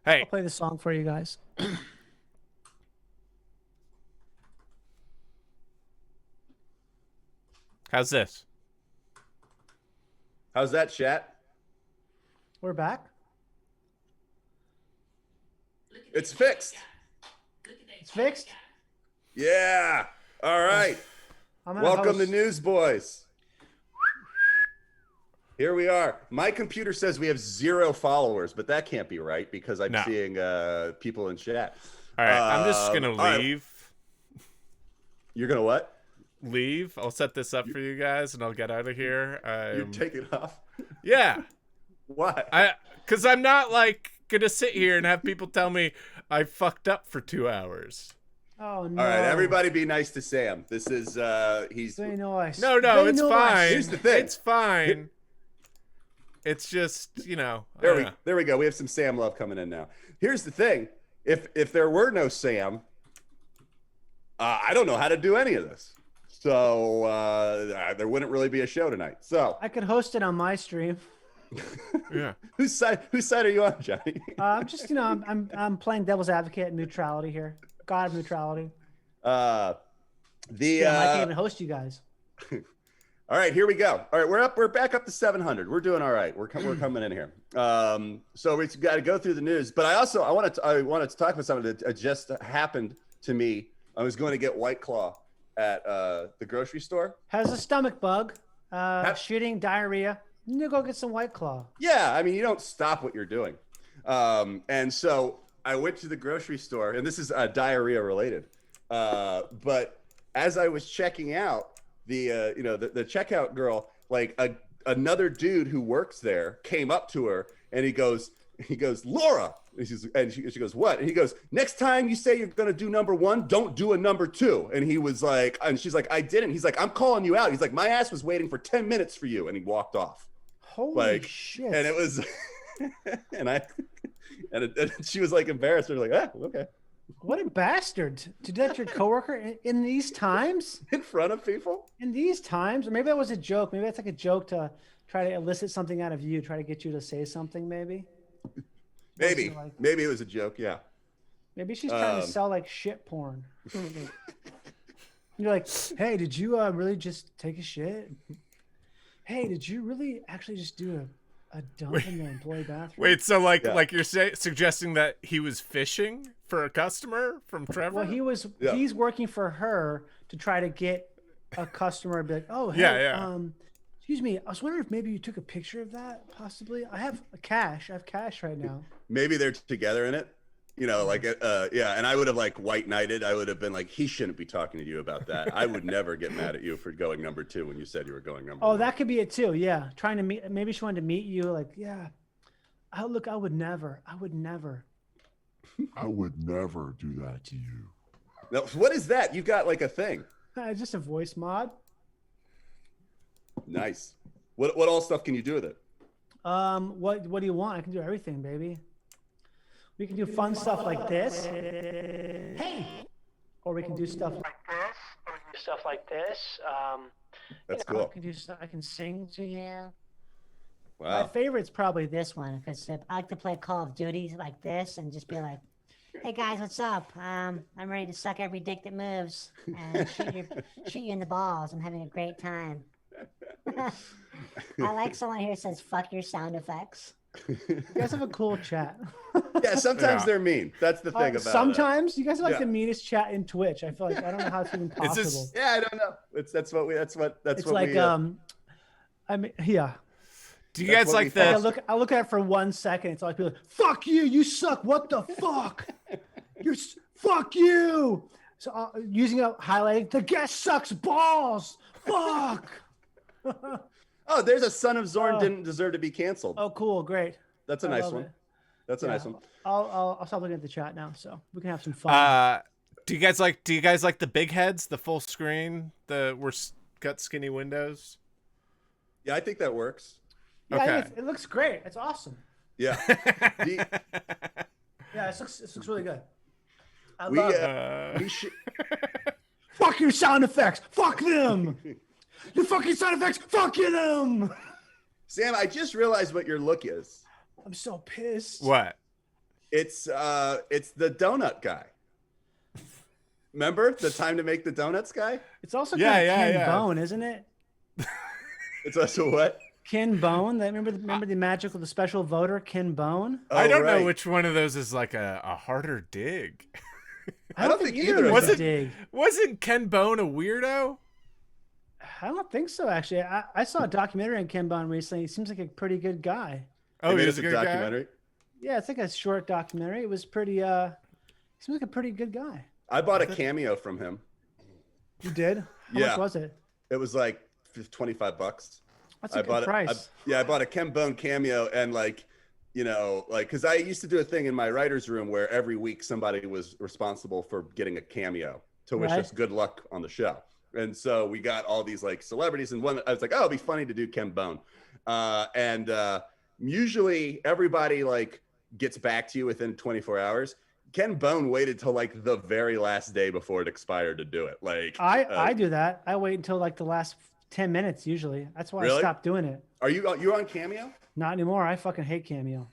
Hey, I'll play the song for you guys. how's this? How's that, chat? We're back. It's fixed. It's fixed. Yeah. All right. Welcome to Newsboys. Here we are. My computer says we have 0 followers, but that can't be right because I'm seeing people in chat. All right, I'm just gonna leave. Right. You're gonna what? Leave. I'll set this up for you guys, and I'll get out of here. You take it off? Yeah. Why? Because I'm not like gonna sit here and have people tell me I fucked up for 2 hours. Oh no! All right, everybody, be nice to Sam. This is he's. Very nice. No, it's fine. Here's the thing. It's fine. It's just, There we go. We have some Sam love coming in now. Here's the thing. If there were no Sam, I don't know how to do any of this. So there wouldn't really be a show tonight. So I could host it on my stream. Yeah. Whose side are you on, Johnny? I'm just, I'm playing devil's advocate and neutrality here. God of neutrality. I can't even host you guys. All right, here we go. All right, we're back up to 700. We're doing all right. We're coming in here. So we've got to go through the news, but I wanted to talk about something that just happened to me. I was going to get White Claw at the grocery store. Has a stomach bug, shooting, diarrhea. You need to go get some White Claw. Yeah, I mean, you don't stop what you're doing. And so I went to the grocery store, and this is diarrhea related. But as I was checking out, the checkout girl, like another dude who works there came up to her, and he goes, Laura. And she goes, what? And he goes, next time you say you're going to do number 1, don't do a number 2. And he was like, and she's like, I didn't. He's like, I'm calling you out. He's like, my ass was waiting for 10 minutes for you. And he walked off. Holy shit. And it was, and she was like embarrassed. They're like, okay. What a bastard to do that to your coworker in these times? In front of people? In these times? Or maybe that was a joke. Maybe that's like a joke to try to elicit something out of you, try to get you to say something, maybe. Maybe it was a joke, yeah. Maybe she's trying to sell like shit porn. You're like, hey, did you really just take a shit? Hey, did you really actually just do a dump in the employee bathroom? Wait, so like you're suggesting that he was fishing for a customer from Trevor? Well, he's working for her to try to get a customer and be like, oh, hey, excuse me, I was wondering if maybe you took a picture of that, possibly. I have cash right now. Maybe they're together in it. And I would have like white knighted. I would have been like, he shouldn't be talking to you about that. I would never get mad at you for going number 2 when you said you were going number 1. Oh, that could be it too. Yeah. Trying to meet, maybe she wanted to meet you. Like, yeah, I would never. I would never do that to you. Now, what is that? You got like a thing. It's just a voice mod. Nice. What all stuff can you do with it? What do you want? I can do everything, baby. We can do fun stuff like this. Hey. Or we can do stuff like this. Or we can do stuff like this. That's cool. I can sing to you. Wow. My favorite's probably this one because I like to play Call of Duty like this and just be like, "Hey guys, what's up? I'm ready to suck every dick that moves and shoot you in the balls. I'm having a great time." I like someone here says, "Fuck your sound effects." You guys have a cool chat. Yeah, sometimes they're mean. That's the thing about sometimes you guys are like the meanest chat in Twitch. I feel like I don't know how it's even possible. I don't know. That's what like I mean, yeah. Do you guys like that? I look at it for 1 second. It's like, fuck you, you suck. What the fuck? Fuck you. So using it, highlighting, the guest sucks balls. Fuck. Oh, there's a Son of Zorn didn't deserve to be canceled. Oh, cool, great. That's a nice one. That's a nice one. I'll stop looking at the chat now, so we can have some fun. Do you guys like the big heads, the full screen, got skinny windows? Yeah, I think that works. Yeah, okay. It looks great. It's awesome. Yeah. Yeah, this looks really good. I love it. Fuck your sound effects. Fuck them. You fucking sound effects. Fuck them. Sam, I just realized what your look is. I'm so pissed. What? It's the donut guy. Remember the time to make the donuts guy? It's also kind of Ken Bone, isn't it? It's also what? Ken Bone. Remember the magical, the special voter, Ken Bone? Oh, I don't know which one of those is like a harder dig. I don't think either was a dig. Wasn't Ken Bone a weirdo? I don't think so, actually. I saw a documentary on Ken Bone recently. He seems like a pretty good guy. Oh, he is a documentary? Guy? Yeah, it's like a short documentary. It was pretty, he seems like a pretty good guy. I bought a cameo from him. You did? How much was it? It was like $25. That's a good price. I bought a Ken Bone cameo, and because I used to do a thing in my writer's room where every week somebody was responsible for getting a cameo to wish us good luck on the show. And so we got all these like celebrities, and one I was like, oh, it'd be funny to do Ken Bone. And usually everybody like gets back to you within 24 hours. Ken Bone waited till like the very last day before it expired to do it. Like I do that. I wait until like the last 10 minutes usually. That's why I stopped doing it. Are you on Cameo? Not anymore. I fucking hate Cameo.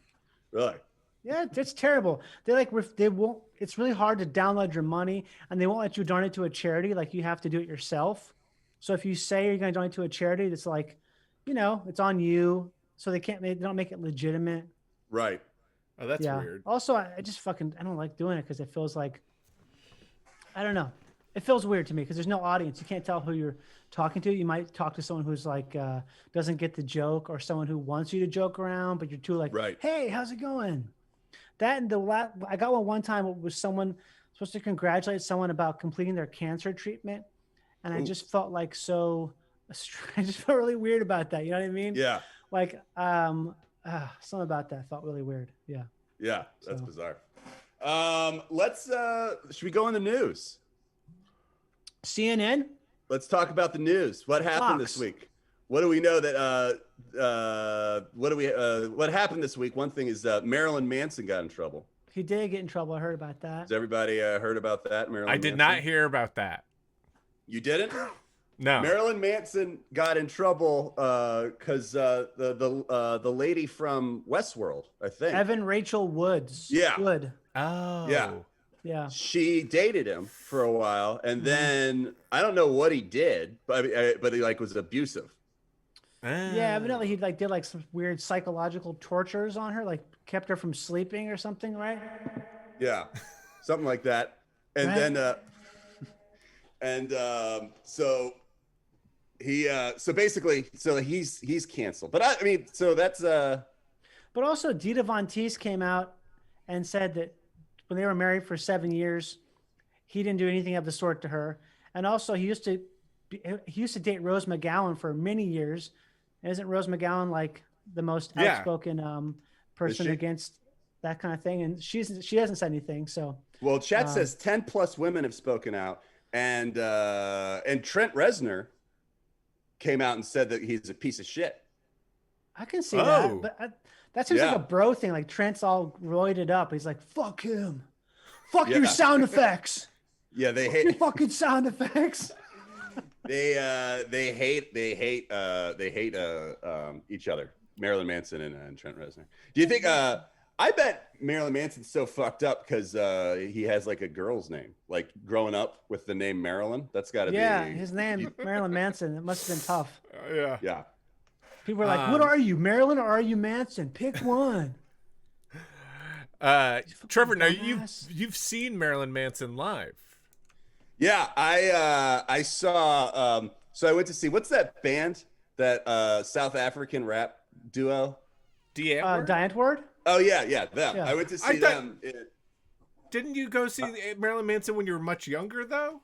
Really? Yeah, it's terrible. They won't. It's really hard to download your money, and they won't let you donate to a charity. Like you have to do it yourself. So if you say you're going to donate to a charity, it's like, it's on you. So they don't make it legitimate. Right. Oh, that's weird. Also, I don't like doing it because it feels like, I don't know. It feels weird to me because there's no audience. You can't tell who you're talking to. You might talk to someone who's like, doesn't get the joke, or someone who wants you to joke around, but you're too like, hey, how's it going? That and I got one time. It was someone supposed to congratulate someone about completing their cancer treatment. And I just felt like I just felt really weird about that. You know what I mean? Yeah. Like, something about that felt really weird. Yeah. Yeah. That's bizarre. Should we go in the news? CNN? Let's talk about the news. What happened this week? What do we know that what happened this week? One thing is Marilyn Manson got in trouble. He did get in trouble. I heard about that. Has everybody heard about that? Marilyn I did not hear about that. You didn't? No. Marilyn Manson got in trouble because the lady from Westworld, I think. Evan Rachel Woods. Yeah. Wood. Oh. Yeah. Yeah. She dated him for a while, and then I don't know what he did, but he like was abusive. Yeah, evidently he like did like some weird psychological tortures on her, like kept her from sleeping or something, right? Yeah, something like that. And then so he he's canceled. But I mean, so that's But also Dita Von Teese came out and said that when they were married for 7 years, he didn't do anything of the sort to her. And also he used to date Rose McGowan for many years. Isn't Rose McGowan like the most outspoken person against that kind of thing? And she hasn't said anything. So Chat says 10 plus women have spoken out, and Trent Reznor came out and said that he's a piece of shit. I can see that, but that seems like a bro thing. Like Trent's all roided up. He's like, "Fuck him, fuck your sound effects." Yeah, they fuck hate your fucking sound effects. They hate each other, Marilyn Manson and Trent Reznor. Do you think? I bet Marilyn Manson's so fucked up because he has like a girl's name. Like growing up with the name Marilyn, that's got to be. Yeah, his name Marilyn Manson. It must have been tough. Yeah. People are like, "What are you, Marilyn, or are you Manson? Pick one." Trevor, now you've seen Marilyn Manson live. Yeah, I saw. So I went to see, what's that band, that South African rap duo? Die Antwoord? Oh yeah, them. Yeah. I went to see them. Didn't you go see Marilyn Manson when you were much younger though?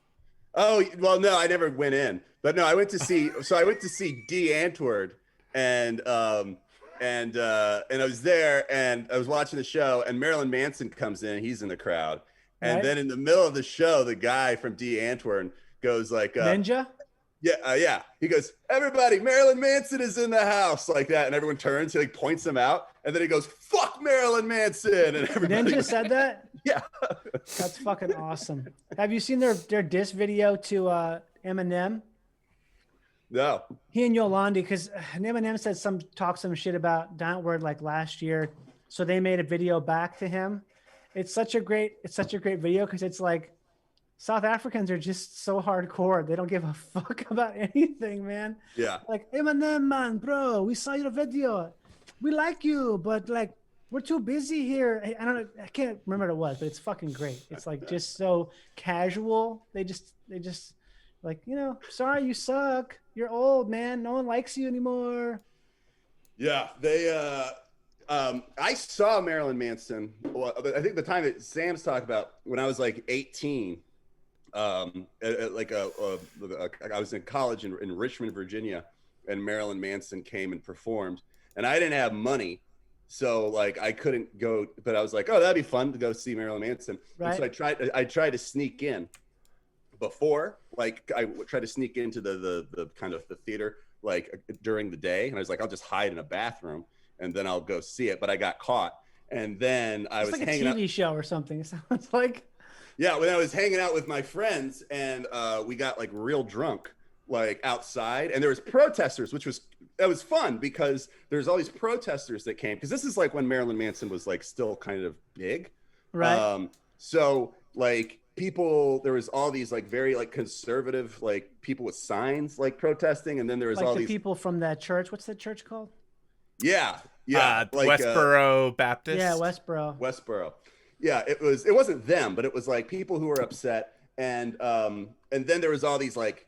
Oh well, no, I never went in. But no, I went to see. So I went to see Die Antwoord, and I was there, and I was watching the show, and Marilyn Manson comes in. He's in the crowd. And then in the middle of the show, the guy from Die Antwoord goes like, Ninja? Yeah. He goes, "Everybody, Marilyn Manson is in the house," like that. And everyone turns, he like points him out. And then he goes, "Fuck Marilyn Manson." And everybody Ninja said that? Yeah. That's fucking awesome. Have you seen their diss video to Eminem? No. He and Yolandi, because Eminem said talked some shit about Die Antwoord like last year. So they made a video back to him. it's such a great video because it's like South Africans are just so hardcore. They don't give a fuck about anything, man. Yeah. Like, Eminem, man, bro, we saw your video. We like you, but like, we're too busy here. I don't know. I can't remember what it was, but it's fucking great. It's like just so casual. They just like, sorry, you suck. You're old, man. No one likes you anymore. Yeah. I saw Marilyn Manson. Well, I think the time that Sam's talking about when I was like 18, I was in college in Richmond, Virginia, and Marilyn Manson came and performed, and I didn't have money. So like I couldn't go, but I was like, oh, that'd be fun to go see Marilyn Manson. Right. And so I tried to sneak in before, like I tried to sneak into the kind of the theater, like during the day. And I was like, I'll just hide in a bathroom and then I'll go see it. But I got caught. And then I was like hanging a TV show or something. It sounds like. Yeah. When I was hanging out with my friends and we got like real drunk, like outside, and there was protesters, that was fun because there's all these protesters that came, because this is like when Marilyn Manson was like still kind of big, right? So like people, there was all these like very like conservative like people with signs like protesting, and then there was like all these people from that church. What's that church called? Yeah, like Westboro Baptist. Yeah, Westboro. Yeah, it wasn't them, but it was like people who were upset, and then there was all these like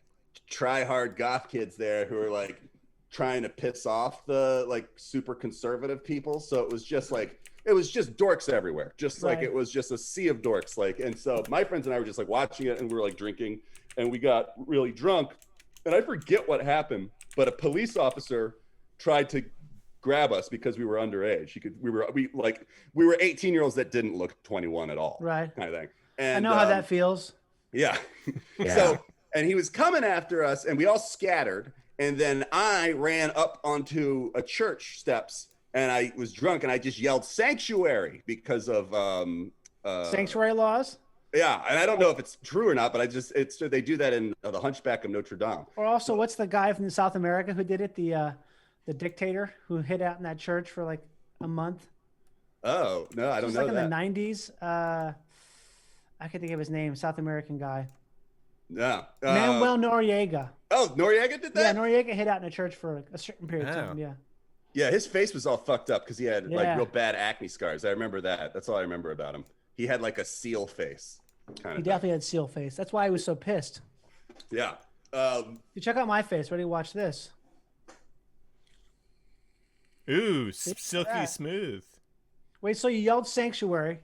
try hard goth kids there who were like trying to piss off the like super conservative people. So it was just dorks everywhere, just like it was just a sea of dorks, like. And so my friends and I were just like watching it, and we were like drinking, and we got really drunk, and I forget what happened, but a police officer tried to grab us because we were underage. We were 18-year-olds that didn't look 21 at all, right? Kind of thing. And I know how that feels. Yeah. So, and he was coming after us, and we all scattered. And then I ran up onto a church steps, and I was drunk, and I just yelled "sanctuary" because of sanctuary laws. Yeah, and I don't know if it's true or not, but they do that in The Hunchback of Notre Dame. Or also, what's the guy from South America who did it? The dictator who hid out in that church for like a month. Oh no, I don't know. Like in the 90s. I can't think of his name. South American guy. Yeah. Manuel Noriega. Oh, Noriega did that? Yeah, Noriega hid out in a church for a certain period of time. Yeah. Yeah, his face was all fucked up because he had like real bad acne scars. I remember that. That's all I remember about him. He had like a seal face. He definitely had seal face. That's why he was so pissed. Yeah. You check out my face. Ready to watch this? Ooh, silky smooth. Wait, so you yelled sanctuary?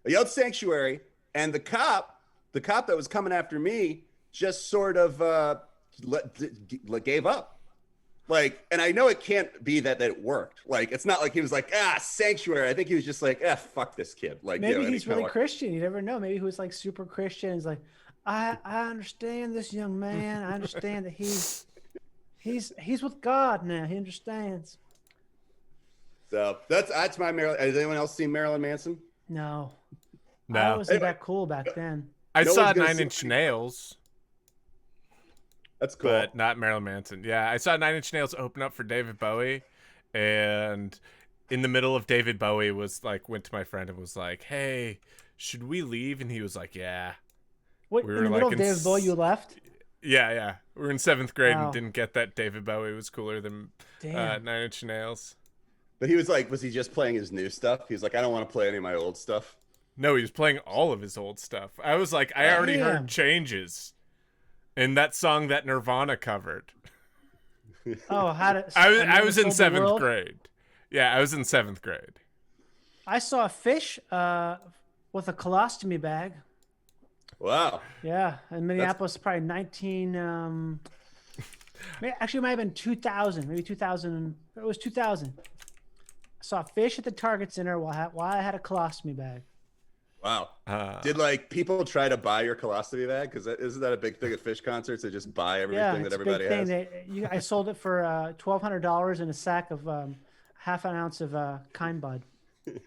I yelled sanctuary, and the cop that was coming after me just sort of gave up. Like, and I know it can't be that it worked. Like, it's not like he was like, sanctuary. I think he was just like, fuck this kid. Like, maybe he's really Christian. You never know. Maybe he was like super Christian. He's like, I understand this young man. I understand that he's with God now. He understands. So that's my Marilyn. Has anyone else seen Marilyn Manson? No. I wasn't that cool back then. I saw 9 Inch Nails. That's cool. But not Marilyn Manson. Yeah, I saw 9 Inch Nails open up for David Bowie, and in the middle of David Bowie went to my friend and was like, "Hey, should we leave?" And he was like, "Yeah." What, in the middle of David Bowie, you left? Yeah. We were in 7th grade and didn't get that David Bowie was cooler than 9 Inch Nails. But he was like, was he just playing his new stuff? He was like, I don't want to play any of my old stuff. No, he was playing all of his old stuff. I was like, I already heard Changes in that song that Nirvana covered. Oh, I was in 7th grade. Yeah, I was in 7th grade. I saw a fish with a colostomy bag. Wow. Yeah, in Minneapolis, probably 19. Actually, it might have been 2000. Maybe 2000. It was 2000. I saw a fish at the Target Center while I had a colostomy bag. Wow. Did like people try to buy your colostomy bag? Because isn't that a big thing at fish concerts? They just buy everything that everybody has. I sold it for $1,200 in a sack of half an ounce of Kind Bud. It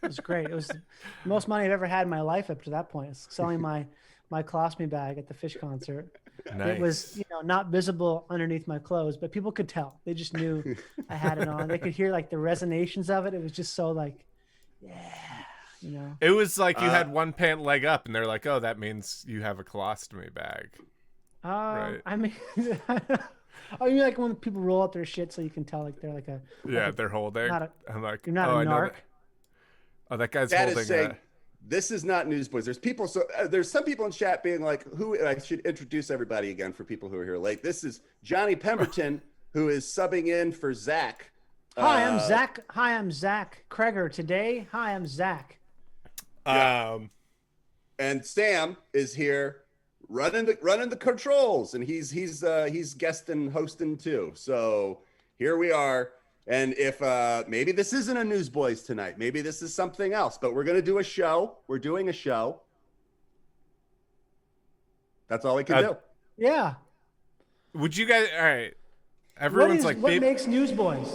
was great. It was the most money I've ever had in my life up to that point. Selling my colostomy bag at the fish concert. Nice. It was, not visible underneath my clothes, but people could tell. They just knew I had it on. They could hear like the resonations of it. It was just so like, You know. It was like you had one pant leg up, and they're like, "Oh, that means you have a colostomy bag." Right. I mean, oh, you mean like when people roll out their shit so you can tell like they're like a They're holding. I'm like, you're not oh, a I know narc. that. Oh, that guy's Dad holding. is saying, this is not Newsboys. There's people. So there's some people in chat being like, "Who?" I should introduce everybody again for people who are here late. This is Johnny Pemberton, who is subbing in for Zach. Hi, I'm Zach. Hi, I'm Zach Kreger. Today, hi, I'm Zach. And Sam is here running the controls, and he's guesting, hosting too. So here we are. And if maybe this isn't a Newsboys tonight, maybe this is something else, but we're gonna do a show. We're doing a show. That's all we can do. Yeah. Would you guys? All right. Everyone's what makes Newsboys?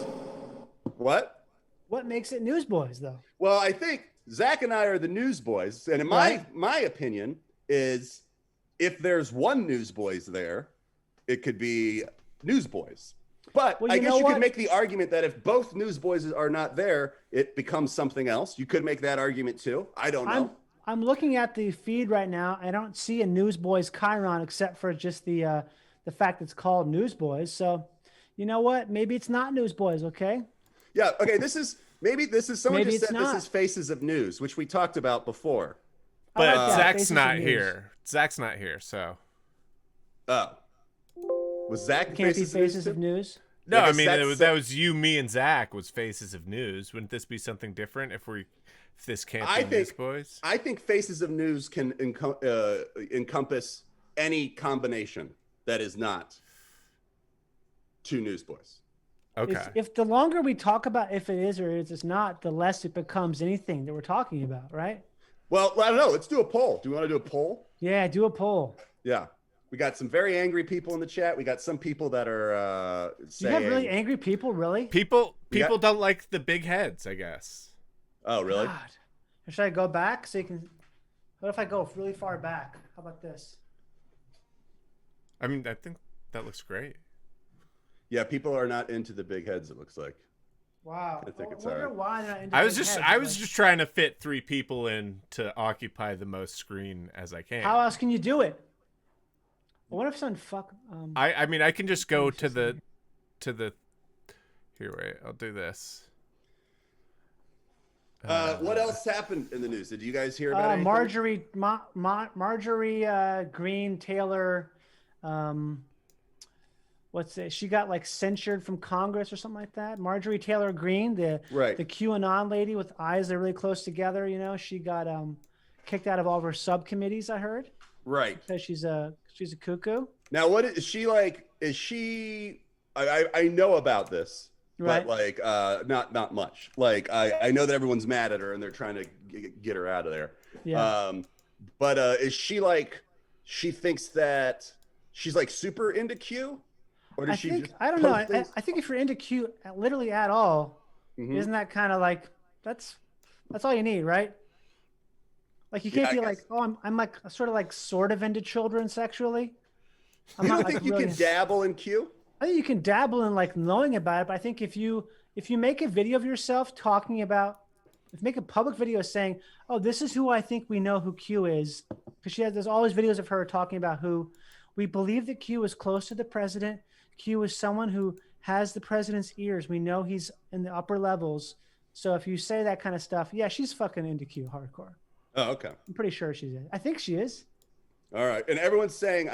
What? What makes it Newsboys though? Well, I think Zach and I are the Newsboys, and in my opinion is, if there's one Newsboys there, it could be Newsboys. But I guess you could make the argument that if both Newsboys are not there, it becomes something else. You could make that argument too. I don't know. I'm looking at the feed right now. I don't see a Newsboys Chiron except for just the fact it's called Newsboys. So, you know what? Maybe it's not Newsboys. Okay. Yeah. Okay. Someone Maybe just said not. this is Faces of News, which we talked about before. But Zach's Faces not of here. Zach's not here, so. Oh. Was Zach Can't be Faces of News. No, I I guess mean that was you, me, and Zach was Faces of News. Wouldn't this be something different if this can't be Newsboys? I think Faces of News can encompass any combination that is not two Newsboys. Okay. If the longer we talk about if it is or it's not, the less it becomes anything that we're talking about, right? Well, I don't know. Let's do a poll. Do you want to do a poll? Yeah, do a poll. Yeah. We got some very angry people in the chat. We got some people that are saying... You have really angry people, really? People don't like the big heads, I guess. Oh, really? God. Should I go back so you can... What if I go really far back? How about this? I mean, I think that looks great. Yeah, people are not into the big heads, it looks like. Wow. I think it's wonder all right. why they're not into I was big just heads. just trying to fit 3 people in to occupy the most screen as I can. How else can you do it? What if someone I mean, I can just go to the here, wait, I'll do this. What else happened in the news? Did you guys hear about anything? Marjorie Green Taylor, she got like censured from Congress or something like that. Marjorie Taylor Greene, the QAnon lady with eyes that are really close together, you know, she got kicked out of all of her subcommittees, I heard. Right. Because she's a cuckoo. Now, what is she like? Is she? I know about this, right? But like, not much. Like, I know that everyone's mad at her and they're trying to get her out of there. Yeah. But is she like? She thinks that she's like super into Q, or does she just? I don't know. I think if you're into Q, literally at all, isn't that kind of like that's all you need, right? Like you can't be like, oh, I'm like sort of into children sexually. You don't think you can dabble in Q? I think you can dabble in like knowing about it, but I think if you make a video of yourself talking about, make a public video saying, oh, this is who I think we know who Q is, because there's all these videos of her talking about who we believe that Q is close to the president. Q is someone who has the president's ears. We know he's in the upper levels. So if you say that kind of stuff, yeah, she's fucking into Q hardcore. Oh, okay. I'm pretty sure she's in. I think she is. All right. And everyone's saying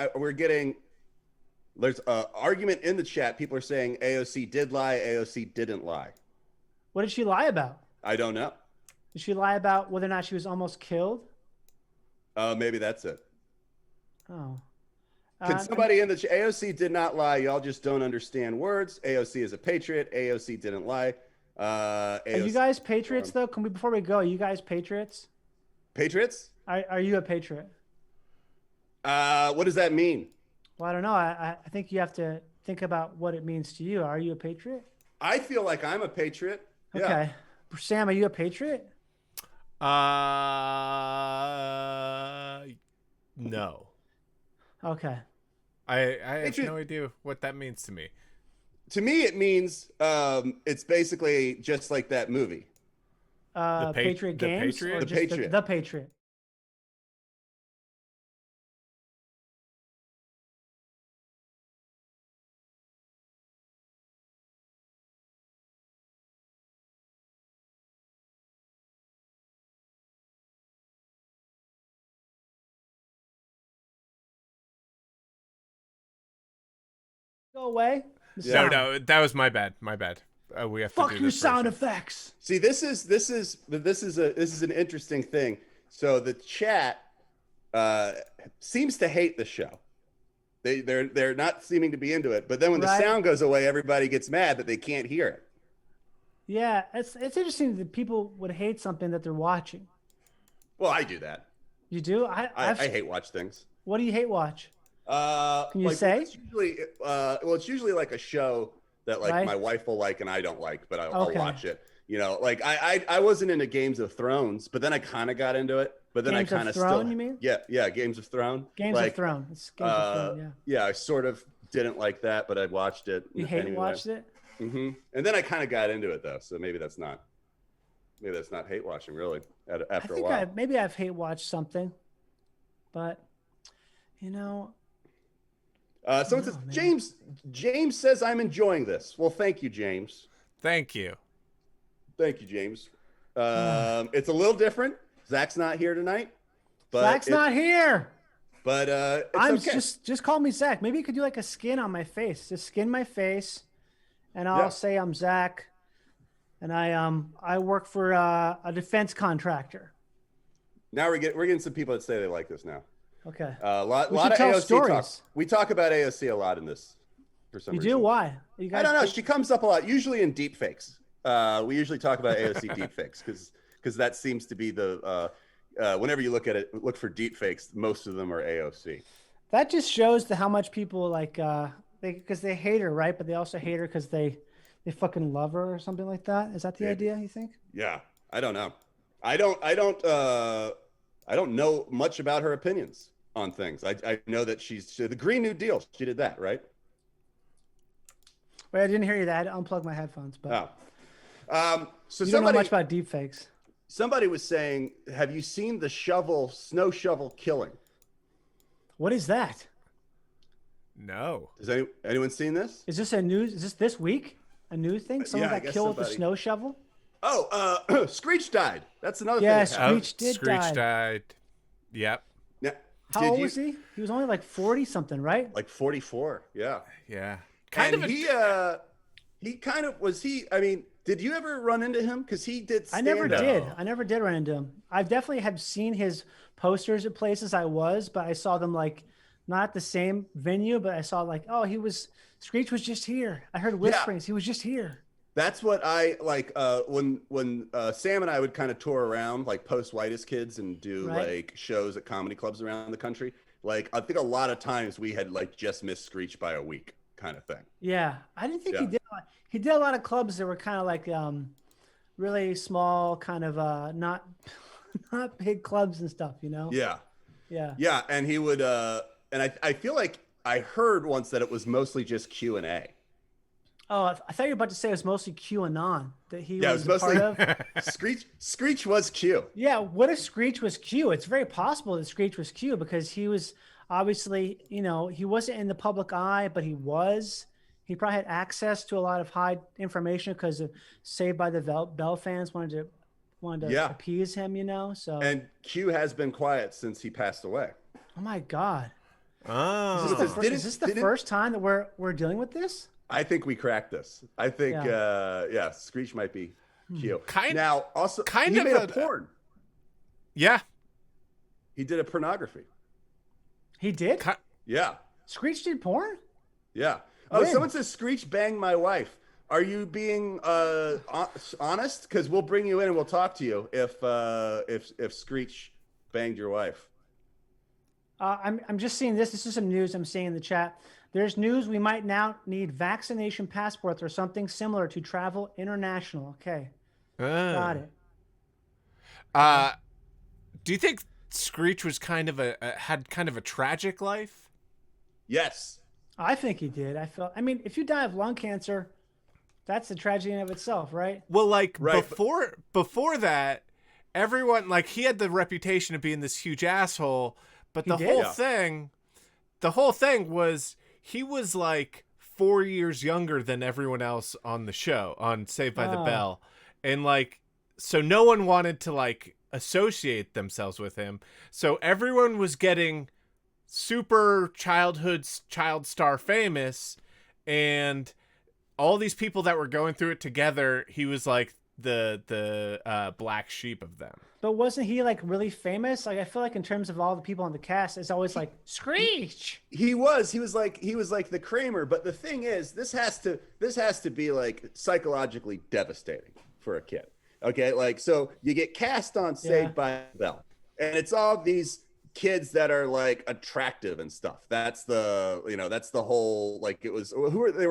there's an argument in the chat. People are saying AOC did lie. AOC didn't lie. What did she lie about? I don't know. Did she lie about whether or not she was almost killed? Maybe that's it. Oh. Can somebody in the chat? AOC did not lie. Y'all just don't understand words. AOC is a patriot. AOC didn't lie. Are you guys patriots though? Before we go, are you guys patriots? Patriots? Are you a patriot? What does that mean? Well, I don't know. I think you have to think about what it means to you. Are you a patriot? I feel like I'm a patriot. Yeah. Okay. Sam, are you a patriot? No. Okay. I have no idea what that means to me. To me, it means it's basically just like that movie. Patriot the Games Patriot? or The just Patriot. the Patriot? Go away. The Yeah. No, sound. no, that was my bad. My bad. We have to Fuck do your this sound version. effects. See, this is an interesting thing. So the chat seems to hate the show. They're not seeming to be into it. But then when the Right. sound goes away, everybody gets mad that they can't hear it. Yeah, it's interesting that people would hate something that they're watching. Well, I do that. You do? I hate watch things. What do you hate watch? Can you Like, say? it's usually like a show that like Right. my wife will like and I don't like, but I'll Okay. watch it. You know, like I wasn't into Games of Thrones, but then I kind of got into it. But then Games I of kind of Thrones, still, you mean? yeah, Games of Thrones. Games like, of Thrones. It's Games of Thrones, yeah. Yeah, I sort of didn't like that, but I watched it. You hate anyway. watched it? Mm-hmm. And then I kind of got into it though, so maybe that's not hate watching really. After I a think while, maybe I've hate watched something, but you know, someone says man. James says I'm enjoying this. Well, thank you, James. Thank you. Thank you, James. It's a little different. Zach's not here tonight. But Zach's not here. But it's I'm okay. just call me Zach. Maybe you could do like a skin on my face. Just skin my face, and I'll Yeah. say I'm Zach, and I work for a defense contractor. Now we're getting some people that say they like this now. Okay. Lot We of should tell AOC talk. stories. We talk about AOC a lot in this. For some You reason. do? Why? You guys I don't know. think- She comes up a lot, usually in deep fakes. We usually talk about AOC deep fakes because that seems to be the whenever you look at it, look for deep fakes. Most of them are AOC. That just shows how much people like because they hate her, right? But they also hate her because they fucking love her or something like that. Is that the Yeah. idea? You think? Yeah, I don't know. I don't know much about her opinions on things. I know that she's the Green New Deal. She did that, right? Wait, I didn't hear you. That I had to unplug my headphones. But So you don't know much about deepfakes. somebody was saying, have you seen the snow shovel killing? What is that? No. Has anyone seen this? Is this a news? Is this week? A new thing? Someone Yeah, I got guess killed with a somebody- snow shovel? Oh, Screech died. That's another Yeah, thing. that happened. Screech did Screech die. died. Yep. Now, How did old you- was he? He was only like 40 something, right? Like 44. Yeah. Yeah. He kind of was he. I mean, did you ever run into him? Because he did. I never stand-up. did. I never did run into him. I definitely have seen his posters at places I was, but I saw them like not at the same venue, but I saw like, oh, Screech was just here. I heard whisperings. He was just here. That's what I like. When Sam and I would kind of tour around, like post whitest kids, and do Right. like shows at comedy clubs around the country. Like I think a lot of times we had like just missed Screech by a week, kind of thing. Yeah. I didn't think he Yeah. did. He did a lot of clubs that were kind of like really small, kind of not not big clubs and stuff, you know? Yeah. Yeah. Yeah, and he would, and I feel like I heard once that it was mostly just Q&A. Oh, I thought you were about to say it was mostly QAnon that he Yeah, it was, was a part mostly of. Screech was Q. Yeah, what if Screech was Q? It's very possible that Screech was Q because he was obviously, he wasn't in the public eye, but he was. He probably had access to a lot of high information because of Saved by the Bell fans wanted to Yeah. appease him, So, And Q has been quiet since he passed away. oh my God, Oh. is this the first time that we're dealing with this? I think we cracked this. I think, Yeah. yeah, Screech might be Q. Kind- now, also, kind he of made a a- porn. Yeah. He did a pornography. He did. Ki- Yeah, Screech did porn. yeah. Oh, When? someone says Screech banged my wife. Are you being honest? Because we'll bring you in and we'll talk to you if Screech banged your wife. I'm just seeing this. This is some news I'm seeing in the chat. There's news we might now need vaccination passports or something similar to travel international. Okay, got it. Do you think Screech was kind of had kind of a tragic life? Yes. I think he did. I mean, if you die of lung cancer, That's a tragedy in of itself, right? Well, like Right, before that, everyone like he had the reputation of being this huge asshole, but He the did? whole Yeah. thing, the whole thing was he was like 4 years younger than everyone else on the show on Saved by the Oh. Bell, and like so no one wanted to like associate themselves with him, so everyone was getting super child star famous, and all these people that were going through it together, he was like the black sheep of them. But wasn't he like really famous? Like I feel like in terms of all the people on the cast, it's always like Screech. He was like the Kramer, but the thing is, this has to be like psychologically devastating for a kid. Okay, like so you get cast on Saved by the Bell, and it's all these kids that are like attractive and stuff. That's the whole like it was who were they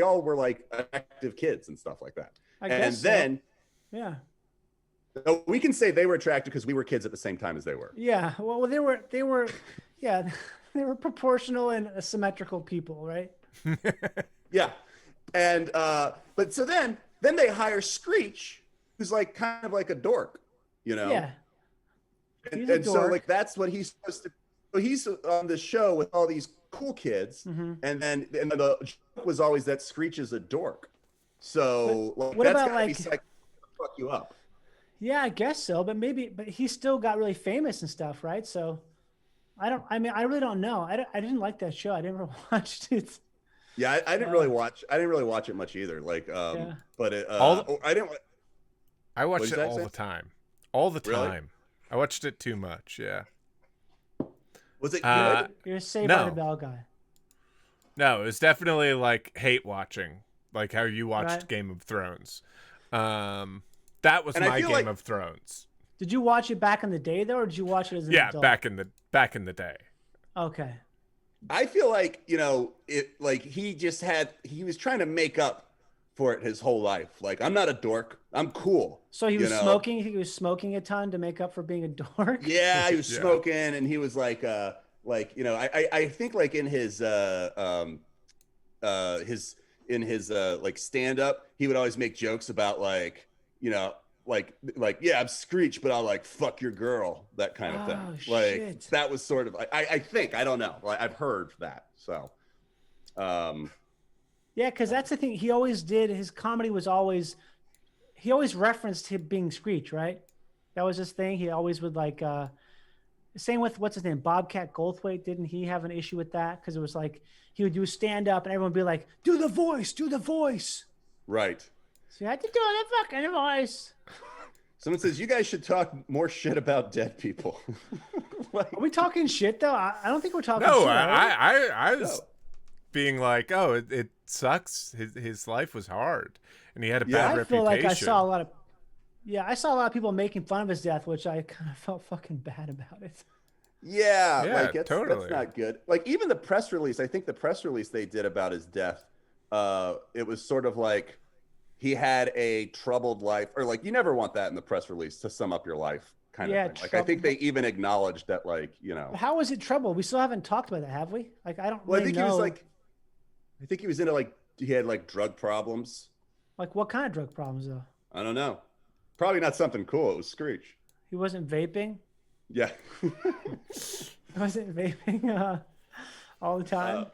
all were like attractive kids and stuff like that. I And guess so. then Yeah. we can say they were attractive because we were kids at the same time as they were. Yeah. Well, they were, yeah, they were proportional and symmetrical people, right? Yeah. And but so then they hire Screech, who's like kind of like a dork, you know? Yeah. And, He's a and so dork. like that's what he's supposed to. So he's on the show with all these cool kids, Mm-hmm. and then the joke was always that Screech is a dork. So like, what that's about, gotta be like- fuck you up. Yeah, I guess so. But he still got really famous and stuff, right? So I really don't know. I didn't like that show. I never watched it. Yeah, I didn't really watch. I didn't really watch it much either. Like, Yeah. but it, I didn't. I watched did it that all say? the time. All the Really? time. I watched it too much, yeah. Was it Uh, good? You're a Saved by No. the Bell guy. No, it was definitely like hate watching, like how you watched Right. Game of Thrones. That was And I my feel Game like- of Thrones. Did you watch it back in the day though, or did you watch it as an Yeah, adult? back in the day. Okay. I feel like he was trying to make up for it his whole life. Like, I'm not a dork. I'm cool. So he was You know? smoking. He was smoking a ton to make up for being a dork. Yeah, he was Yeah. smoking, and he was like I think like in his like stand up, he would always make jokes about like yeah, I'm Screech, but I'll like fuck your girl, that kind of Oh, thing. Like shit. that was sort of I think, I don't know. Like I've heard that. So Yeah, because that's the thing. He always did. His comedy was always. He always referenced him being Screech, right? That was his thing. He always would like. Same with what's his name, Bobcat Goldthwait. Didn't he have an issue with that? Because it was like he would do stand up, and everyone would be like, "Do the voice, do the voice." right. So you had to do the fucking voice. Someone says you guys should talk more shit about dead people. Like, Are we talking shit though? I don't think we're talking No, shit. are we? I was being like, oh, it sucks. His life was hard, and he had a Yeah, bad I feel reputation. like I saw a lot of. Yeah, I saw a lot of people making fun of his death, which I kind of felt fucking bad about it. Yeah, Yeah, like that's totally. not good. Like even the press release, I think the press release they did about his death, it was sort of like he had a troubled life, or like you never want that in the press release to sum up your life, kind Yeah, of thing. Like I think they even acknowledged that, like How was it trouble? We still haven't talked about that, have we? Like I don't well, really I think know. he was like, I think he was into like he had like drug problems. Like what kind of drug problems though? I don't know. Probably not something cool. It was Screech. He wasn't vaping. Yeah. He wasn't vaping all the time.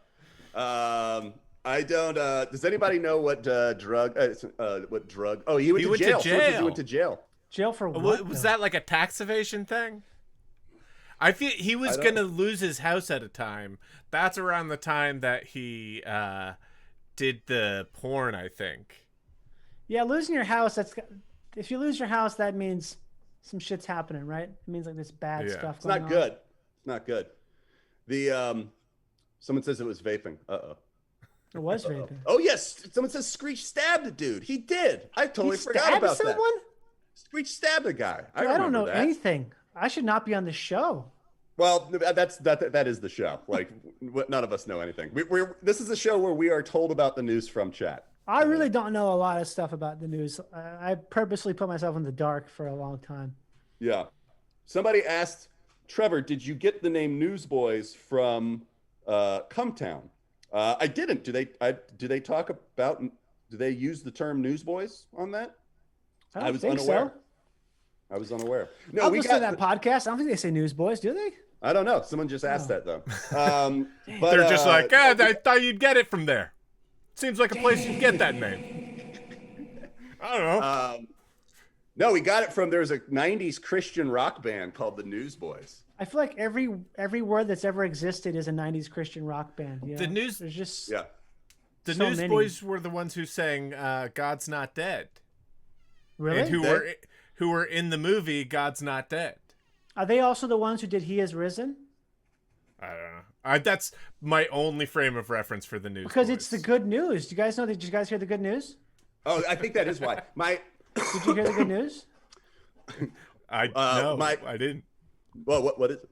I don't. Does anybody know what drug? What drug? Oh, he went to jail. Someone says he went to jail. Jail for what? Was though? that like a tax evasion thing? I feel he was don't- gonna lose his house at a time. That's around the time that he did the porn, I think. Yeah, losing your house. If you lose your house, that means some shit's happening, right? It means like this bad Yeah. stuff. It's not good. It's not good. The someone says it was vaping. It was vaping. Oh yes, someone says Screech stabbed a dude. He did. I totally He forgot stabbed about someone? that. Screech stabbed a guy. Dude, I don't remember know that. anything. I should not be on the show. Well, that is the show. Like none of us know anything. This is a show where we are told about the news from chat. I really don't know a lot of stuff about the news. I purposely put myself in the dark for a long time. Yeah. Somebody asked Trevor, "Did you get the name Newsboys from Cumtown?" I didn't. Do they talk about? Do they use the term newsboys on that? I was unaware. So. I was unaware. No, I'll listen to that podcast. I don't think they say newsboys, do they? I don't know. Someone just asked that though. But They're just like, I thought you'd get it from there. Seems like a place you'd get that name. I don't know. No, we got it from, there's a 90s Christian rock band called the Newsboys. I feel like every word that's ever existed is a 90s Christian rock band. You know? There's just the so Newsboys were the ones who sang "God's Not Dead." Really? And who were in the movie "God's Not Dead." Are they also the ones who did "He Has Risen"? I don't know. That's my only frame of reference for the Newsboys. Because it's the good news. Do you guys know? Did you guys hear the good news? Oh, I think that is why. Did you hear the good news? I didn't. Well, what is it?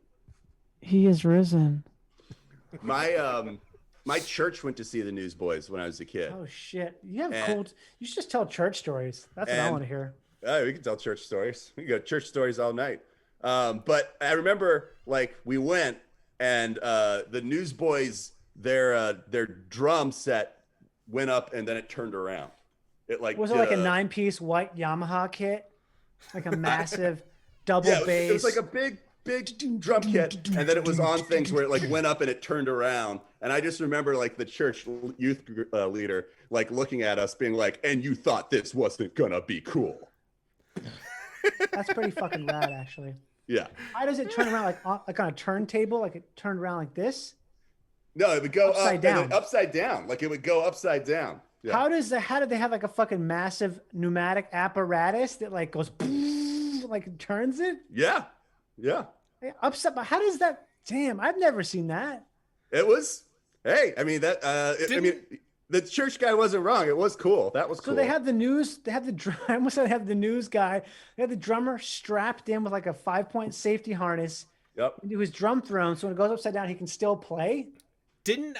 He is risen. My church went to see the Newsboys when I was a kid. Oh shit! You should just tell church stories. That's what I want to hear. We can tell church stories. We can go church stories all night. But I remember, like, we went and the Newsboys, their drum set went up and then it turned around. It was it like a 9-piece white Yamaha kit, like a massive double bass? It was like a big drum kit, and then it was on things where it like went up and it turned around. And I just remember like the church youth leader like looking at us, being like, "And you thought this wasn't gonna be cool?" That's pretty fucking rad, actually. Yeah. Why does it turn around like on a turntable? Like it turned around like this? No, it would go upside down. And then upside down. Like it would go upside down. Yeah. How did they have like a fucking massive pneumatic apparatus that like goes like turns it? Yeah. Upside. But how does that? Damn, I've never seen that. It was. Hey, I mean that. The church guy wasn't wrong. It was cool. That was cool. So they have the news. They have the. I almost said they have the news guy. They have the drummer strapped in with like a 5-point safety harness. Yep. Into his drum throne, so when it goes upside down, he can still play. Didn't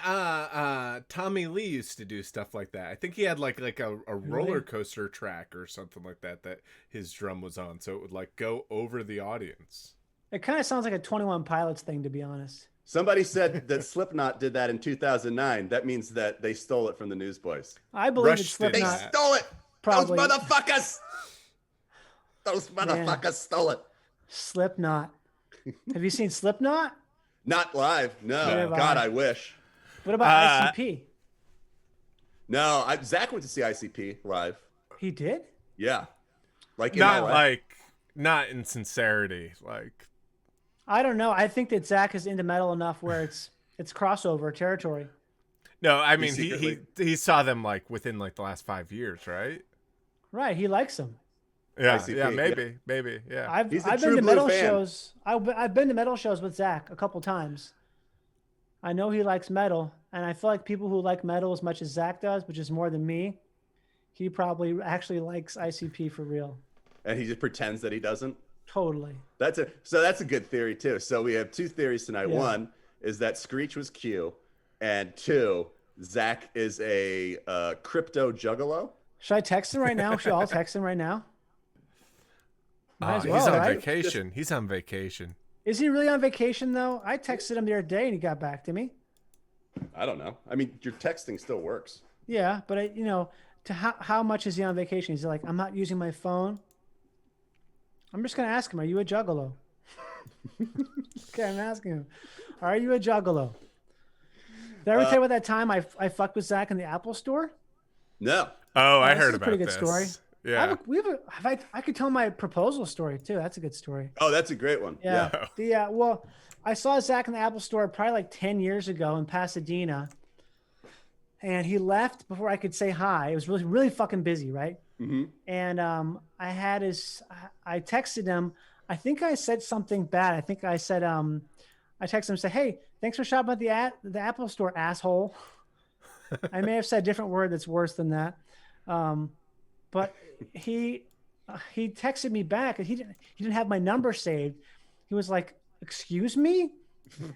Tommy Lee used to do stuff like that? I think he had like a roller coaster track or something like that his drum was on, so it would like go over the audience. It kind of sounds like a 21 Pilots thing, to be honest. Somebody said that Slipknot did that in 2009. That means that they stole it from the Newsboys. I believe it's Slipknot. They stole it. Probably. Those motherfuckers. Those motherfuckers stole it. Slipknot. Have you seen Slipknot? Not live. No. God, I wish. What about ICP? No, Zach went to see ICP live. He did? Yeah. Not in sincerity. Like, I don't know. I think that Zach is into metal enough where it's crossover territory. No, I mean he saw them like within like the last 5 years, right? Right, he likes them. Yeah, ICP, yeah, maybe, yeah. I've been to metal shows. I've been to metal shows with Zach a couple times. I know he likes metal, and I feel like people who like metal as much as Zach does, which is more than me, he probably actually likes ICP for real. And he just pretends that he doesn't. Totally. That's a good theory too. So we have two theories tonight. Yeah. One is that Screech was Q, and two, Zach is a crypto juggalo. Should I text him right now? Should I all text him right now? Might as He's well, on right? vacation. He's on vacation. Is he really on vacation though? I texted him the other day and he got back to me. I don't know. I mean, your texting still works. Yeah, but how much is he on vacation? He's like, I'm not using my phone. I'm just gonna ask him, are you a juggalo? Okay, I'm asking him, are you a juggalo? Did I ever tell you about that time I fucked with Zach in the Apple store? No. Oh, I This heard is a about pretty good this. story. Yeah. I could tell my proposal story too. That's a good story. Oh, that's a great one. Yeah. Well, I saw Zach in the Apple store probably like 10 years ago in Pasadena, and he left before I could say hi. It was really, really fucking busy, right? Mm-hmm. And I texted him. I think I said something bad. I think I said, I texted him, say, hey, thanks for shopping at the Apple store, asshole. I may have said a different word that's worse than that. But he texted me back, and he didn't have my number saved. He was like, excuse me?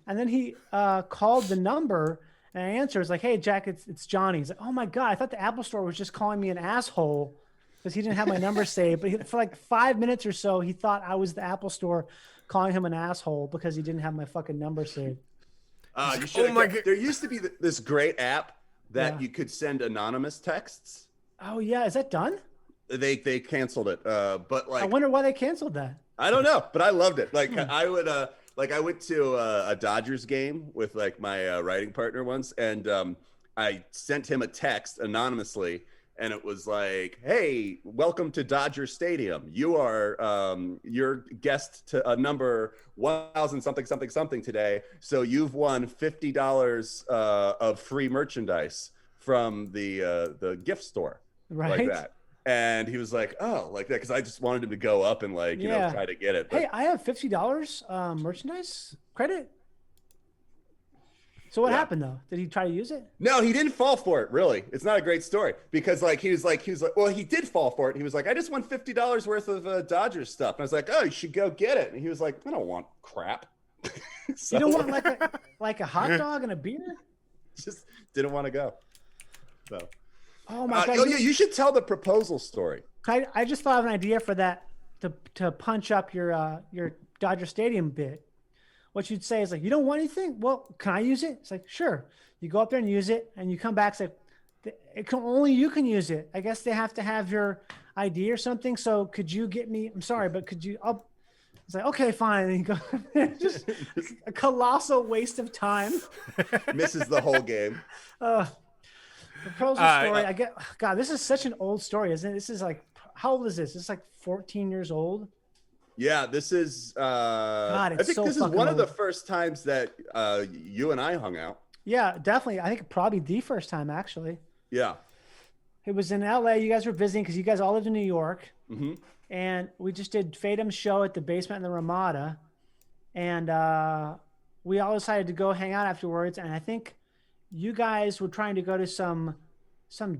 And then he called the number, and I answered. It's like, hey, Jack, it's Johnny. He's like, oh my God, I thought the Apple store was just calling me an asshole because he didn't have my number saved. But for like 5 minutes or so, he thought I was the Apple store calling him an asshole because he didn't have my fucking number saved. You should. Oh my God. There used to be this great app that you could send anonymous texts. Oh yeah, is that done? They canceled it. But like, I wonder why they canceled that. I don't know, but I loved it. Like I would like I went to a Dodgers game with like my writing partner once, and I sent him a text anonymously, and it was like, "Hey, welcome to Dodger Stadium. You are your guest to a number 1,000 something something something today. So you've won $50 of free merchandise from the gift store, Right. like that." And he was like, "Oh, like that," because I just wanted him to go up and like you know try to get it. But... Hey, I have $50 merchandise credit. So what happened though? Did he try to use it? No, he didn't fall for it. Really, it's not a great story because like he was like, well, he did fall for it. He was like, I just won $50 worth of Dodgers stuff, and I was like, oh, you should go get it. And he was like, I don't want crap. So, You don't want like a hot dog and a beer? Just didn't want to go. So. Oh my God! Oh yeah, you should tell the proposal story. I just thought of an idea for that to punch up your Dodger Stadium bit. What you'd say is like, you don't want anything? Well, can I use it? It's like, sure. You go up there and use it, and you come back. It's like, only you can use it. I guess they have to have your ID or something. So could you get me? I'm sorry, but could you? It's like, okay, fine. And you go, just a colossal waste of time. Misses the whole game. Proposal story. I get. God, this is such an old story, isn't it? This is like, how old is this? It's like 14 years old. Yeah, this is. God, it's I think so this is one fucking of the old. first times that you and I hung out. Yeah, definitely. I think probably the first time actually. Yeah. It was in LA. You guys were visiting because you guys all lived in New York. Mm-hmm. And we just did Fatum's show at the basement in the Ramada. And we all decided to go hang out afterwards. And I think you guys were trying to go to some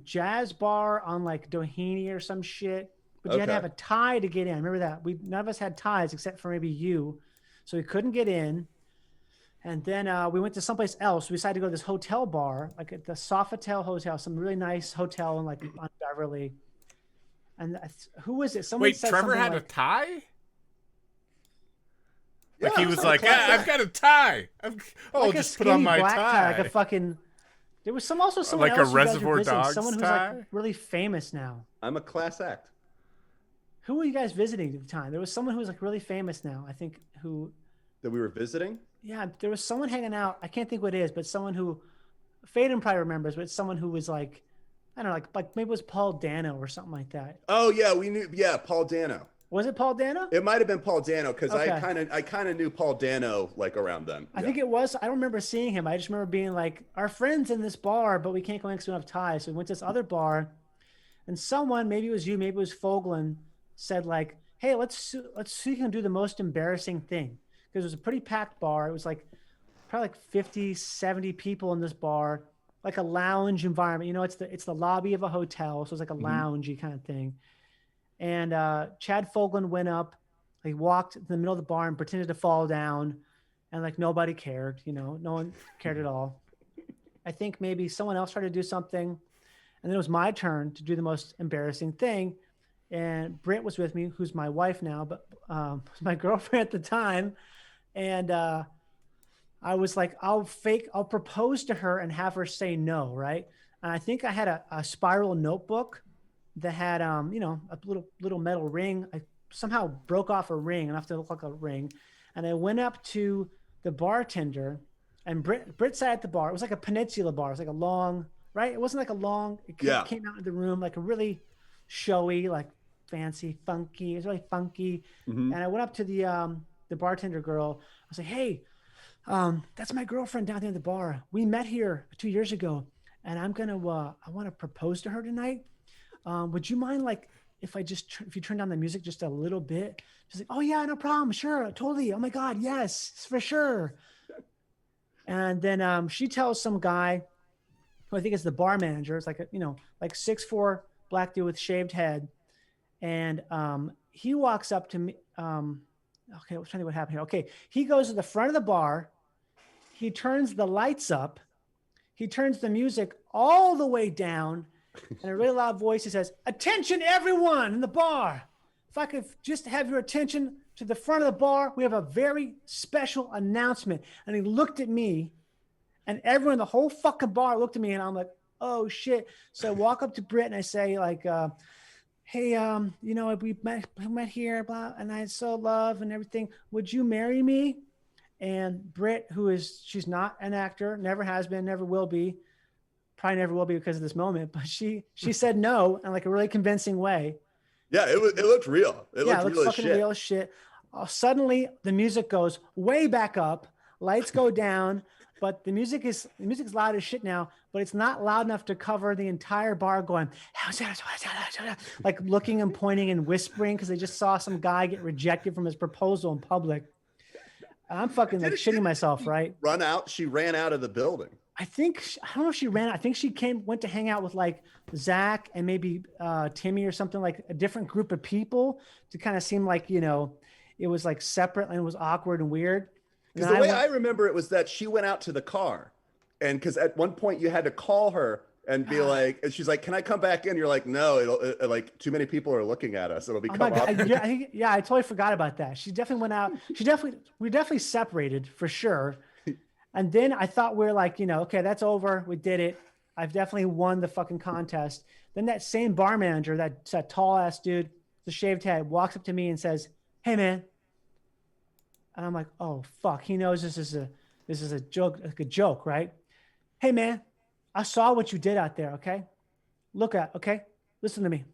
jazz bar on like Doheny or some shit. But you had to have a tie to get in. Remember that? None of us had ties except for maybe you. So we couldn't get in. And then we went to someplace else. We decided to go to this hotel bar, like at the Sofitel Hotel, some really nice hotel in like on Beverly. And who was it? Someone Wait, said Trevor something had like, a tie? Yeah, Like he was it's like, class I've got a tie. I'll like just a put on skinny my black tie. like a fucking. There was someone Like a else you guys were Reservoir visiting, Dogs someone who's tie? like really famous now. I'm a class act. Who were you guys visiting at the time? There was someone who was like really famous now. I think who. That we were visiting. Yeah, there was someone hanging out. I can't think what it is, but someone who, Faden probably remembers, but someone who was like, I don't know, like maybe it was Paul Dano or something like that. Oh yeah, we knew. Yeah, Paul Dano. Was it Paul Dano? It might have been Paul Dano because Okay. I kind of knew Paul Dano like around then. I think it was. I don't remember seeing him. I just remember being like, our friend's in this bar, but we can't go in because we don't have ties. So we went to this other bar, and someone, maybe it was you, maybe it was Fogelin, said like, hey, let's see if you can do the most embarrassing thing. Because it was a pretty packed bar. It was like probably like 50, 70 people in this bar, like a lounge environment. You know, it's the lobby of a hotel. So it's like a loungey kind of thing. And Chad Fogelin went up, he walked in the middle of the bar and pretended to fall down, and like nobody cared, you know, no one cared at all. I think maybe someone else tried to do something, and then it was my turn to do the most embarrassing thing. And Britt was with me, who's my wife now, but my girlfriend at the time. And I was like, I'll propose to her and have her say no, right? And I think I had a spiral notebook that had, you know, a little metal ring. I somehow broke off a ring, enough to look like a ring. And I went up to the bartender, and Britt sat at the bar. It was like a peninsula bar. It was like a long, right? It wasn't like a long, it came out of the room like a really showy, like fancy, funky. It was really funky. Mm-hmm. And I went up to the bartender girl. I was like, hey, that's my girlfriend down there at the bar. We met here 2 years ago, and I want to propose to her tonight. Would you mind like if you turn down the music just a little bit? She's like, oh yeah, no problem. Sure. Totally. Oh my God. Yes, for sure. And then, she tells some guy who I think is the bar manager. It's like, like 6'4" black dude with shaved head. And, he walks up to me. Okay. I was trying to think what happened here. Okay. He goes to the front of the bar. He turns the lights up. He turns the music all the way down. And a really loud voice, he says, attention everyone in the bar. If I could just have your attention to the front of the bar, we have a very special announcement. And he looked at me And everyone, the whole fucking bar looked at me and I'm like, oh shit. So I walk up to Britt and I say like, hey, you know, we met here, blah, and I so love and everything. Would you marry me? And Britt, she's not an actor, never has been, never will be, probably never will be because of this moment, but she said no in like a really convincing way. Yeah, it looked real. It looked real fucking real as shit. Suddenly the music goes way back up, lights go down, but the music is loud as shit now, but it's not loud enough to cover the entire bar going like looking and pointing and whispering because they just saw some guy get rejected from his proposal in public. I'm fucking like shitting myself, right? She ran out of the building. I don't know if she ran. I think she went to hang out with like Zach and maybe Timmy or something, like a different group of people to kind of seem like, you know, it was like separate and it was awkward and weird. Because the way I remember it was that she went out to the car, and because at one point you had to call her and be like, and she's like, "Can I come back in?" You're like, "No, it'll like too many people are looking at us. It'll become awkward." Yeah, I totally forgot about that. She definitely went out. We definitely separated for sure. And then I thought we were like, you know, okay, that's over. We did it. I've definitely won the fucking contest. Then that same bar manager, that tall ass dude, the shaved head, walks up to me and says, "Hey man." And I'm like, oh fuck, he knows this is a joke, like a joke, right? Hey man, I saw what you did out there, okay? Okay? Listen to me.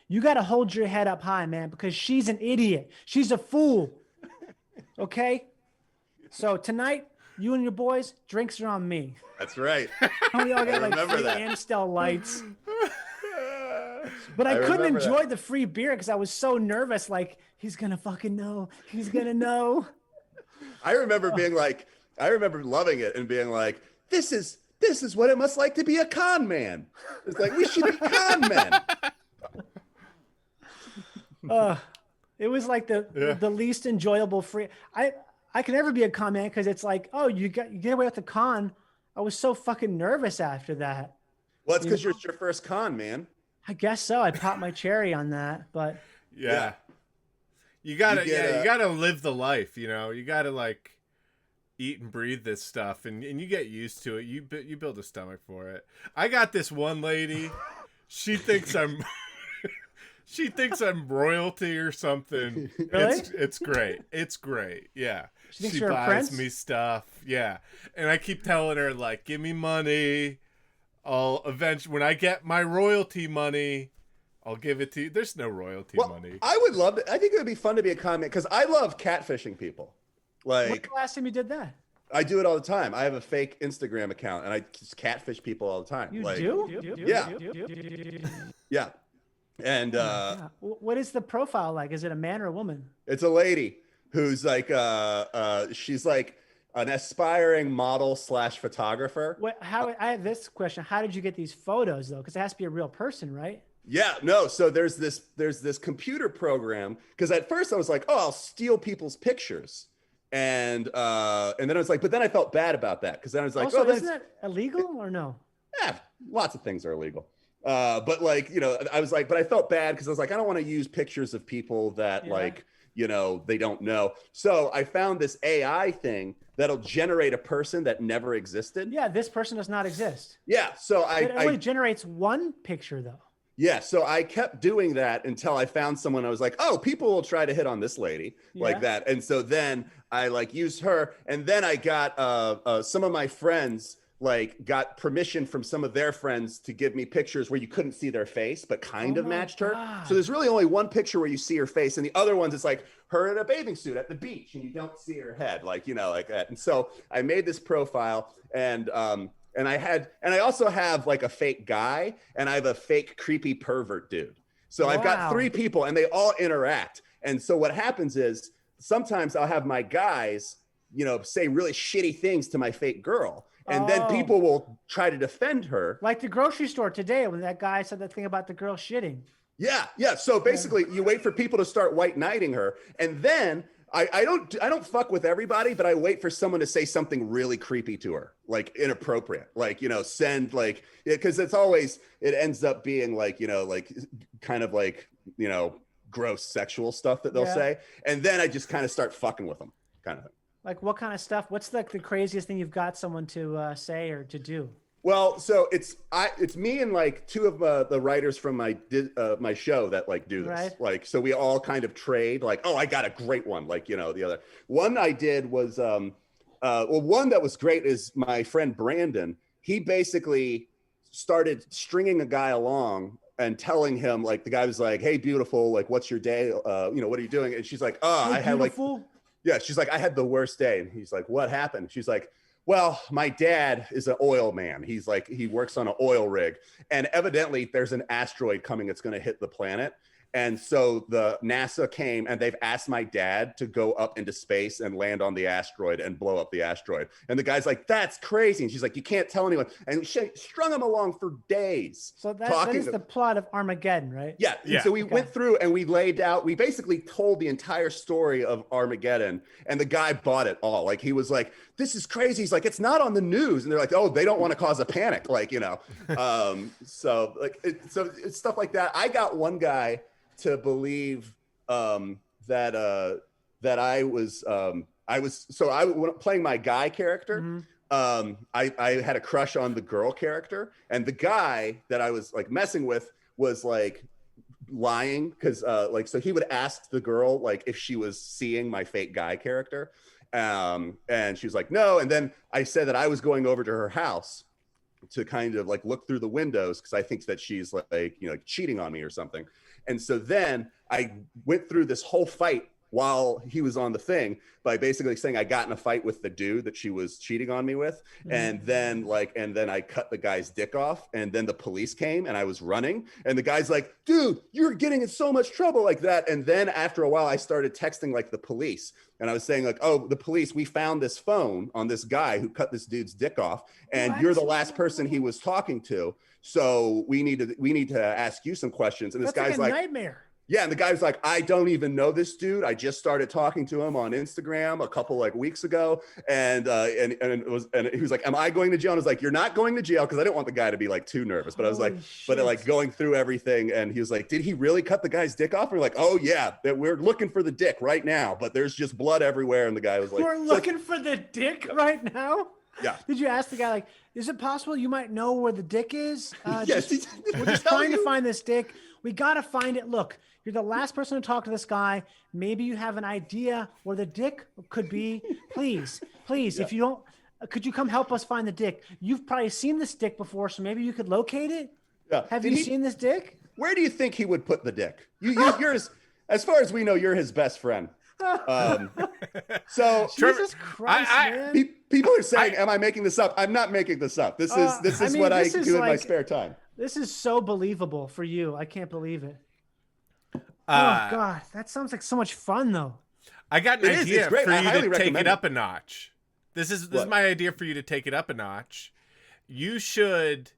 You got to hold your head up high, man, because she's an idiot. She's a fool. Okay? So tonight, you and your boys, drinks are on me. That's right. We all get like free Amstel lights. But I couldn't enjoy the free beer because I was so nervous. Like, he's going to fucking know. He's going to know. I remember loving it and being like, this is what it must like to be a con man. It's like, we should be con men. It was like the least enjoyable free. I can never be a con man because it's like, oh, you get away with the con. I was so fucking nervous after that. Well, it's because it's your first con, man. I guess so. I popped my cherry on that, but yeah. You gotta live the life, you know. You gotta like eat and breathe this stuff, and you get used to it. You build a stomach for it. I got this one lady. She thinks I'm royalty or something. Really? It's great. It's great. Yeah. She buys me stuff. Yeah. And I keep telling her like, give me money. I'll eventually, when I get my royalty money, I'll give it to you. There's no royalty money. I would love it. I think it would be fun to be a con man because I love catfishing people. Like, when's the last time you did that? I do it all the time. I have a fake Instagram account and I just catfish people all the time. You like, do? Yeah. Yeah. And what is the profile like? Is it a man or a woman? It's a lady who's like she's like an aspiring model / photographer. I have this question. How did you get these photos though? Because it has to be a real person, right? Yeah, no. So there's this computer program. Because at first I was like, oh, I'll steal people's pictures, and then I was like, but then I felt bad about that because then I was like, also, isn't that illegal or no? Yeah, lots of things are illegal. But like, you know, I was like, but I felt bad because I was like, I don't want to use pictures of people that like, you know, they don't know. So I found this AI thing that'll generate a person that never existed. Yeah, this person does not exist. Yeah, so it only generates one picture though. Yeah, so I kept doing that until I found someone. I was like, oh, people will try to hit on this lady like that. And so then I like used her, and then I got some of my friends like got permission from some of their friends to give me pictures where you couldn't see their face but kind of matched her. So there's really only one picture where you see her face, and the other ones it's like her in a bathing suit at the beach and you don't see her head, like, you know, like that. And so I made this profile, and I also have like a fake guy, and I have a fake creepy pervert dude. So I've got 3 people and they all interact. And so what happens is sometimes I'll have my guys, you know, say really shitty things to my fake girl. And then people will try to defend her. Like the grocery store today when that guy said that thing about the girl shitting. Yeah. So basically you wait for people to start white knighting her. And then I don't fuck with everybody, but I wait for someone to say something really creepy to her, like inappropriate, like, you know, send like, because it ends up being like, you know, like kind of like, you know, gross sexual stuff that they'll say. And then I just kind of start fucking with them kind of thing. Like what kind of stuff? What's like the craziest thing you've got someone to say or to do? Well, so it's me and like two of the writers from my show that like do this. Right. Like, so we all kind of trade. Like, oh, I got a great one. Like, you know, the other one I did was well, one that was great is my friend Brandon. He basically started stringing a guy along and telling him, like, the guy was like, "Hey, beautiful, like, what's your day? You know, what are you doing?" And she's like, "Oh, Hey, I had beautiful. like." Yeah, she's like, I had the worst day. And he's like, what happened? She's like, well, my dad is an oil man. He's like, he works on an oil rig. And evidently there's an asteroid coming that's going to hit the planet. And so the NASA came and they've asked my dad to go up into space and land on the asteroid and blow up the asteroid. And the guy's like, that's crazy. And she's like, you can't tell anyone. And she strung him along for days. So that is the plot of Armageddon, right? Yeah. Yeah. So we went through and we laid out, we basically told the entire story of Armageddon, and the guy bought it all. Like, he was like, this is crazy. He's like, it's not on the news. And they're like, oh, they don't want to cause a panic. Like, you know, so it's stuff like that. I got one guy to believe that I was playing my guy character. Mm-hmm. I had a crush on the girl character, and the guy that I was like messing with was like lying because like, so he would ask the girl like if she was seeing my fake guy character, and she was like no, and then I said that I was going over to her house to kind of like look through the windows because I think that she's like, you know, like cheating on me or something. And so then I went through this whole fight while he was on the thing by basically saying I got in a fight with the dude that she was cheating on me with. And then I cut the guy's dick off, and then the police came and I was running, and the guy's like, dude, you're getting in so much trouble like that. And then after a while I started texting like the police, and I was saying like, oh, the police, we found this phone on this guy who cut this dude's dick off, and you're the last person he was talking to. So we need to ask you some questions. And this guy's like a like nightmare. Yeah, and the guy was like, I don't even know this dude. I just started talking to him on Instagram a couple like weeks ago, and he was like, am I going to jail? And I was like, you're not going to jail, because I didn't want the guy to be like too nervous. But I was like, but like going through everything, and he was like, did he really cut the guy's dick off? And we're like, oh yeah, that we're looking for the dick right now, but there's just blood everywhere. And the guy was like, we're looking for the dick right now. Yeah. Did you ask the guy like, is it possible you might know where the dick is? Yes. We're just trying to find this dick. We got to find it. Look, you're the last person to talk to this guy. Maybe you have an idea where the dick could be. Please, yeah. If you don't, could you come help us find the dick? You've probably seen this dick before, so maybe you could locate it. Yeah. Have you seen this dick? Where do you think he would put the dick? You're as far as we know, you're his best friend. So Jesus Christ, man. People are saying, am I making this up? I'm not making this up. This is what I do in my spare time. This is so believable for you. I can't believe it. Oh God, that sounds like so much fun though. I got an idea for you to take it up it. a notch. This is my idea for you to take it up a notch. You should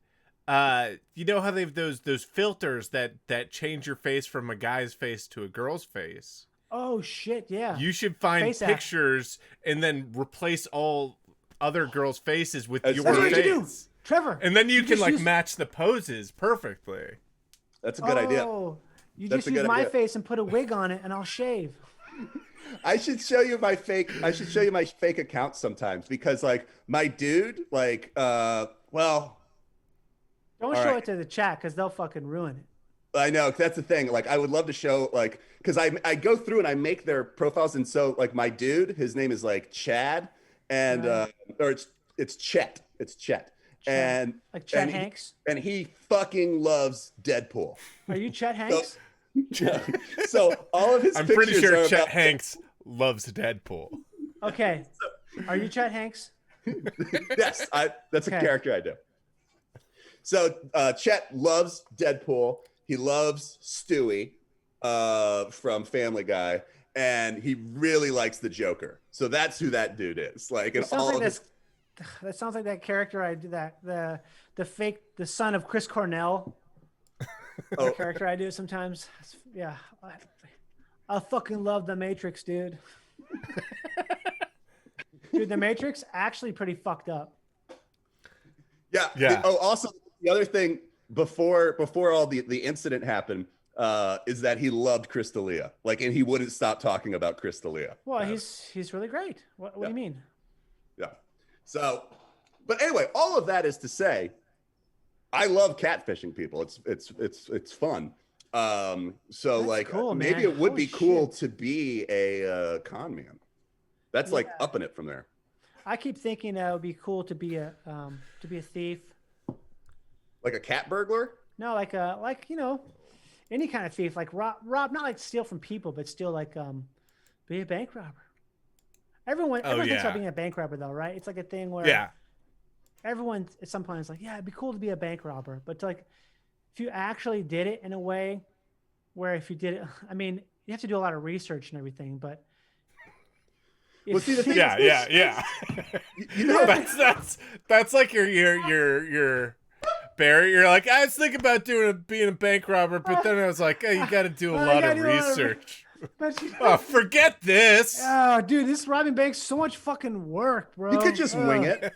you know how they have those filters that change your face from a guy's face to a girl's face? Oh shit, yeah. You should find face pictures and then replace all other girls' faces with your That's face. what you do, Trevor. And then you can like match the poses perfectly. That's a good idea. You just use my face and put a wig on it, and I'll shave. I should show you my fake account sometimes, because like my dude, like well. Don't show it to the chat, because they'll fucking ruin it. I know, that's the thing. Like, I would love to show, like, because I go through and I make their profiles, and so like my dude, his name is like Chad, and or it's Chet. It's Chet. And like Chet Hanks. And he fucking loves Deadpool. Are you Chet Hanks? So all of his I'm pictures pretty sure are Chet about Hanks loves Deadpool. Okay. Are you Chet Hanks? Yes, that's a character I do. So Chet loves Deadpool. He loves Stewie from Family Guy, and he really likes the Joker. So that's who that dude is. Like, and all of his... That sounds like that character I do, that the son of Chris Cornell. The character I do sometimes. Yeah, I fucking love the Matrix, dude. Dude, the Matrix actually pretty fucked up. Yeah. Also, the other thing, before all the incident happened, is that he loved Crystalia. Like, and he wouldn't stop talking about Crystalia. Well, he's really great. What do you mean? Yeah. So, but anyway, all of that is to say, I love catfishing people. It's fun. So That's like cool, maybe man. it would Holy be cool shit. to be a con man. That's like Yeah. upping it from there. I keep thinking it would be cool to be a thief. Like a cat burglar? No, like any kind of thief, like rob, not like steal from people, but still like be a bank robber. Everyone thinks about being a bank robber though, right? It's like a thing where everyone at some point is like, yeah, it'd be cool to be a bank robber, but like if you actually did it in a way where if you did it, I mean, you have to do a lot of research and everything, but Well, see, the thing yeah. you know, that's like your Barry. You're like, I was thinking about being a bank robber, but then I was like, hey, you got to do a lot of research. Oh, forget this. Oh, dude, this robbing bank's so much fucking work, bro. you could just wing it.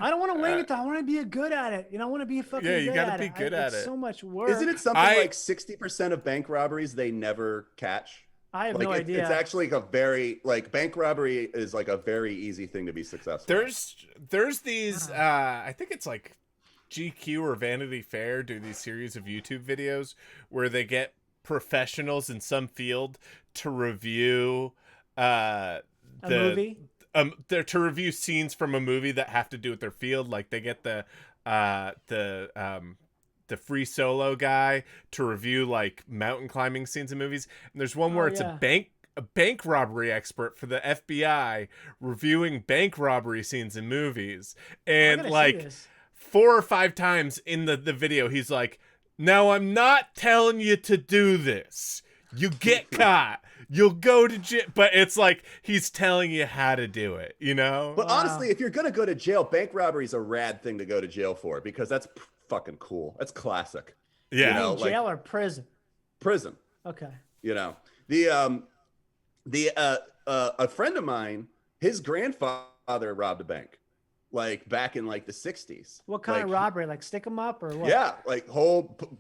I don't want to wing it though. I want to be good at it. I want to be fucking you good gotta at be it. good at it's it. so much work. Isn't it something like 60% of bank robberies they never catch? I have no idea. It's actually like a very bank robbery is like a very easy thing to be successful. There's these I think it's like GQ or Vanity Fair do these series of YouTube videos where they get professionals in some field to review a movie. They're to review scenes from a movie that have to do with their field. Like they get the Free Solo guy to review like mountain climbing scenes in movies. And there's one where it's a bank robbery expert for the FBI reviewing bank robbery scenes in movies. And like 4 or 5 times in the video, he's like, now I'm not telling you to do this. You get caught. You'll go to jail. But it's like he's telling you how to do it, you know? But honestly, if you're going to go to jail, bank robbery is a rad thing to go to jail for because that's fucking cool. That's classic. Yeah. You know, jail or prison? Prison. Okay. You know, a friend of mine, his grandfather robbed a bank, like back in like the 60s. What kind of robbery? Like stick them up or what? Yeah, like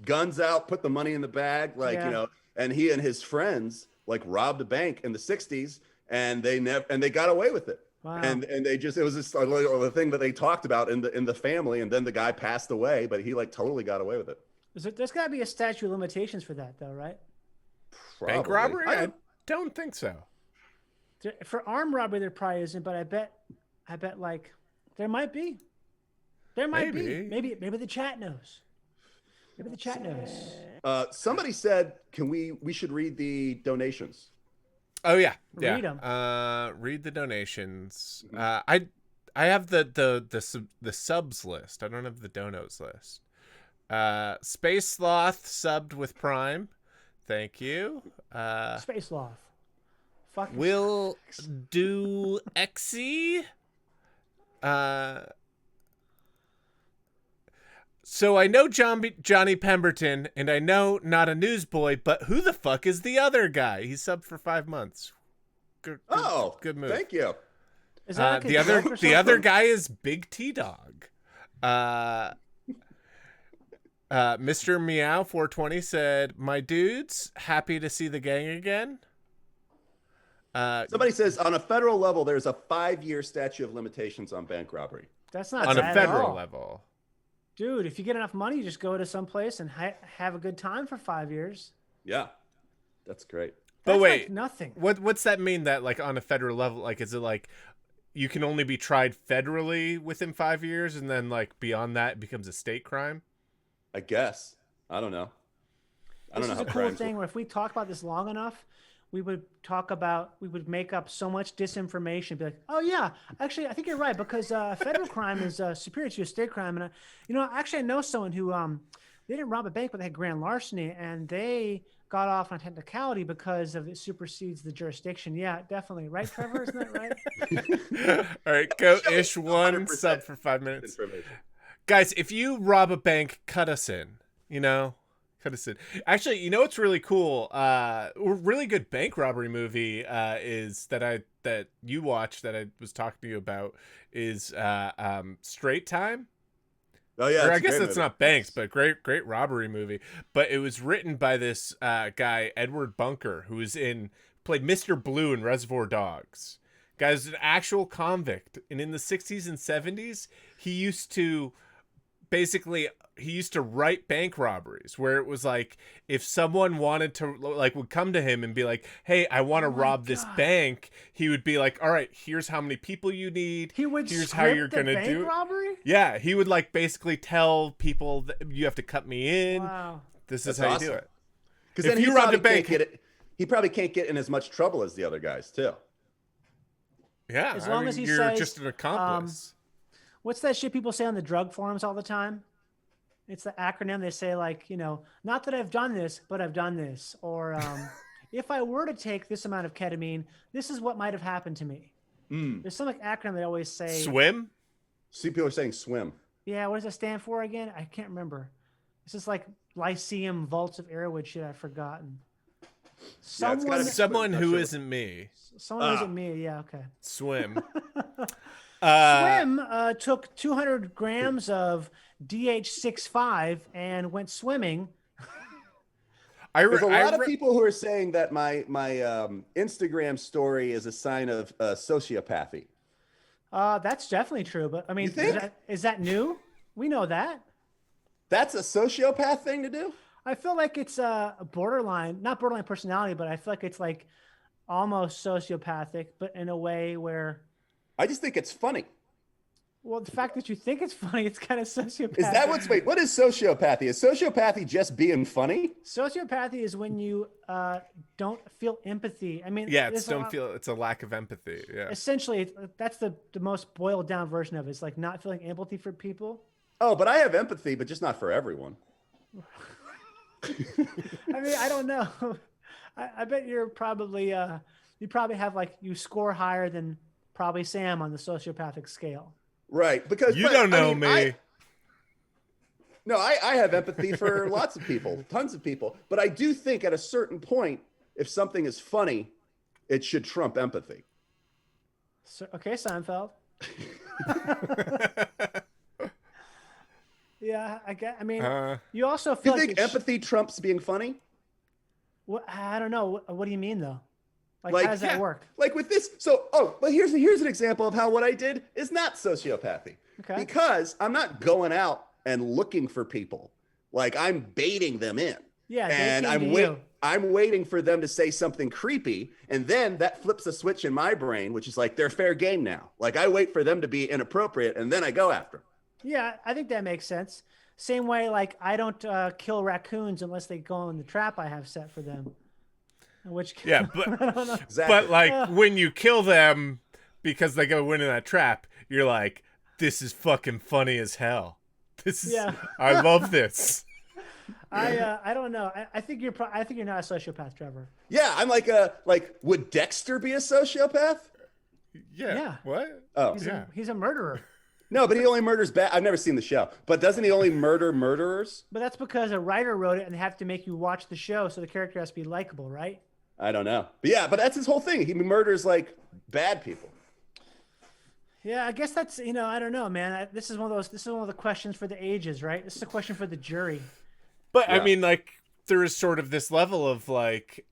guns out, put the money in the bag, you know. And he and his friends like robbed a bank in the 60s, and they got away with it. Wow. And it was just a thing that they talked about in the family, and then the guy passed away, but he like totally got away with it. There's got to be a statute of limitations for that, though, right? Probably. Bank robbery? I don't think so. For armed robbery, there probably isn't, but I bet like there might be. There might be. Maybe the chat knows. Maybe the chat knows. Somebody said, we should read the donations. Oh yeah. Read them. Read the donations. I have the subs list. I don't have the donos list. Space Sloth subbed with Prime. Thank you. Space Sloth. Fucking Will do Exy. So I know Johnny Pemberton, and I know not a newsboy, but who the fuck is the other guy? He's subbed for 5 months. Good move. Thank you. Is that like the other guy is Big T Dog. Mr. Meow 420 said, "My dudes, happy to see the gang again." Somebody says on a federal level, there's a 5-year statute of limitations on bank robbery. That's not on bad a federal at all. level. Dude, if you get enough money, you just go to some place and have a good time for 5 years. Yeah, that's great. That's But wait, like nothing. What's that mean? That like on a federal level, like is it like you can only be tried federally within 5 years, and then like beyond that it becomes a state crime? I guess. I don't know. This is a cool thing where if we talk about this long enough, we would make up so much disinformation. Be like, oh yeah, actually, I think you're right because federal crime is superior to a state crime. And actually, I know someone who they didn't rob a bank, but they had grand larceny, and they got off on technicality because of it supersedes the jurisdiction. Yeah, definitely, right, Trevor? Isn't that right? All right, go ish one sub for 5 minutes, guys. If you rob a bank, cut us in. Actually, you know what's really cool? A really good bank robbery movie is that you watched that I was talking to you about is Straight Time. Oh yeah, Or it's I a guess great it's movie. not Banks, but great robbery movie. But it was written by this guy Edward Bunker, who played Mr. Blue in Reservoir Dogs. Guy's an actual convict, and in the 60s and 70s, he used to write bank robberies where it was like if someone wanted to would come to him and be like, hey, I want to rob this bank, he would be like, all right, here's how many people you need, He would here's script how you're the gonna bank do robbery? yeah, he would basically tell people that you have to cut me in. Wow. This That's is how awesome. you do it. Because If then you robbed a bank, he probably can't get in as much trouble as the other guys too. yeah, As long as he you're says, just an accomplice. What's that shit people say on the drug forums all the time? It's the acronym. They say not that I've done this, but I've done this. Or if I were to take this amount of ketamine, this is what might have happened to me. There's some acronym they always say. Swim? See, people are saying swim. Yeah, what does that stand for again? I can't remember. It's just like lyceum vaults of Arrowwood shit I've forgotten. Someone who isn't me. Someone who isn't me, yeah, okay. Swim. Swim took 200 grams of DH65 and went swimming. There's a lot of people who are saying that my Instagram story is a sign of sociopathy. That's definitely true, but I mean, is that new? We know that. That's a sociopath thing to do? I feel like it's a borderline, not borderline personality, but I feel like it's like almost sociopathic, but in a way where... I just think it's funny. Well, the fact that you think it's funny, it's kind of sociopathic. Is that what is sociopathy? Is sociopathy just being funny? Sociopathy is when you don't feel empathy. I mean, yeah, it's a lack of empathy. Yeah. Essentially, that's the most boiled down version of it. It's like not feeling empathy for people. Oh, but I have empathy, but just not for everyone. I mean, I don't know. I bet you're probably you probably have you score higher than probably Sam on the sociopathic scale. Right, because you don't know me. I have empathy for lots of people, tons of people. But I do think at a certain point, if something is funny, it should trump empathy. So, okay, Seinfeld. Yeah, I mean, you also feel you think empathy trumps being funny? Well, I don't know. What do you mean, though? How does that work? Like with this. But here's an example of how what I did is not sociopathy. Okay. Because I'm not going out and looking for people. Like I'm baiting them in. Yeah. And I'm waiting for them to say something creepy. And then that flips a switch in my brain, which is like, they're fair game now. Like I wait for them to be inappropriate and then I go after them. Yeah, I think that makes sense. Same way, I don't kill raccoons unless they go in the trap I have set for them. Yeah, but exactly. But when you kill them because they go into that trap, you're like, this is fucking funny as hell. I love this. I don't know. I think you're not a sociopath, Trevor. Yeah, I'm would Dexter be a sociopath? Yeah. What? Oh, he's a murderer. No, but he only murders I've never seen the show, but doesn't he only murder murderers? But that's because a writer wrote it and they have to make you watch the show, so the character has to be likable, right? I don't know. But that's his whole thing. He murders bad people. Yeah, I guess that's, I don't know, man. This is one of the questions for the ages, right? This is a question for the jury. But yeah. I mean, there is sort of this level of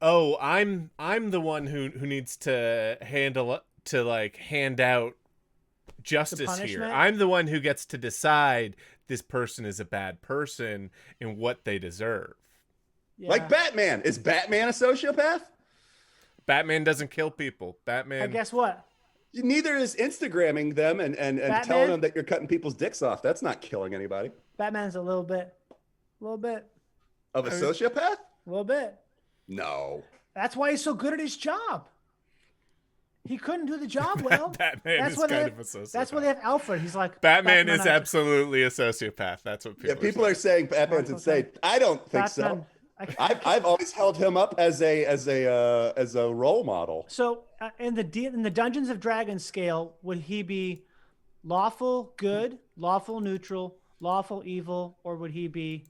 oh, I'm the one who needs to hand out justice here. I'm the one who gets to decide this person is a bad person and what they deserve. Yeah. Like Batman. Is Batman a sociopath? Batman doesn't kill people. Batman. And guess what? Neither is Instagramming them and telling them that you're cutting people's dicks off. That's not killing anybody. Batman's a little bit of a sociopath. A little bit. No. That's why he's so good at his job. He couldn't do the job well. Batman is kind of a sociopath. That's why they have Alfred. He's like Batman is absolutely a sociopath. That's what people are saying. Batman's insane. I don't think so. I've always held him up as a role model. So in the Dungeons of Dragons scale, would he be lawful good, lawful neutral, lawful evil, or would he be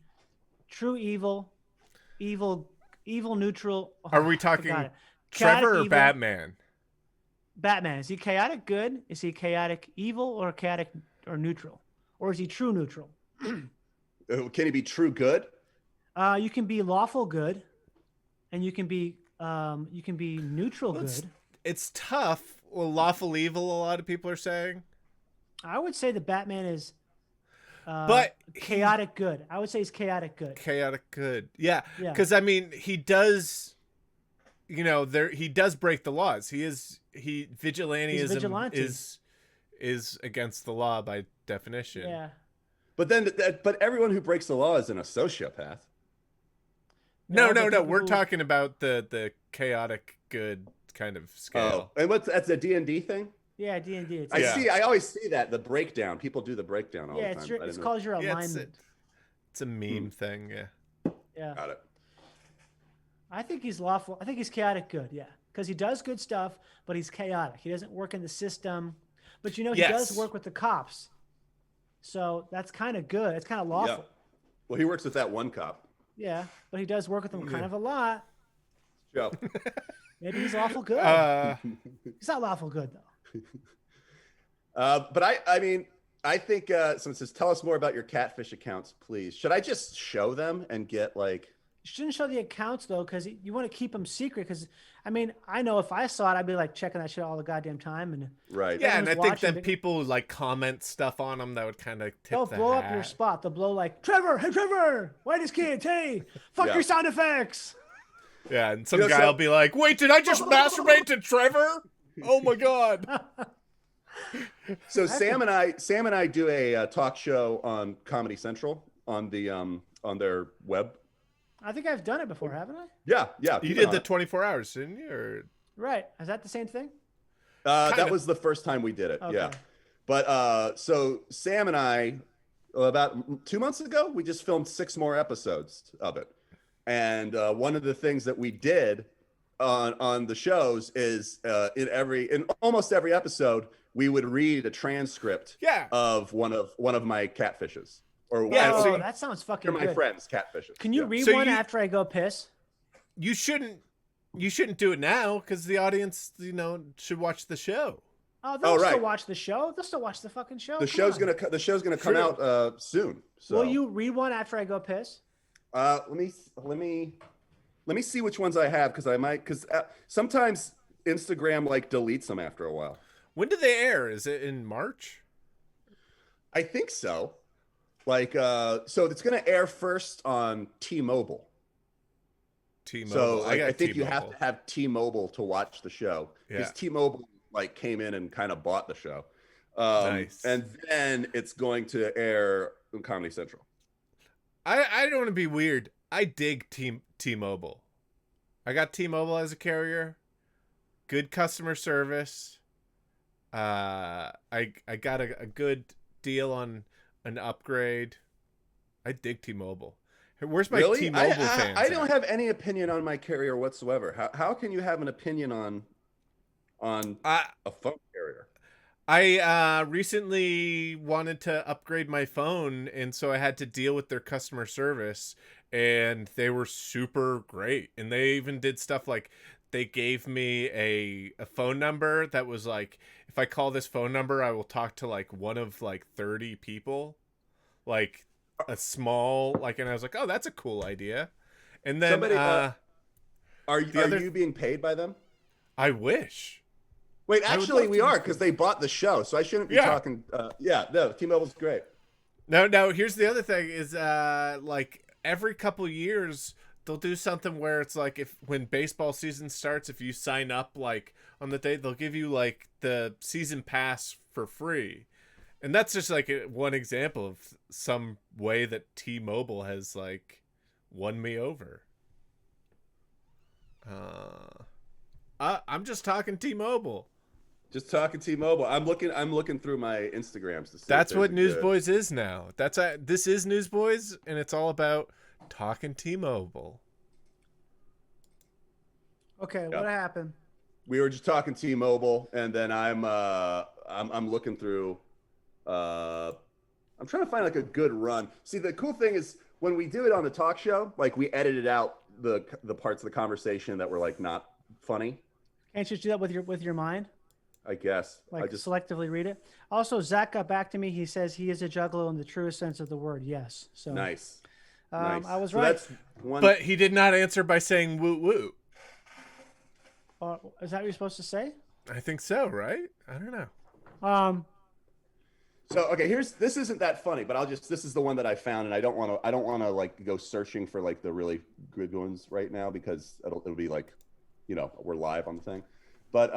true evil neutral? Oh, are we talking Trevor or evil? Batman? Batman, is he chaotic good? Is he chaotic evil or chaotic or neutral? Or is he true neutral? Can he be true good? You can be lawful good, and you can be neutral good. It's tough. Well, lawful evil, a lot of people are saying. I would say the Batman is but chaotic good. I would say he's chaotic good. Chaotic good. Yeah. Yeah. Because, I mean, he does, he does break the laws. Vigilantism is against the law by definition. Yeah. But everyone who breaks the law isn't a sociopath. No. We're talking about the chaotic good kind of scale. Oh, and that's a D&D thing? Yeah, D&D. I always see that, the breakdown. People do the breakdown all the time. It's called your alignment. It's a meme thing, yeah. Yeah. Got it. I think he's lawful. I think he's chaotic good, yeah. Because he does good stuff, but he's chaotic. He doesn't work in the system. But he does work with the cops. So that's kind of good. It's kind of lawful. Yeah. Well, he works with that one cop. Yeah, but he does work with them kind of a lot. Joe. Maybe he's lawful good. He's not lawful good, though. But I think someone says, tell us more about your catfish accounts, please. Should I just show them and get like... You shouldn't show the accounts, though, because you want to keep them secret. Because, I know if I saw it, I'd be like checking that shit all the goddamn time. And right. Yeah, and I think then people like comment stuff on them that would kind of tip they'll the blow hat. up your spot. They'll blow like, Trevor, hey, Trevor, whitest kids, hey, fuck your sound effects. Yeah, and some guy will be like, wait, did I just masturbate to Trevor? Oh, my God. So Sam and I do a talk show on Comedy Central on their web. I think I've done it before, haven't I? Yeah. You did the 24 hours, didn't you? Or... Right. Is that the same thing? That was the first time we did it. Okay. Yeah. But so Sam and I, about 2 months ago, we just filmed 6 more episodes of it. And one of the things that we did on the shows is in almost every episode, we would read a transcript of one of my catfishes. That sounds fucking good. They're my friends' catfishes. Can you read one after I go piss? You shouldn't do it now because the audience, should watch the show. Oh, they'll still watch the show. They'll still watch the fucking show. The show's gonna come out soon. So. Will you read one after I go piss? Let me see which ones I have because sometimes Instagram like deletes them after a while. When do they air? Is it in March? I think so. Like, so it's going to air first on T-Mobile. So I think you have to have T-Mobile to watch the show because T-Mobile like came in and kind of bought the show. Nice. And then it's going to air on Comedy Central. I don't want to be weird. I dig T-Mobile. I got T-Mobile as a carrier. Good customer service. I got a good deal on an upgrade. I dig T-Mobile. Where's my T-Mobile fans? I don't have any opinion on my carrier whatsoever. How can you have an opinion on a phone carrier? I recently wanted to upgrade my phone, and so I had to deal with their customer service, and they were super great. And they even did stuff like they gave me a phone number that was like, if I call this phone number, I will talk to like one of like 30 people, like a small, like, and I was like, oh, that's a cool idea. And then are you being paid by them? I wish. Wait, actually we are, because they bought the show, so I shouldn't be talking. No, T-Mobile's great. No, here's the other thing is like every couple years they'll do something where it's like when baseball season starts, if you sign up like on the day, they'll give you like the season pass for free. And that's just like one example of some way that T-Mobile has like won me over. I'm just talking T-Mobile. Just talking T-Mobile. I'm looking through my Instagrams to see. That's what Newsboys is now. This is Newsboys, and it's all about talking T-Mobile. Okay, what happened? We were just talking T-Mobile, and then I'm looking through. I'm trying to find like a good run. See, the cool thing is when we do it on the talk show, like we edited out the parts of the conversation that were like not funny. Can't you just do that with your mind? I guess. Like I just selectively read it. Also, Zach got back to me. He says he is a juggalo in the truest sense of the word. Yes. So nice. Nice. I was So right. that's one. But he did not answer by saying woo woo. Is that what you're supposed to say? I think so, right? I don't know. So okay, this isn't that funny, but this is the one that I found, and I don't want to like go searching for like the really good ones right now because it'll be like, we're live on the thing. But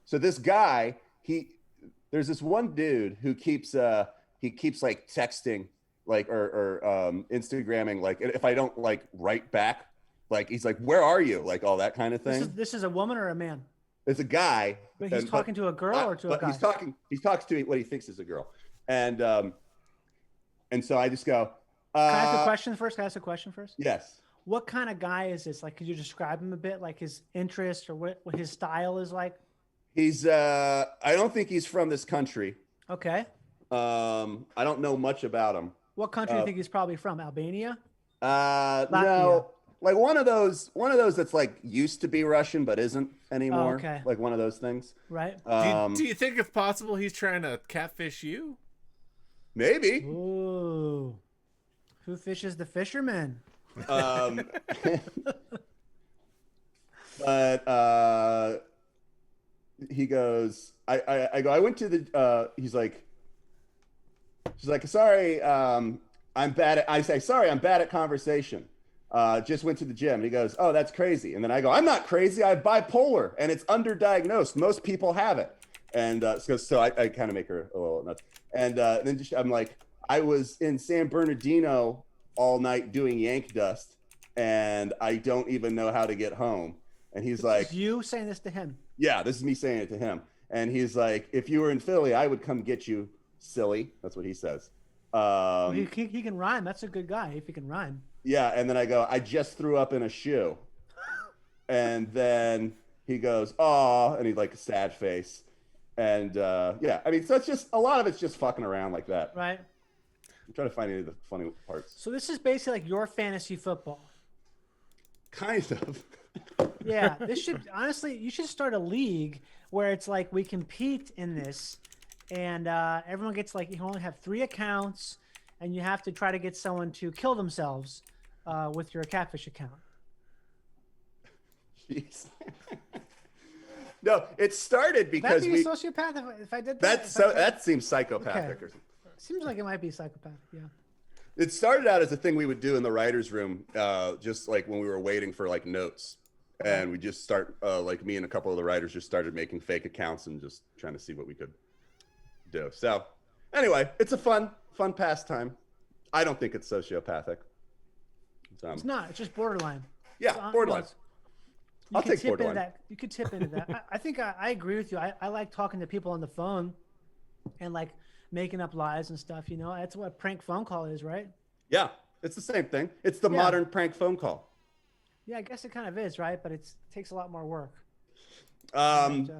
so this guy, there's this one dude who keeps like texting like or Instagramming, like if I don't like write back, like he's like, where are you, like all that kind of thing. This is a woman or a man? It's a guy. But he's talking to a girl or to a guy? He talks to what he thinks is a girl. And so I just go, Can I ask a question first? Yes. What kind of guy is this? Like, could you describe him a bit, like his interest or what his style is like? He's I don't think he's from this country. Okay. I don't know much about him. What country do you think he's probably from? Albania? No. Like one of those that's like used to be Russian but isn't anymore. Oh, okay. Like one of those things. Right. Do you think it's possible he's trying to catfish you? Maybe. Ooh. Who fishes the fisherman? But he goes, I go, I went to the she's like, sorry, I'm bad at conversation. Just went to the gym. And he goes, oh, that's crazy. And then I go, I'm not crazy. I have bipolar and it's underdiagnosed. Most people have it. And so I kind of make her a little nuts. And then I'm like, I was in San Bernardino all night doing yank dust and I don't even know how to get home. And he's like, you saying this to him? Yeah, this is me saying it to him. And he's like, if you were in Philly, I would come get you, silly. That's what he says. He can rhyme. That's a good guy if he can rhyme. Yeah, and then I go, I just threw up in a shoe. And then he goes, aw, and he's like a sad face. And yeah, I mean, so it's just, a lot of it's just fucking around like that. Right. I'm trying to find any of the funny parts. So this is basically like your fantasy football. Kind of. Yeah, this should, honestly, you should start a league where it's like we compete in this and everyone gets like, you can only have 3 accounts and you have to try to get someone to kill themselves with your catfish account. Jeez. No, it started because That'd be a sociopath if I did that. That seems psychopathic. Okay. Or something. Seems like it might be psychopathic, yeah. It started out as a thing we would do in the writer's room, just like when we were waiting for like notes. And we just start, like me and a couple of the writers just started making fake accounts and just trying to see what we could do. So anyway, it's a fun pastime. I don't think it's sociopathic. It's not. It's just borderline. Yeah, borderline. I'll take borderline. You could tip into that. I think I agree with you. I like talking to people on the phone and like making up lies and stuff. That's what a prank phone call is, right? Yeah, it's the same thing. It's the modern prank phone call. Yeah, I guess it kind of is, right? But it takes a lot more work. Did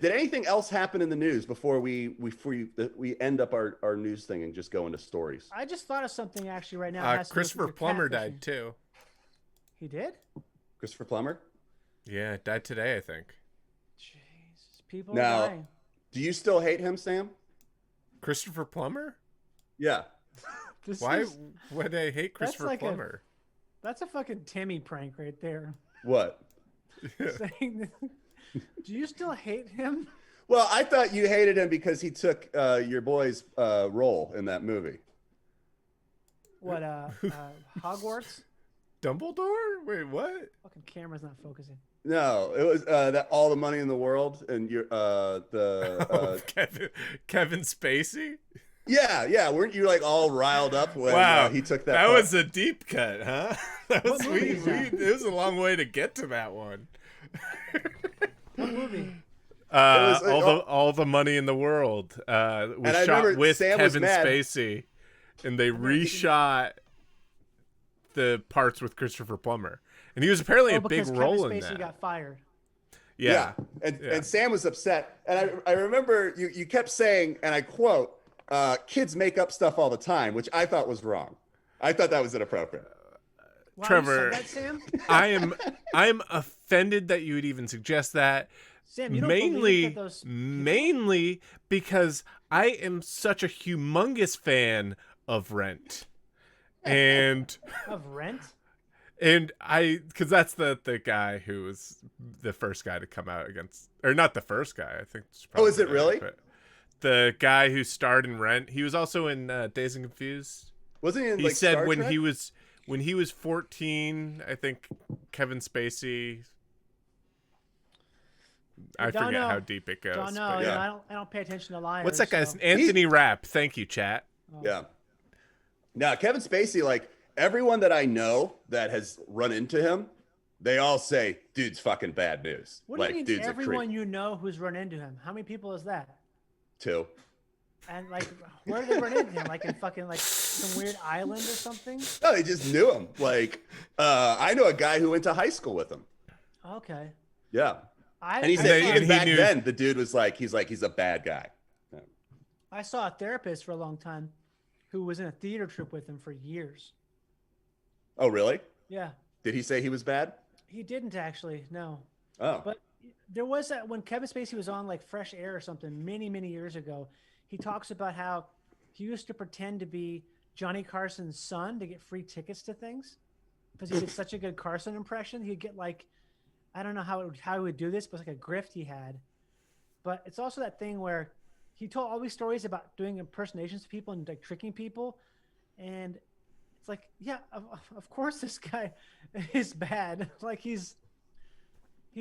anything else happen in the news before we end up our news thing and just go into stories? I just thought of something actually right now. Christopher Plummer died too. He did? Christopher Plummer? Yeah, died today, I think. Jesus, people are dying. Do you still hate him, Sam? Christopher Plummer? Yeah. Why would I hate Christopher Plummer? That's a fucking Timmy prank right there. What? Saying, do you still hate him? Well, I thought you hated him because he took your boy's role in that movie. What, Hogwarts? Dumbledore? Wait, what? Fucking camera's not focusing. No, it was that All the Money in the World and Kevin Spacey? Yeah. Weren't you like all riled up when he took that? That part? was a deep cut, huh? That was it was a long way to get to that one. What movie? All the Money in the World was shot with Kevin Spacey, and they reshot the parts with Christopher Plummer, and he was apparently a big role in that. Kevin Spacey got fired. Yeah. And Sam was upset, and I remember you kept saying, and I quote, kids make up stuff all the time, which I thought was wrong. I thought that was inappropriate. Why Trevor, you said that, Sam? I am offended that you would even suggest that. Sam, you don't believe that those Mainly because I am such a humongous fan of Rent. And of Rent? And because that's the guy who was the first guy to come out against, or not the first guy, I think. Oh, is it really? But the guy who starred in Rent, he was also in Dazed and Confused. Wasn't he in, He like, said Star when Trek? he was 14, I think Kevin Spacey. I forget how deep it goes. Don't know. but Yeah. I don't pay attention to liars. What's that guy's so. Anthony Rapp? Thank you, chat. Yeah. Now, Kevin Spacey, like, everyone that I know that has run into him, they all say, dude's fucking bad news. What do you mean dude's everyone you know who's run into him? How many people is that? 2. And, like, where did they run into him? Like, in fucking, like, some weird island or something? No, they just knew him. Like, I know a guy who went to high school with him. Okay. Yeah. And he I said saw- even he back knew- then, the dude was like, he's a bad guy. Yeah. I saw a therapist for a long time who was in a theater troupe with him for years. Oh, really? Yeah. Did he say he was bad? He didn't actually, no. Oh. But there was that when Kevin Spacey was on like Fresh Air or something many, many years ago, he talks about how he used to pretend to be Johnny Carson's son to get free tickets to things because he did such a good Carson impression. He'd get like, I don't know how he would do this, but it's like a grift he had. But it's also that thing where he told all these stories about doing impersonations of people and like tricking people. And it's like, yeah, of course this guy is bad. Like he's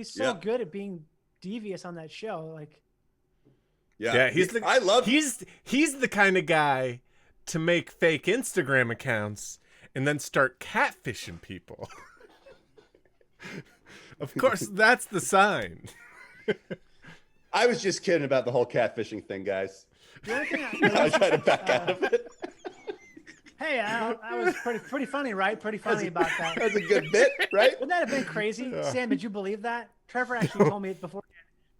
so good at being devious on that show. Like, Yeah. he's the kind of guy to make fake Instagram accounts and then start catfishing people. Of course, that's the sign. I was just kidding about the whole catfishing thing, guys. the other thing I was trying to back out of it. hey, that was pretty funny, right? Pretty funny about that. That was a good bit, right? Wouldn't that have been crazy? Sam, did you believe that? Trevor actually told me before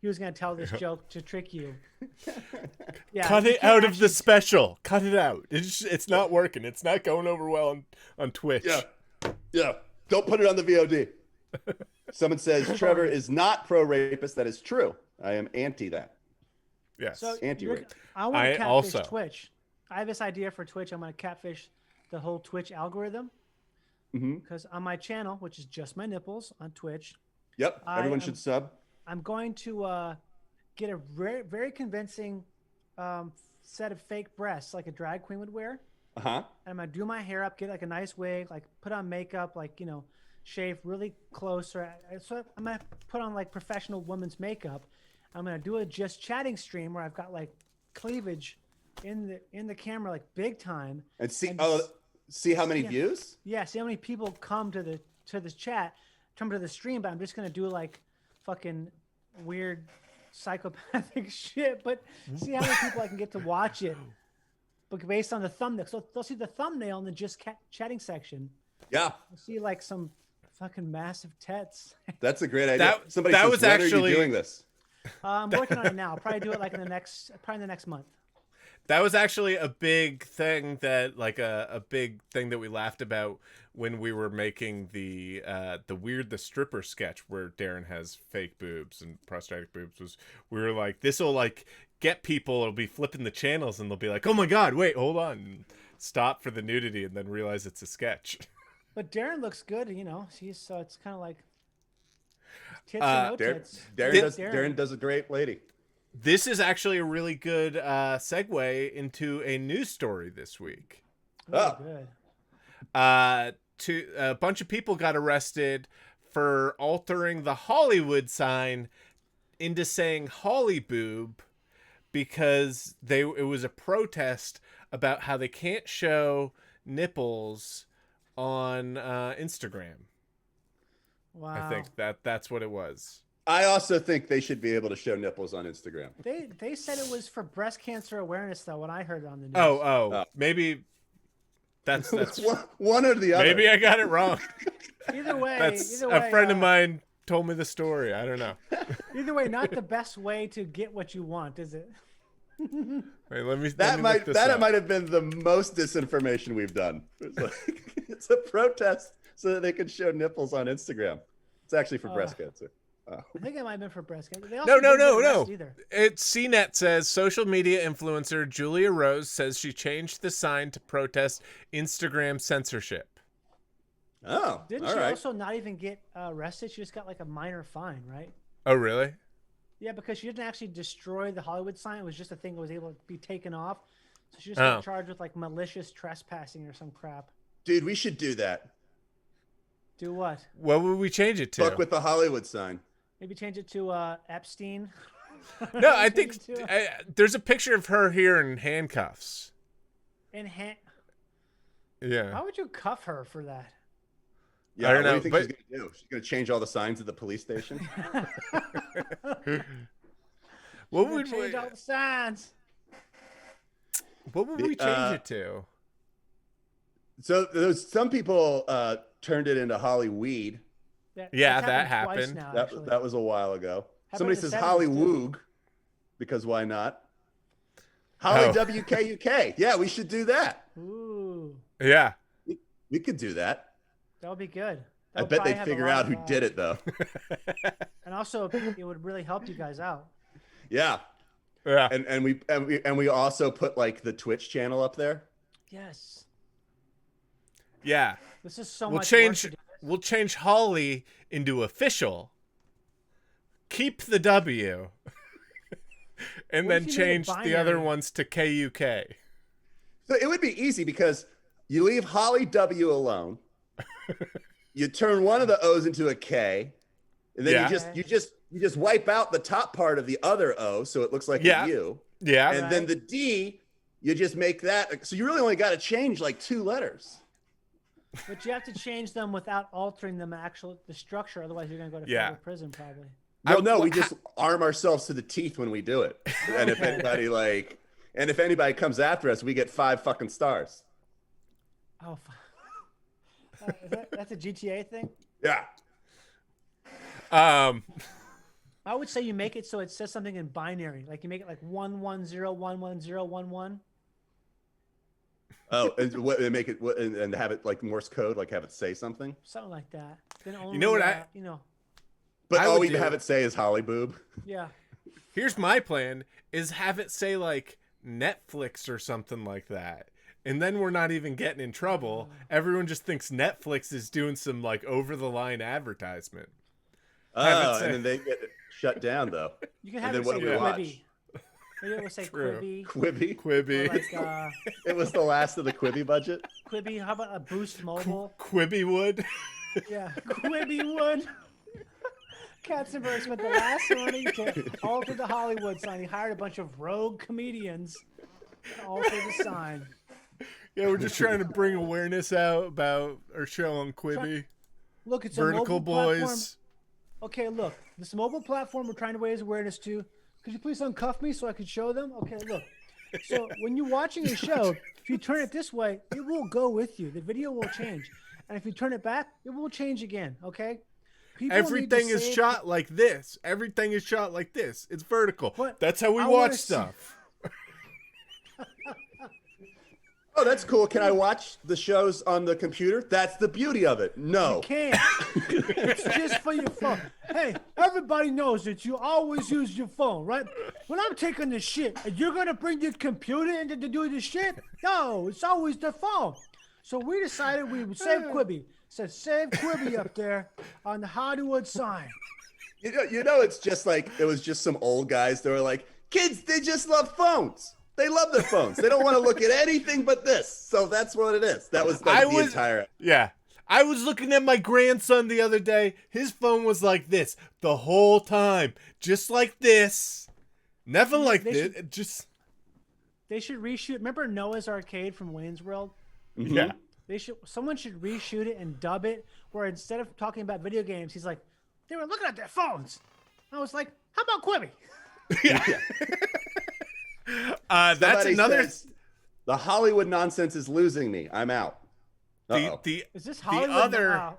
he was going to tell this joke to trick you. Yeah, Cut you it can't out of actually- the special. Cut it out. It's not working. It's not going over well on Twitch. Yeah. Don't put it on the VOD. Someone says Trevor is not pro-rapist. That is true. I am anti that. Yes. So Anti-rape. I want I to catfish also- Twitch. I have this idea for Twitch. I'm going to catfish the whole Twitch algorithm because on my channel, which is just my nipples on Twitch, Yep. Everyone I should sub. I'm going to get a very, very convincing set of fake breasts like a drag queen would wear. Uh-huh. And I'm going to do my hair up, get like a nice wig, like put on makeup, like, shave really close. So I'm going to put on like professional woman's makeup. I'm going to do a just chatting stream where I've got like cleavage in the camera, like big time. And see And see how many views? Yeah, see how many people come to this chat, come to the stream, but I'm just going to do like fucking weird psychopathic shit, but see how many people I can get to watch it. But based on the thumbnail, so they'll see the thumbnail in the just chatting section. Yeah. They'll see like some fucking massive tets. That's a great idea. Somebody that says, was when actually- are you doing this? I'm working on it now. I'll probably do it like in the next month. That was actually a big thing that we laughed about when we were making the Weird the Stripper sketch where Darren has fake boobs and prosthetic boobs. We were like, this will like get people, it'll be flipping the channels and they'll be like, oh my god, wait, hold on, and stop for the nudity and then realize it's a sketch. But Darren looks good, so it's kind of like tits or no tits. Darren does a great lady. This is actually a really good segue into a news story this week. Really good. A bunch of people got arrested for altering the Hollywood sign into saying Holly boob because it was a protest about how they can't show nipples on Instagram. Wow. I think that's what it was. I also think they should be able to show nipples on Instagram. They said it was for breast cancer awareness, though. When I heard it on the news. Oh, maybe that's one or the other. maybe I got it wrong. Either way, A friend of mine told me the story. I don't know. Either way, not the best way to get what you want, is it? Wait, let me That look this up. might have been the most disinformation we've done. It's a protest so that they can show nipples on Instagram. It's actually for breast cancer. I think it might have been for breast cancer. No. It's CNET says social media influencer Julia Rose says she changed the sign to protest Instagram censorship. Oh, didn't she also not even get arrested? She just got like a minor fine, right? Oh, really? Yeah, because she didn't actually destroy the Hollywood sign. It was just a thing that was able to be taken off. So she just got charged with like malicious trespassing or some crap. Dude, we should do that. Do what? What would we change it to? Fuck with the Hollywood sign. Maybe change it to Epstein. No, I think there's a picture of her here in handcuffs. Yeah. Why would you cuff her for that? Yeah, I don't know. What do you think she's gonna do? She's gonna change all the signs at the police station. What would change all the signs? What would we change it to? So some people turned it into Hollyweed. That happened. Now, that was a while ago. How Somebody says Hollywoog, because why not? WKUK. Yeah, we should do that. Ooh. Yeah. We could do that. That would be good. I bet they'd figure out who did it, though. And also, it would really help you guys out. Yeah. Yeah. And we also put like the Twitch channel up there. Yes. Yeah. This is so much work to do. We'll change Holly into official. Keep the W. And then change the other ones to KUK. So it would be easy because you leave Holly W alone. You turn one of the O's into a K, and then you just wipe out the top part of the other O so it looks like a U. Yeah. And then the D, you just make that. So you really only got to change like 2 letters. But you have to change them without altering the structure. Otherwise, you're going to go to federal prison probably. Well, no, we just arm ourselves to the teeth when we do it. And if anybody comes after us, we get 5 fucking stars. Oh, that's a GTA thing? Yeah. I would say you make it so it says something in binary. Like you make it like 110111111. Oh, and make it and have it like Morse code, like have it say something. Something like that. Then only, you know what But all we have it say is Holly boob. Yeah. Here's my plan: is have it say like Netflix or something like that. And then we're not even getting in trouble. Everyone just thinks Netflix is doing some like over-the-line advertisement. Oh, and then they get shut down though. You can have and it then say what do we watch? Maybe it would say True. Quibi. Quibi. Like, it was the last of the Quibi budget. Quibi. How about a Boost Mobile? Quibiwood. Yeah, Quibiwood. Katzenberg spent the last money to alter the Hollywood sign. He hired a bunch of rogue comedians to alter the sign. Yeah, we're just trying to bring awareness out about our show on Quibi. Look, it's Vertical a mobile Boys. platform. Okay, look, this mobile platform we're trying to raise awareness to. Could you please uncuff me so I could show them? Okay, look. So when you're watching a show, if you turn it this way, it will go with you. The video will change. And if you turn it back, it will change again, okay? Everything is shot like this. Everything is shot like this. It's vertical. That's how we watch stuff. Oh, that's cool. Can I watch the shows on the computer? That's the beauty of it. No. You can't. It's just for your phone. Hey, everybody knows that you always use your phone, right? When I'm taking the shit, and you're going to bring your computer in to do the shit? No, it's always the phone. So we decided we would save Quibi. Said save Quibi up there on the Hollywood sign. You know, it's just like, it was just some old guys that were like, kids, they just love phones. They love their phones. They don't want to look at anything but this. So that's what it is. That was like the entire. Yeah. I was looking at my grandson the other day. His phone was like this the whole time. Just like this. Never like this. They should reshoot. Remember Noah's Arcade from Wayne's World? Mm-hmm. Yeah. Someone should reshoot it and dub it where instead of talking about video games, he's like, they were looking at their phones. I was like, how about Quibi? Yeah. That's another. The Hollywood nonsense is losing me. I'm out. Is this Hollywood? I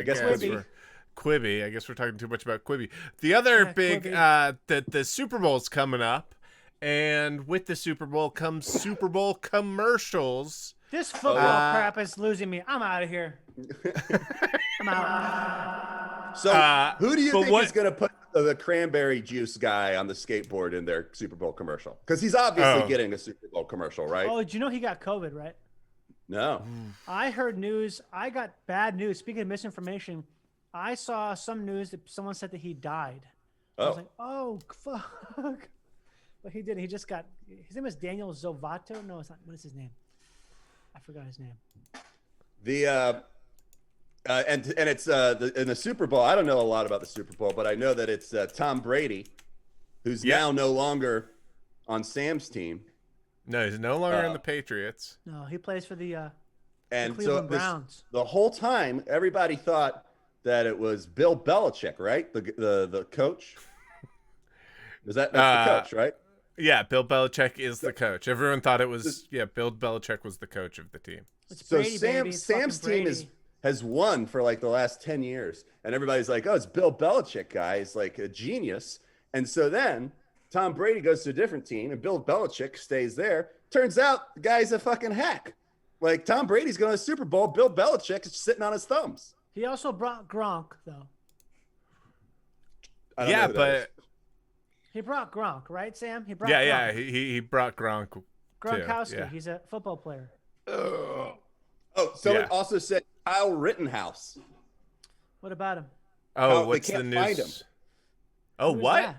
guess Quibi. I guess we're talking too much about Quibi. The other big, the Super Bowl's coming up, and with the Super Bowl comes Super Bowl commercials. This football crap is losing me. I'm out of here. I'm out. So who do you think is going to put the cranberry juice guy on the skateboard in their Super Bowl commercial? Because he's obviously getting a Super Bowl commercial, right? Oh, did you know he got COVID, right? No. I heard news. I got bad news. Speaking of misinformation, I saw some news that someone said that he died. I was like, oh, fuck. But he didn't. He just got, his name is Daniel Zovato. No, it's not. What is his name? I forgot his name. And it's in the Super Bowl. I don't know a lot about the Super Bowl, but I know that it's Tom Brady, who's now no longer on Sam's team. No, he's no longer in the Patriots. No, he plays for the and Cleveland so Browns. The whole time, everybody thought that it was Bill Belichick, right? The coach. That's the coach, right? Yeah, Bill Belichick is the coach. Everyone thought it was Bill Belichick was the coach of the team. It's So Brady, baby. It's Sam's fucking team has won for like the last 10 years, and everybody's like, "Oh, it's Bill Belichick, guy. He's like a genius." And so then Tom Brady goes to a different team, and Bill Belichick stays there. Turns out the guy's a fucking hack. Like Tom Brady's going to the Super Bowl. Bill Belichick is sitting on his thumbs. He also brought Gronk, though. I don't know who that is. He brought Gronk, right, Sam? He brought Gronk. Gronk. He brought Gronk. Gronkowski. Too, yeah. He's a football player. Oh, someone also said Kyle Rittenhouse. What about him? Oh, what's they the can't find him. news? Oh, Who is what?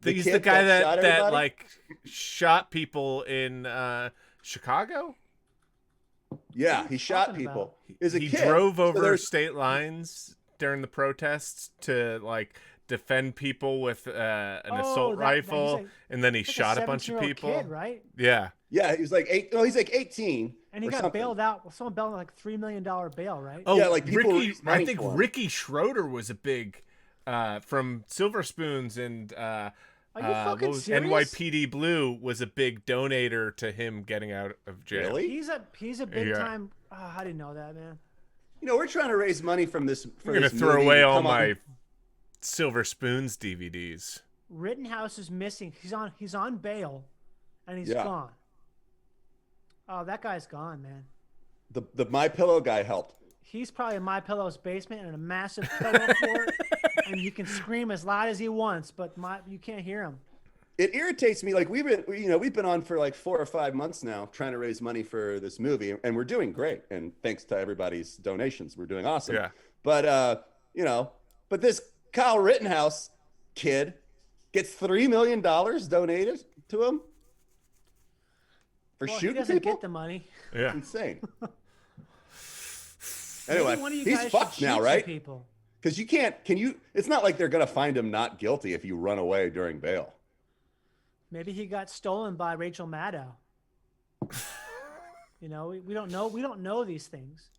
that? He's the guy that that like shot people in Chicago. Yeah, he shot talking people. about? He's a He kid. drove So over there's- state lines during the protests to like defend people with an assault rifle, and then he shot a bunch of people. Kid, right? Yeah. Yeah, he was like he's like 18. And he or got something. bailed out. Someone bailed out like $3 million bail, right? Oh, Yeah, like people Ricky. raised money I think for him. Ricky Schroeder was a big from Silver Spoons and Are you fucking serious? NYPD Blue was a big donator to him getting out of jail. Really? He's a big time. Oh, I didn't know that, man. You know, we're trying to raise money from this. I'm gonna throw away all my Silver Spoons DVDs. Rittenhouse is missing. He's on bail, and he's gone. Oh, that guy's gone, man. The My Pillow guy helped. He's probably in My Pillow's basement in a massive pillow fort, and you can scream as loud as he wants, but you can't hear him. It irritates me. Like we've been on for like 4 or 5 months now trying to raise money for this movie, and we're doing great. And thanks to everybody's donations, we're doing awesome. Yeah. But but this Kyle Rittenhouse kid gets $3 million donated to him for shooting he doesn't people. get the money. Yeah. Insane. Maybe Anyway, one of you he's guys fucked should now, shoot some right? People. Because you can't. It's not like they're gonna find him not guilty if you run away during bail. Maybe he got stolen by Rachel Maddow. We don't know. We don't know these things.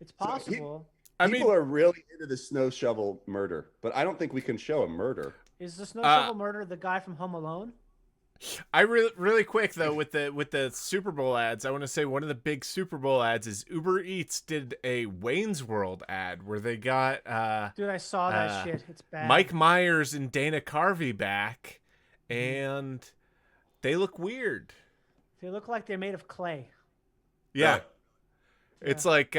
It's possible. People are really into the snow shovel murder, but I don't think we can show a murder. Is the snow shovel murder the guy from Home Alone? I really quick though with the Super Bowl ads, I want to say one of the big Super Bowl ads is Uber Eats did a Wayne's World ad where they got Dude, I saw that shit. It's bad. Mike Myers and Dana Carvey back, and they look weird. They look like they're made of clay. Yeah. It's like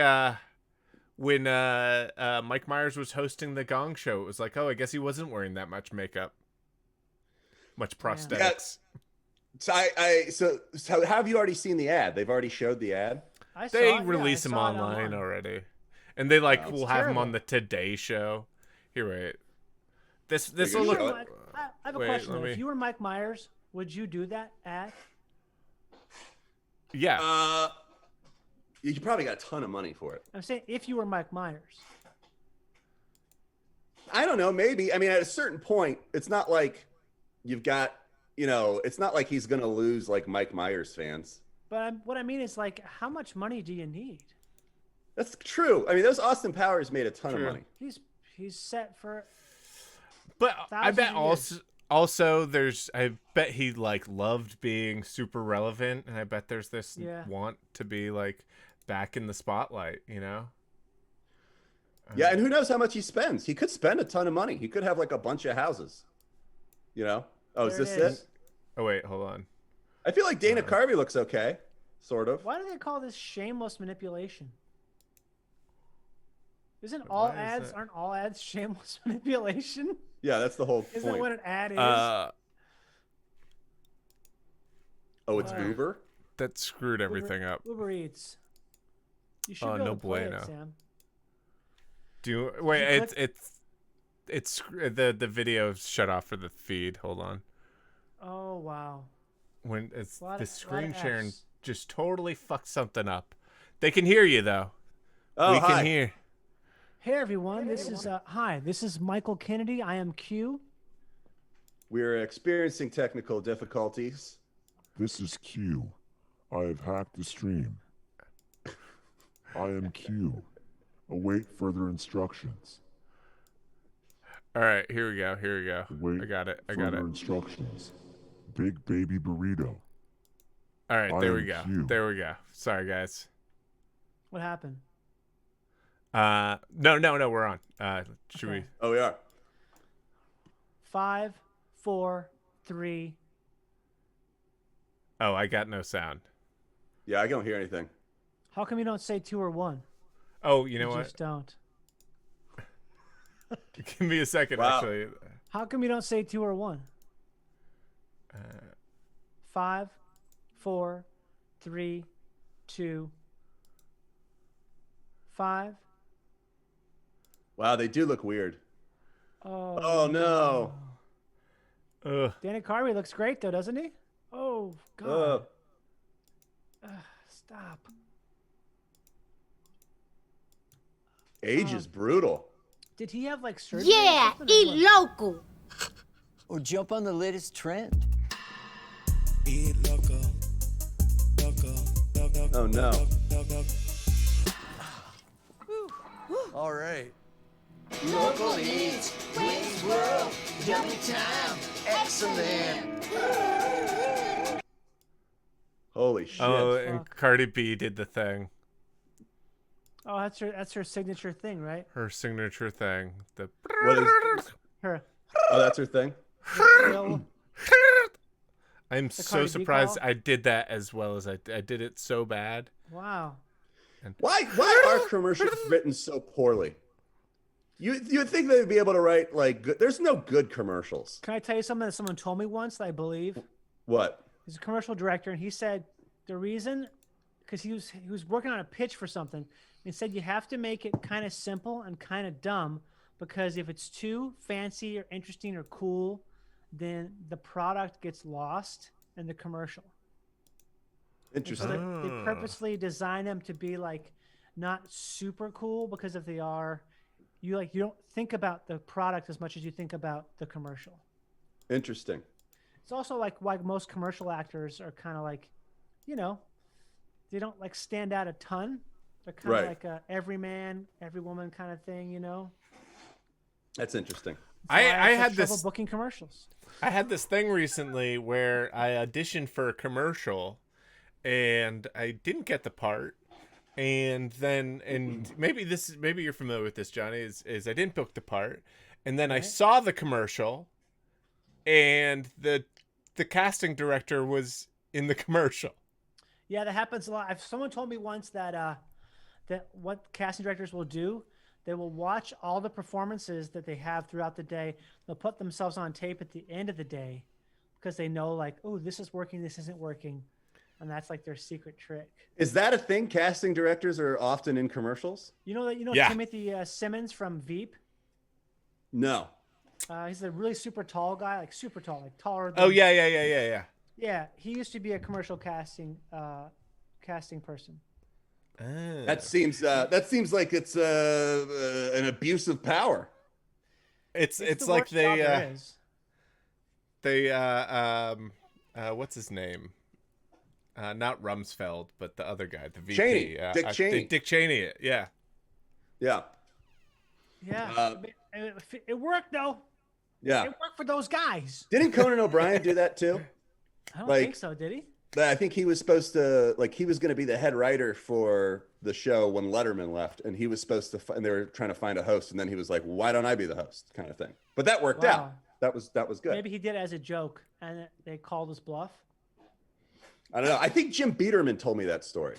when Mike Myers was hosting the Gong Show, it was like, oh, I guess he wasn't wearing that much makeup. Much prosthetics. Yeah. So have you already seen the ad? They've already showed the ad. They release them online already, and they will have them on the Today Show. Here, wait. This will look. I have a question. If you were Mike Myers, would you do that ad? Yeah. You probably got a ton of money for it. I'm saying if you were Mike Myers. I don't know. Maybe. I mean, at a certain point, it's not like you've got. It's not like he's gonna lose like Mike Myers fans. But what I mean is, like, how much money do you need? That's true. I mean, those Austin Powers made a ton of money. He's set for. But I bet also there's. I bet he loved being super relevant, and I bet there's this want to be back in the spotlight. Yeah, and who knows how much he spends? He could spend a ton of money. He could have a bunch of houses. Oh, is this it? Oh wait, hold on. I feel like Dana Carvey looks okay, sort of. Why do they call this shameless manipulation? Aren't all ads shameless manipulation? Yeah, that's the whole Isn't that point. what an ad is? Oh, it's Uber? That screwed everything up. Uber Eats. You should Oh, be able no to play bueno. it, Sam. Wait, it's the video shut off for the feed. Hold on. Oh wow. When it's the screen of sharing Fs. just totally fucked something up. They can hear you though. Oh, we hi. can hear. Hey everyone, this is Michael Kennedy. I am Q. We're experiencing technical difficulties. This is Q. I have hacked the stream. I am Q. Await further instructions. All right, here we go. Await I got it. further instructions. Big baby burrito. All right, I there am we go. Q. There we go. Sorry, guys. What happened? No, we're on. Should we? Oh, we are. 5, 4, 3. Oh, I got no sound. Yeah, I don't hear anything. How come you don't say 2 or 1? Oh, you know what? Just don't. Give me a second, Wow. actually. How come you don't say 2 or 1? 5, 4, 3, 2, 5. Wow, they do look weird. Oh, Oh, no. Ugh. Danny Carvey looks great though, doesn't he? Oh God. Stop. Age is brutal. Did he have like surgery? Yeah, or something, or eat what? local. Or jump on the latest trend. Oh, no. All right. Local eats, Wayne's World, yummy time, excellent. Holy shit. Oh, and Cardi B did the thing. Oh, that's her signature thing, right? Her signature thing. The. What is... Her. Oh, that's her thing? Real- I'm The so Cardi B surprised call? I did that as well as I did it so bad. Wow. Why are commercials written so poorly? You'd think they'd be able to write like good. There's no good commercials. Can I tell you something that someone told me once that I believe? What? He's a commercial director, and he said the reason, because he was working on a pitch for something. He said you have to make it kind of simple and kind of dumb, because if it's too fancy or interesting or cool, then the product gets lost in the commercial. And so Interesting. they purposely design them to be like not super cool, because if they are, you don't think about the product as much as you think about the commercial. Interesting. It's also like why most commercial actors are kind of like, they don't like stand out a ton. They're kind of Right. like a everyman, every woman kind of thing, That's interesting. I had trouble this. booking commercials. I had this thing recently where I auditioned for a commercial, and I didn't get the part. And then, maybe you're familiar with this, Johnny. Is I didn't book the part, and then I saw the commercial, and the casting director was in the commercial. Yeah, that happens a lot. Someone told me once that that what casting directors will do, they will watch all the performances that they have throughout the day. They'll put themselves on tape at the end of the day, because they know like, oh, this is working, this isn't working, and that's like their secret trick. Is that a thing? Casting directors are often in commercials? Yeah. Timothy Simmons from Veep? No. He's a really super tall guy, like super tall, like taller than... Oh yeah. Yeah, he used to be a commercial casting person. That seems like it's an abuse of power. It's the like worst job there is. What's his name? Not Rumsfeld, but the other guy, the VP. Cheney. Dick Cheney. Dick Cheney. Yeah. Yeah. Yeah, it worked though. Yeah. It worked for those guys. Didn't Conan O'Brien do that too? I don't Like- think so, did he? I think he was supposed to, he was going to be the head writer for the show when Letterman left, and he was supposed to, and they were trying to find a host, and then he was like, "Why don't I be the host?" kind of thing. But that worked out. That was good. Maybe he did it as a joke, and they called his bluff. I don't know. I think Jim Biederman told me that story.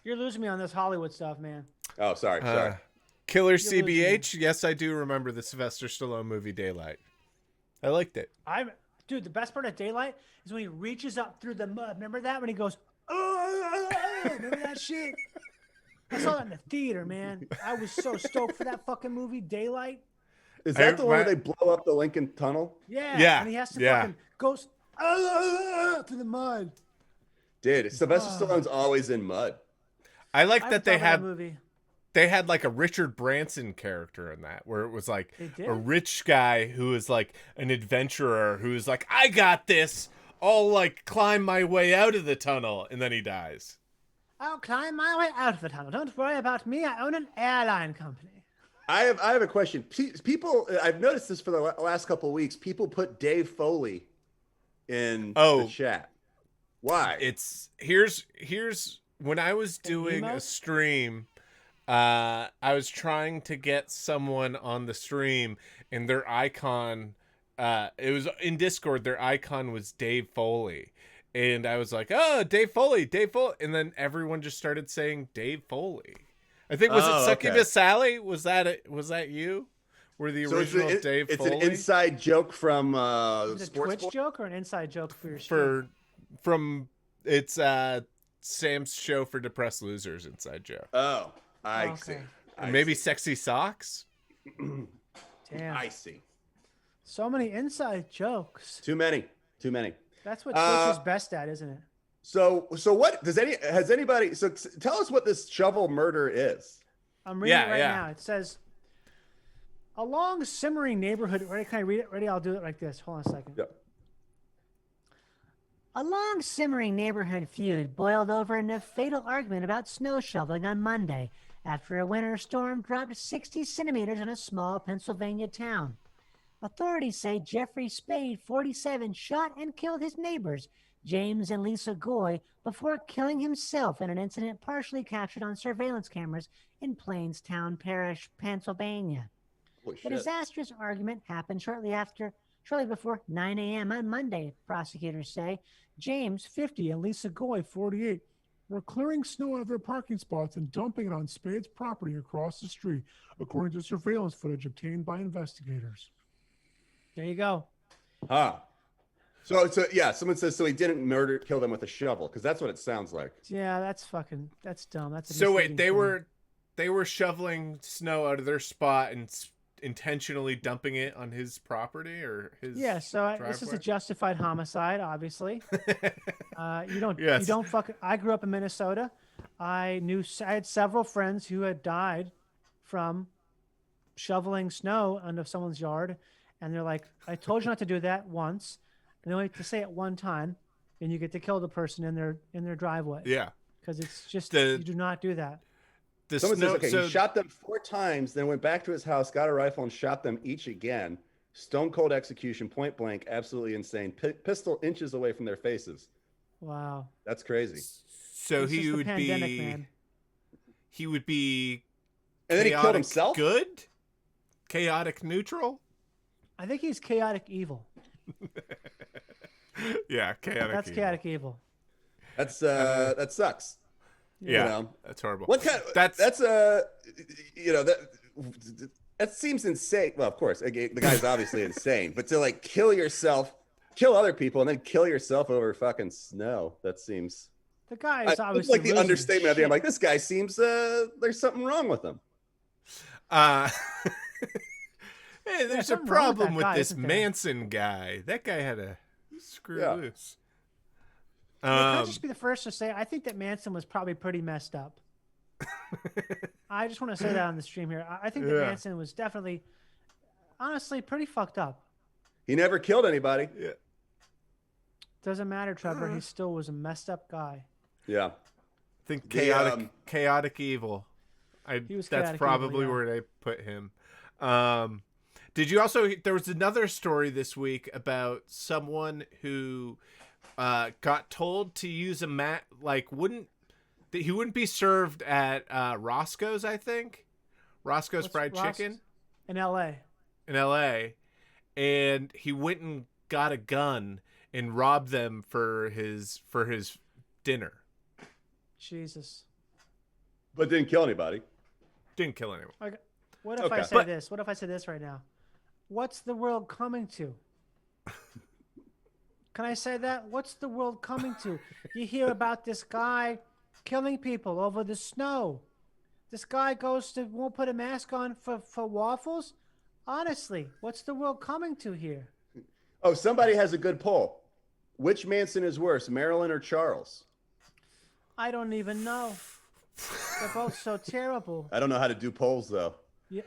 You're losing me on this Hollywood stuff, man. Oh, sorry. Killer You're losing CBH. Yes, I do remember the Sylvester Stallone movie Daylight. I liked it. Dude, the best part of Daylight is when he reaches up through the mud. Remember that when he goes, oh, remember that shit? I saw that in the theater, man. I was so stoked for that fucking movie, Daylight. Is that the one where they blow up the Lincoln Tunnel? Yeah. And he has to fucking goes through the mud. Dude, Sylvester Stallone's always in mud. I like that they had movie. They had like a Richard Branson character in that, where it was like did? a rich guy who is like an adventurer who is like, I got this. I'll like climb my way out of the tunnel, and then he dies. I'll climb my way out of the tunnel. Don't worry about me. I own an airline company. I have a question. People, I've noticed this for the last couple of weeks. People put Dave Foley in the chat. Why? It's here's when I was doing a stream. I was trying to get someone on the stream, and their icon, it was in Discord, their icon was Dave Foley. And I was like, oh, Dave Foley. And then everyone just started saying Dave Foley. I think, was it Succubus Sally? Was that you? Were the original Dave Foley? It's an inside joke from Is it a Twitch joke or an inside joke for your stream? It's Sam's show for depressed losers inside joke. Oh. I see. Maybe Sexy Socks? Damn. I see. So many inside jokes. Too many. That's what Twitch is best at, isn't it? So what has anybody tell us what this shovel murder is? I'm reading it right now. It says a long simmering neighborhood. Ready? Can I read it? Ready? I'll do it like this. Hold on a second. Yep. A long simmering neighborhood feud boiled over in a fatal argument about snow shoveling on Monday after a winter storm dropped 60 centimeters in a small Pennsylvania town. Authorities say Jeffrey Spade, 47, shot and killed his neighbors, James and Lisa Goy, before killing himself in an incident partially captured on surveillance cameras in Plainstown Parish, Pennsylvania. The disastrous argument happened shortly before 9 a.m. on Monday, prosecutors say. James, 50, and Lisa Goy, 48, were clearing snow out of their parking spots and dumping it on Spade's property across the street, according to surveillance footage obtained by investigators. There you go. So someone says so he didn't kill them with a shovel, because that's what it sounds like. Yeah, that's dumb. That's so wait, they were shoveling snow out of their spot and intentionally dumping it on his property or his this is a justified homicide, obviously. You don't fucking. I grew up in Minnesota. I had several friends who had died from shoveling snow out of someone's yard, and they're like, I told you not to do that once, and they only have to say it one time, and you get to kill the person in their driveway. Yeah, because it's just you do not do that. Someone says, he shot them 4 times, then went back to his house, got a rifle, and shot them each again. Stone cold execution, point blank, absolutely insane. Pistol inches away from their faces. Wow, that's crazy. So he would be. And then he killed himself. Good, chaotic neutral. I think he's chaotic evil. Yeah, chaotic. That's evil. Chaotic evil. That's that sucks. Yeah, that's horrible. What kind? That seems insane. Well, of course, the guy's obviously insane. But to like kill other people, and then kill yourself over fucking snow, that seems. The guy is obviously like the understatement of the. I'm like, this guy seems there's something wrong with him. Hey, there's a problem with this Manson guy. That guy had a screw loose. Can I just be the first to say I think that Manson was probably pretty messed up. I just want to say that on the stream here. I think that Manson was definitely, honestly, pretty fucked up. He never killed anybody. Yeah. Doesn't matter, Trevor. He still was a messed up guy. Yeah. I think chaotic evil. That's probably where they put him. Did you also? There was another story this week about someone who got told to use a he wouldn't be served at Roscoe's, I think. Roscoe's Fried Chicken in LA. And he went and got a gun and robbed them for his dinner. Jesus. But didn't kill anybody. Didn't kill anyone. Okay. What if I Okay. say this? What if I say this right now? What's the world coming to? Can I say that? What's the world coming to? You hear about this guy killing people over the snow. This guy won't put a mask on for waffles. Honestly, what's the world coming to here? Oh, somebody has a good poll. Which Manson is worse, Marilyn or Charles? I don't even know. They're both so terrible. I don't know how to do polls though. Yeah.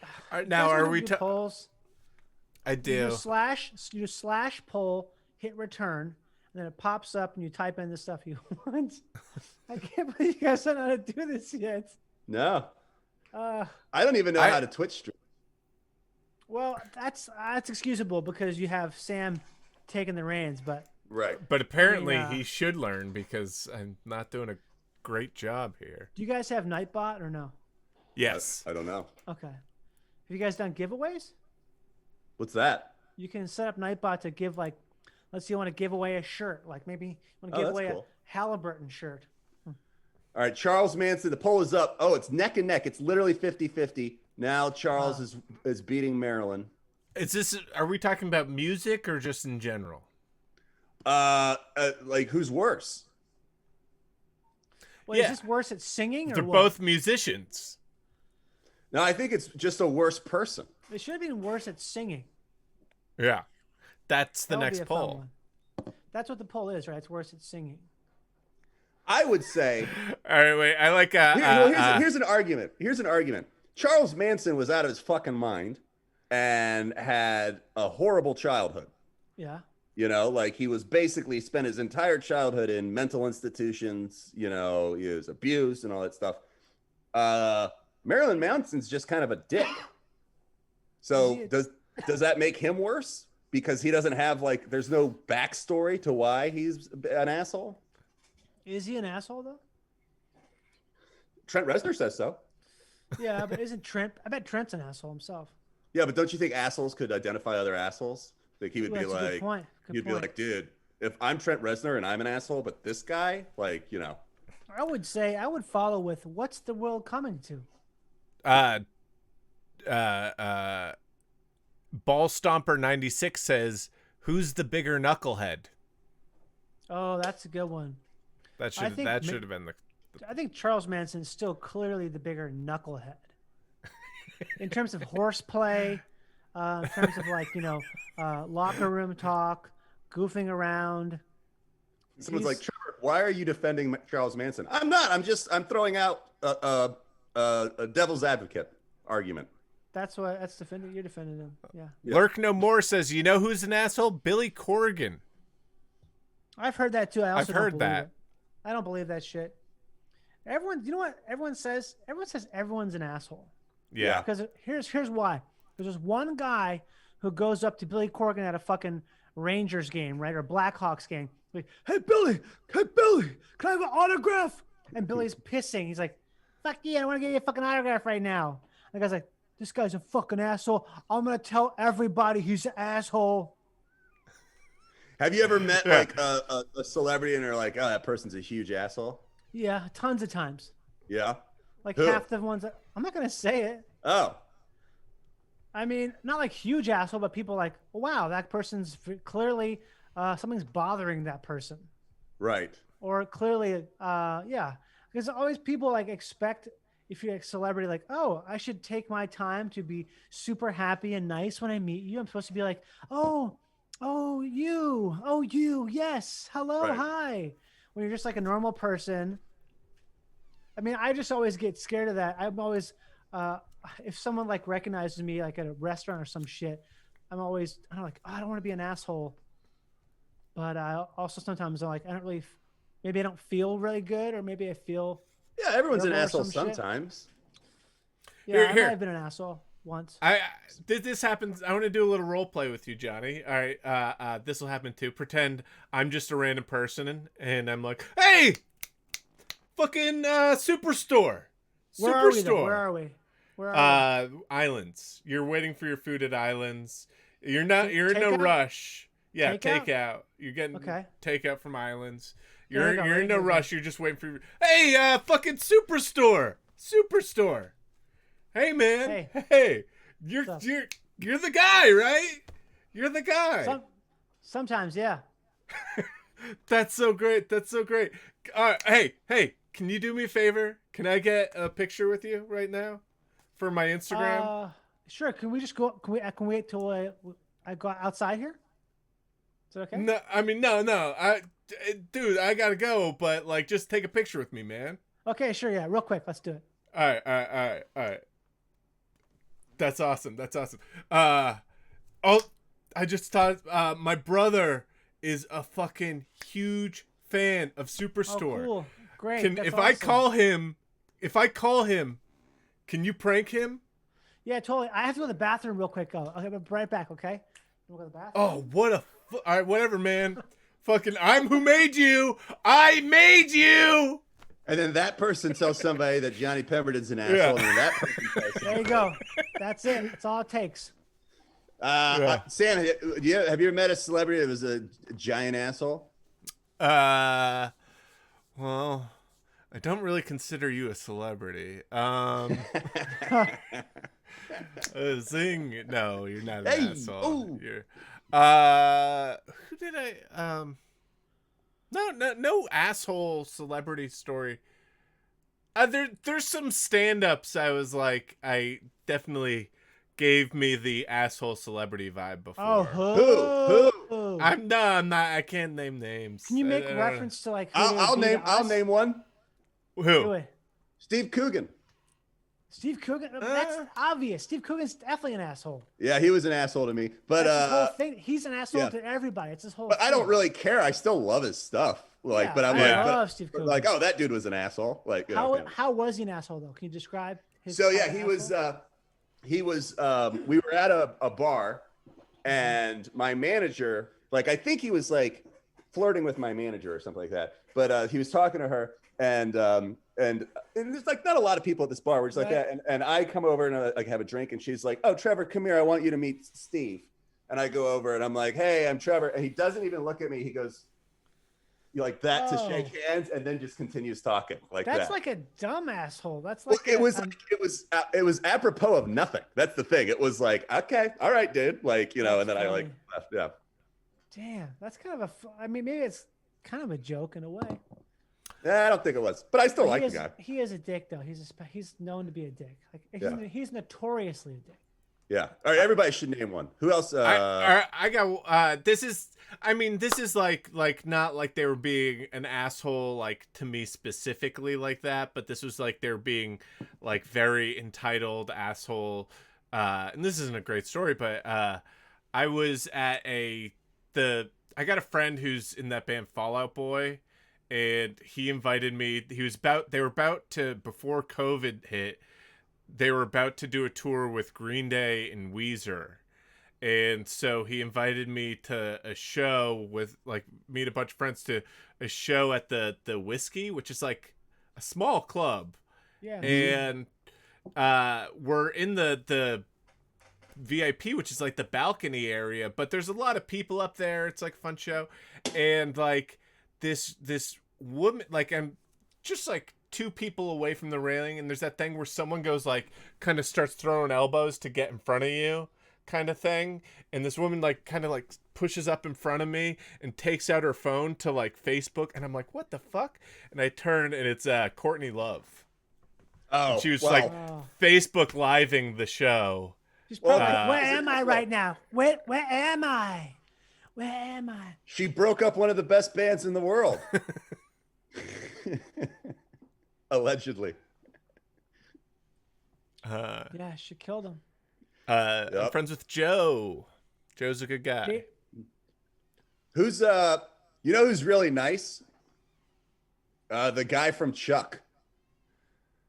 Now, are we polls? I do. You slash poll, hit return, and then it pops up and you type in the stuff you want. I can't believe you guys don't know how to do this yet. No. I don't even know how to Twitch stream. Well, that's excusable because you have Sam taking the reins, but Right. But apparently he should learn because I'm not doing a great job here. Do you guys have Nightbot or no? Yes. I don't know. Okay. Have you guys done giveaways? What's that? You can set up Nightbot to give, like, let's say you want to give away a shirt. Like maybe you want to give that's away cool. a Halliburton shirt. All right, Charles Manson, the poll is up. Oh, it's neck and neck. It's literally 50-50. Now Charles is beating Marilyn. Are we talking about music or just in general? Like who's worse? Well, is this worse at singing or They're what? both musicians. No, I think it's just a worse person. They should have been worse at singing. Yeah. That's the That would next be a fun poll. one. That's what the poll is, right? It's worse at singing. I would say. All right, wait. I like here's an argument. Here's an argument. Charles Manson was out of his fucking mind and had a horrible childhood. Yeah. You know, like he was basically spent his entire childhood in mental institutions. You know, he was abused and all that stuff. Marilyn Manson's just kind of a dick. So does that make him worse? Because he doesn't have there's no backstory to why he's an asshole? Is he an asshole though? Trent Reznor says so. Yeah, but isn't Trent? I bet Trent's an asshole himself. Yeah, but don't you think assholes could identify other assholes? Like he would be That's a good like, point. Good he'd be point. like, dude, if I'm Trent Reznor and I'm an asshole, but this guy, I would say I would follow with what's the world coming to? Ball Stomper 96 says, "Who's the bigger knucklehead?" Oh, that's a good one. That should have been the. I think Charles Manson's still clearly the bigger knucklehead. In terms of horseplay, in terms of locker room talk, goofing around. Someone's like, Trevor, why are you defending Charles Manson? I'm not. I'm throwing out a devil's advocate argument. You're defending him. Yeah. Lurk No More says, "You know who's an asshole? Billy Corrigan." I've heard that too. I've heard that. I don't believe that shit. Everyone, you know what everyone says? Everyone says everyone's an asshole. Yeah. Because here's why. There's this one guy who goes up to Billy Corgan at a fucking Rangers game, right, or Blackhawks game. Like, hey Billy, can I have an autograph? And Billy's pissing. He's like, fuck yeah, I want to get you a fucking autograph right now. And the guy's like, this guy's a fucking asshole. I'm gonna tell everybody he's an asshole. Have you ever met a celebrity and they're like, oh, that person's a huge asshole? Yeah, tons of times. Yeah. Like Who? half the ones that I'm not gonna say it. Oh. I mean, not like huge asshole, but people like, wow, that person's clearly something's bothering that person. Right. Or clearly, yeah, because always people expect if you're a celebrity, like, oh, I should take my time to be super happy and nice when I meet you. I'm supposed to be like, oh, you, yes, hello, Right. hi. When you're just like a normal person. I mean, I just always get scared of that. I'm always, if someone recognizes me at a restaurant or some shit, I'm like, oh, I don't want to be an asshole. But I also sometimes I'm like, maybe I don't feel really good, or maybe I feel. Yeah, everyone's an terrible or asshole some shit. sometimes. Yeah, I Here. might have been an asshole once. This happens. I want to do a little role play with you, Johnny. All right, this will happen too. Pretend I'm just a random person, and I'm like, hey, fucking Superstore. Where are we, though? Where are we? Where are we? Islands. You're waiting for your food at Islands. You're not. You're in no Takeout? Rush. Yeah, Takeout? takeout. You're getting Okay. takeout from Islands. There we You're go, you're in no there we go. rush. You're just waiting for. Hey, fucking Superstore. Hey, man. Hey. Hey. up? You're the guy, right? You're the guy. Sometimes, yeah. That's so great. That's so great. Hey, can you do me a favor? Can I get a picture with you right now for my Instagram? Sure. Can we just go? Can we wait till I go outside here? Is that okay? No, I mean, no. Dude, I gotta go, but like, just take a picture with me, man. Okay, sure. Yeah, real quick. Let's do it. All right. That's awesome. I just thought my brother is a fucking huge fan of Superstore. Oh, cool. Great. If awesome. I call him, can you prank him? Yeah, totally. I have to go to the bathroom real quick. I'll be right back. Okay. You wanna go to the bathroom? Oh, all right, whatever, man. Fucking, I'm who made you. I made you. And then that person tells somebody that Johnny Pemberton's an asshole. And then that person tells There you go. That's it. That's all it takes. Sam, have you ever met a celebrity that was a giant asshole? Well, I don't really consider you a celebrity. Zing. No, you're not an asshole. Ooh. You're, who did I? No asshole celebrity story. There's some stand-ups I was like, I definitely gave me the asshole celebrity vibe before. Oh, Who? I'm not. I can't name names. Can you make reference to like? Who I'll name one. Do Who? it. Steve Coogan. Steve Coogan. That's obvious. Steve Coogan's definitely an asshole. Yeah, he was an asshole to me. But That's his whole thing. He's an asshole to everybody. It's his whole. But thing. I don't really care. I still love his stuff. Like, but I'm I love Steve Coogan. like, oh, that dude was an asshole. Like, you know, how was he an asshole though? Can you describe his? So yeah, he was. We were at a bar, and my manager, like, I think he was like flirting with my manager or something like that. But he was talking to her, and there's like not a lot of people at this bar. We're just like that, and I come over and I like have a drink, and she's like, "Oh, Trevor, come here. I want you to meet Steve." And I go over and I'm like, "Hey, I'm Trevor," and he doesn't even look at me. He goes, "You like that to shake hands," and then just continues talking like that. That's like a dumb asshole. That's like it was apropos of nothing. That's the thing. It was like, okay, all right, dude. Like, you know, and then I like left. Yeah. Damn, that's kind of I mean, maybe it's kind of a joke in a way. Yeah, I don't think it was, but I still like the guy. He is a dick, though. He's known to be a dick. Like he's notoriously a dick. Yeah. All right, everybody should name one. Who else? I got. This is like not like they were being an asshole like to me specifically like that, but this was like they're being like very entitled asshole. And this isn't a great story, but I was at I got a friend who's in that band Fall Out Boy. And he invited me. They were about to, before COVID hit, they were about to do a tour with Green Day and Weezer. And so he invited me to a show with, like, meet a bunch of friends to a show at the Whiskey, which is like a small club. Yeah. And we're in the VIP, which is like the balcony area, but there's a lot of people up there. It's like a fun show. And like, this woman, like, I'm just like 2 people away from the railing, and there's that thing where someone goes like kind of starts throwing elbows to get in front of you kind of thing, and this woman like kind of like pushes up in front of me and takes out her phone to like Facebook, and I'm like, what the fuck? And I turn and it's Courtney Love. Oh, and she was like Facebook living the show. She's probably like, where am I right now? Where am I? Where am I? She broke up one of the best bands in the world. Allegedly. Yeah, she killed him. I'm friends with Joe. Joe's a good guy. Who's you know who's really nice? The guy from Chuck.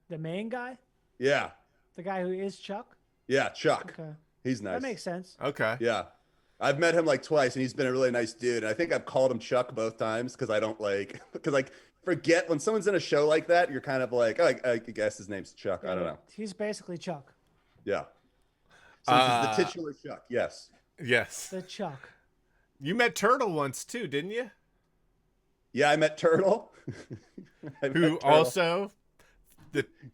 The main guy? Yeah. The guy who is Chuck? Yeah, Chuck. Okay. He's nice. That makes sense. Okay. Yeah. I've met him like twice, and he's been a really nice dude. And I think I've called him Chuck both times because I don't forget when someone's in a show like that, you're kind of like, oh, I guess his name's Chuck. I don't know. He's basically Chuck. Yeah. So he's the titular Chuck. Yes. Yes. The Chuck. You met Turtle once too, didn't you? Yeah, I met Turtle. Who also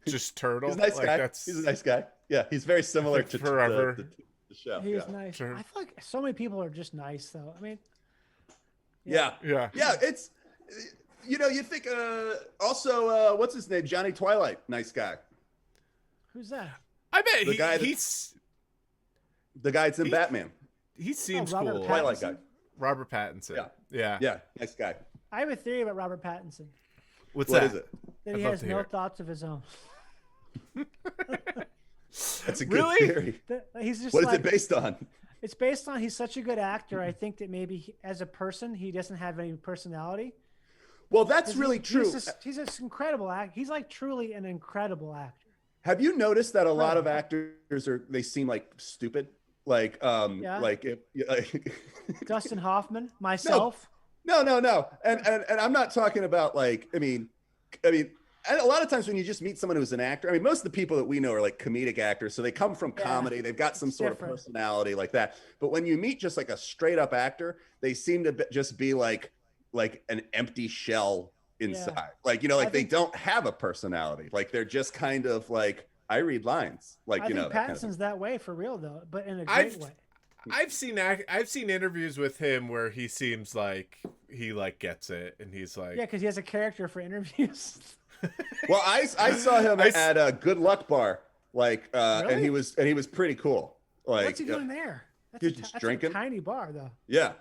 just Turtle. He's a nice guy. That's... He's a nice guy. Yeah, he's very similar to Forever. the show. He yeah. is nice. Sure. I feel like so many people are just nice, though. I mean, Yeah. Yeah. It's, you think also what's his name? Johnny Twilight, nice guy. who's that? I bet The guy he's the guy that's in He- Batman. he seems Robert cool. Pattinson? Twilight guy. Robert Pattinson. Yeah. Yeah. Yeah, nice guy. I have a theory about Robert Pattinson What's What that? is it? that I'd he love has to no hear it. thoughts of his own. That's a good Really? theory. He's just What is like, it based on? It's based on he's such a good actor. I think that maybe as a person, he doesn't have any personality. Well, that's 'Cause really true. He's this incredible actor. He's like truly an incredible actor. Have you noticed that a lot of actors they seem like stupid? Like Yeah. like if Dustin Hoffman, myself. No. And I'm not talking about like I mean and a lot of times when you just meet someone who's an actor, I mean, most of the people that we know are like comedic actors. So they come from comedy. They've got some sort of personality like that. But when you meet just like a straight up actor, they seem to just be like an empty shell inside. Yeah. Like, like they don't have a personality. Like they're just kind of like, I read lines. Like, I think that kind of Pattinson's thing. that way for real though, but in a great way. I've seen interviews with him where he seems like he like gets it, and he's like, Yeah, because he has a character for interviews. Well, I saw him at a Good Luck Bar, like, Really? and he was pretty cool. Like, What's he doing there? That's, He's just drinking. a tiny bar though. Yeah,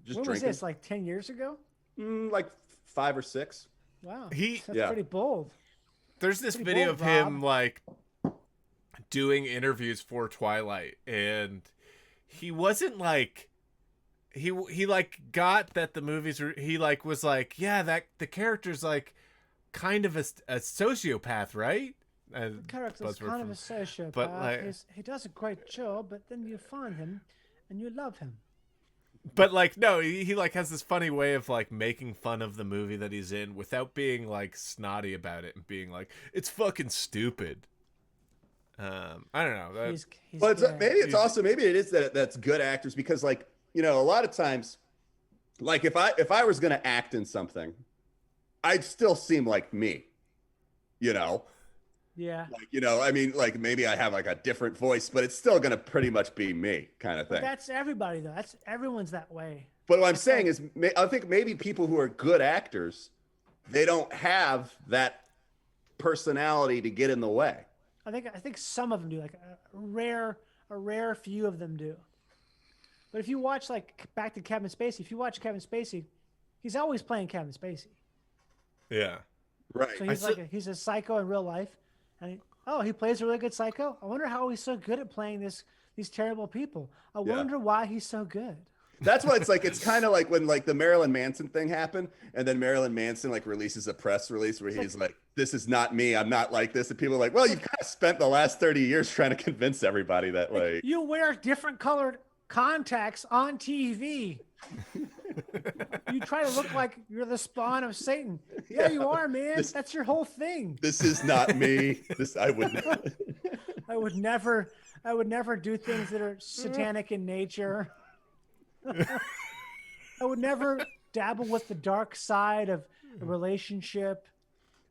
just When was drinking. this? Like 10 years ago? Like 5 or 6. Wow. He- That's Yeah. pretty bold. there's this Pretty video bold, of him Rob. like doing interviews for Twilight, and he wasn't like he like got that the movies were, he like was like, yeah, that the character's like kind of a sociopath, right? The character's buzzword kind of a from- sociopath. but, like- He does a great job, but then you find him and you love him. But like, no, he like has this funny way of like making fun of the movie that he's in without being like snotty about it and being like, it's fucking stupid. I don't know. That, He's Well, it's, yeah. maybe it's also maybe it is that's good actors because like a lot of times, like if I was gonna act in something, I'd still seem like me, Yeah. like I mean like maybe I have like a different voice, but it's still gonna pretty much be me kind of But thing. that's everybody though. Everyone's that way. But what I'm saying is, I think maybe people who are good actors, they don't have that personality to get in the way. I think some of them do, like a rare few of them do. But if you watch like back to Kevin Spacey, if you watch Kevin Spacey, he's always playing Kevin Spacey. yeah. Right. So he's he's a psycho in real life, and he plays a really good psycho. I wonder how he's so good at playing these terrible people. I wonder why he's so good. That's why it's like it's kind of like when like the Marilyn Manson thing happened, and then Marilyn Manson like releases a press release where he's like, "This is not me. I'm not like this." And people are like, "Well, you've kind of spent the last 30 years trying to convince everybody that like." You wear different colored contacts on TV. You try to look like you're the spawn of Satan. Yeah, you are, man. That's your whole thing. This is not me. I would. I would never do things that are satanic in nature. I would never dabble with the dark side of a relationship.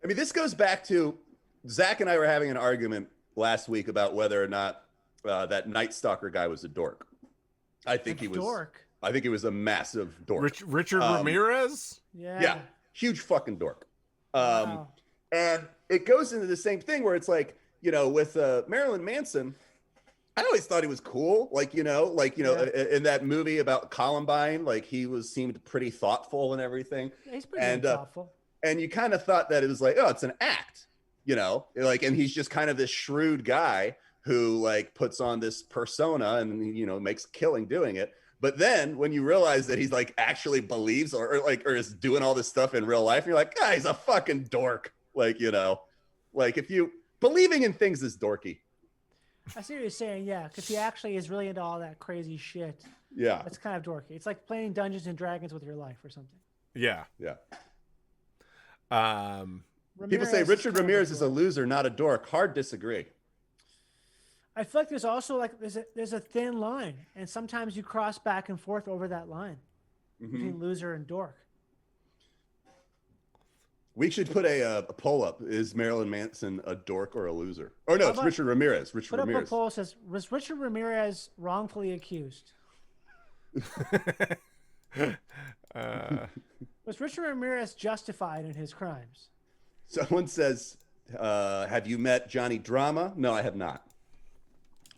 I mean, this goes back to Zach and I were having an argument last week about whether or not that Night Stalker guy was a dork. I think he was. Dork. I think he was a massive dork. Richard Ramirez. Yeah, huge fucking dork. Wow. And it goes into the same thing where it's like, with Marilyn Manson, I always thought he was cool. In that movie about Columbine, like he seemed pretty thoughtful and everything. Yeah, he's pretty thoughtful. And you kind of thought that it was like, oh, it's an act, and he's just kind of this shrewd guy who like puts on this persona and, makes killing doing it. But then when you realize that he's like actually believes or is doing all this stuff in real life, you're like, ah, he's a fucking dork. Like if you believing in things is dorky. I see what you're saying, yeah, because he actually is really into all that crazy shit. Yeah. That's kind of dorky. It's like playing Dungeons and Dragons with your life or something. Yeah. Yeah. People say Ramirez Richard kind of Ramirez is a dork. loser, not a dork. Hard disagree. I feel like there's also like there's a thin line, and sometimes you cross back and forth over that line between loser and dork. We should put a poll up. Is Marilyn Manson a dork or a loser? Or no, it's Richard Ramirez. Richard Put up a Ramirez. poll that says, was Richard Ramirez wrongfully accused? Was Richard Ramirez justified in his crimes? Someone says, have you met Johnny Drama? No, I have not.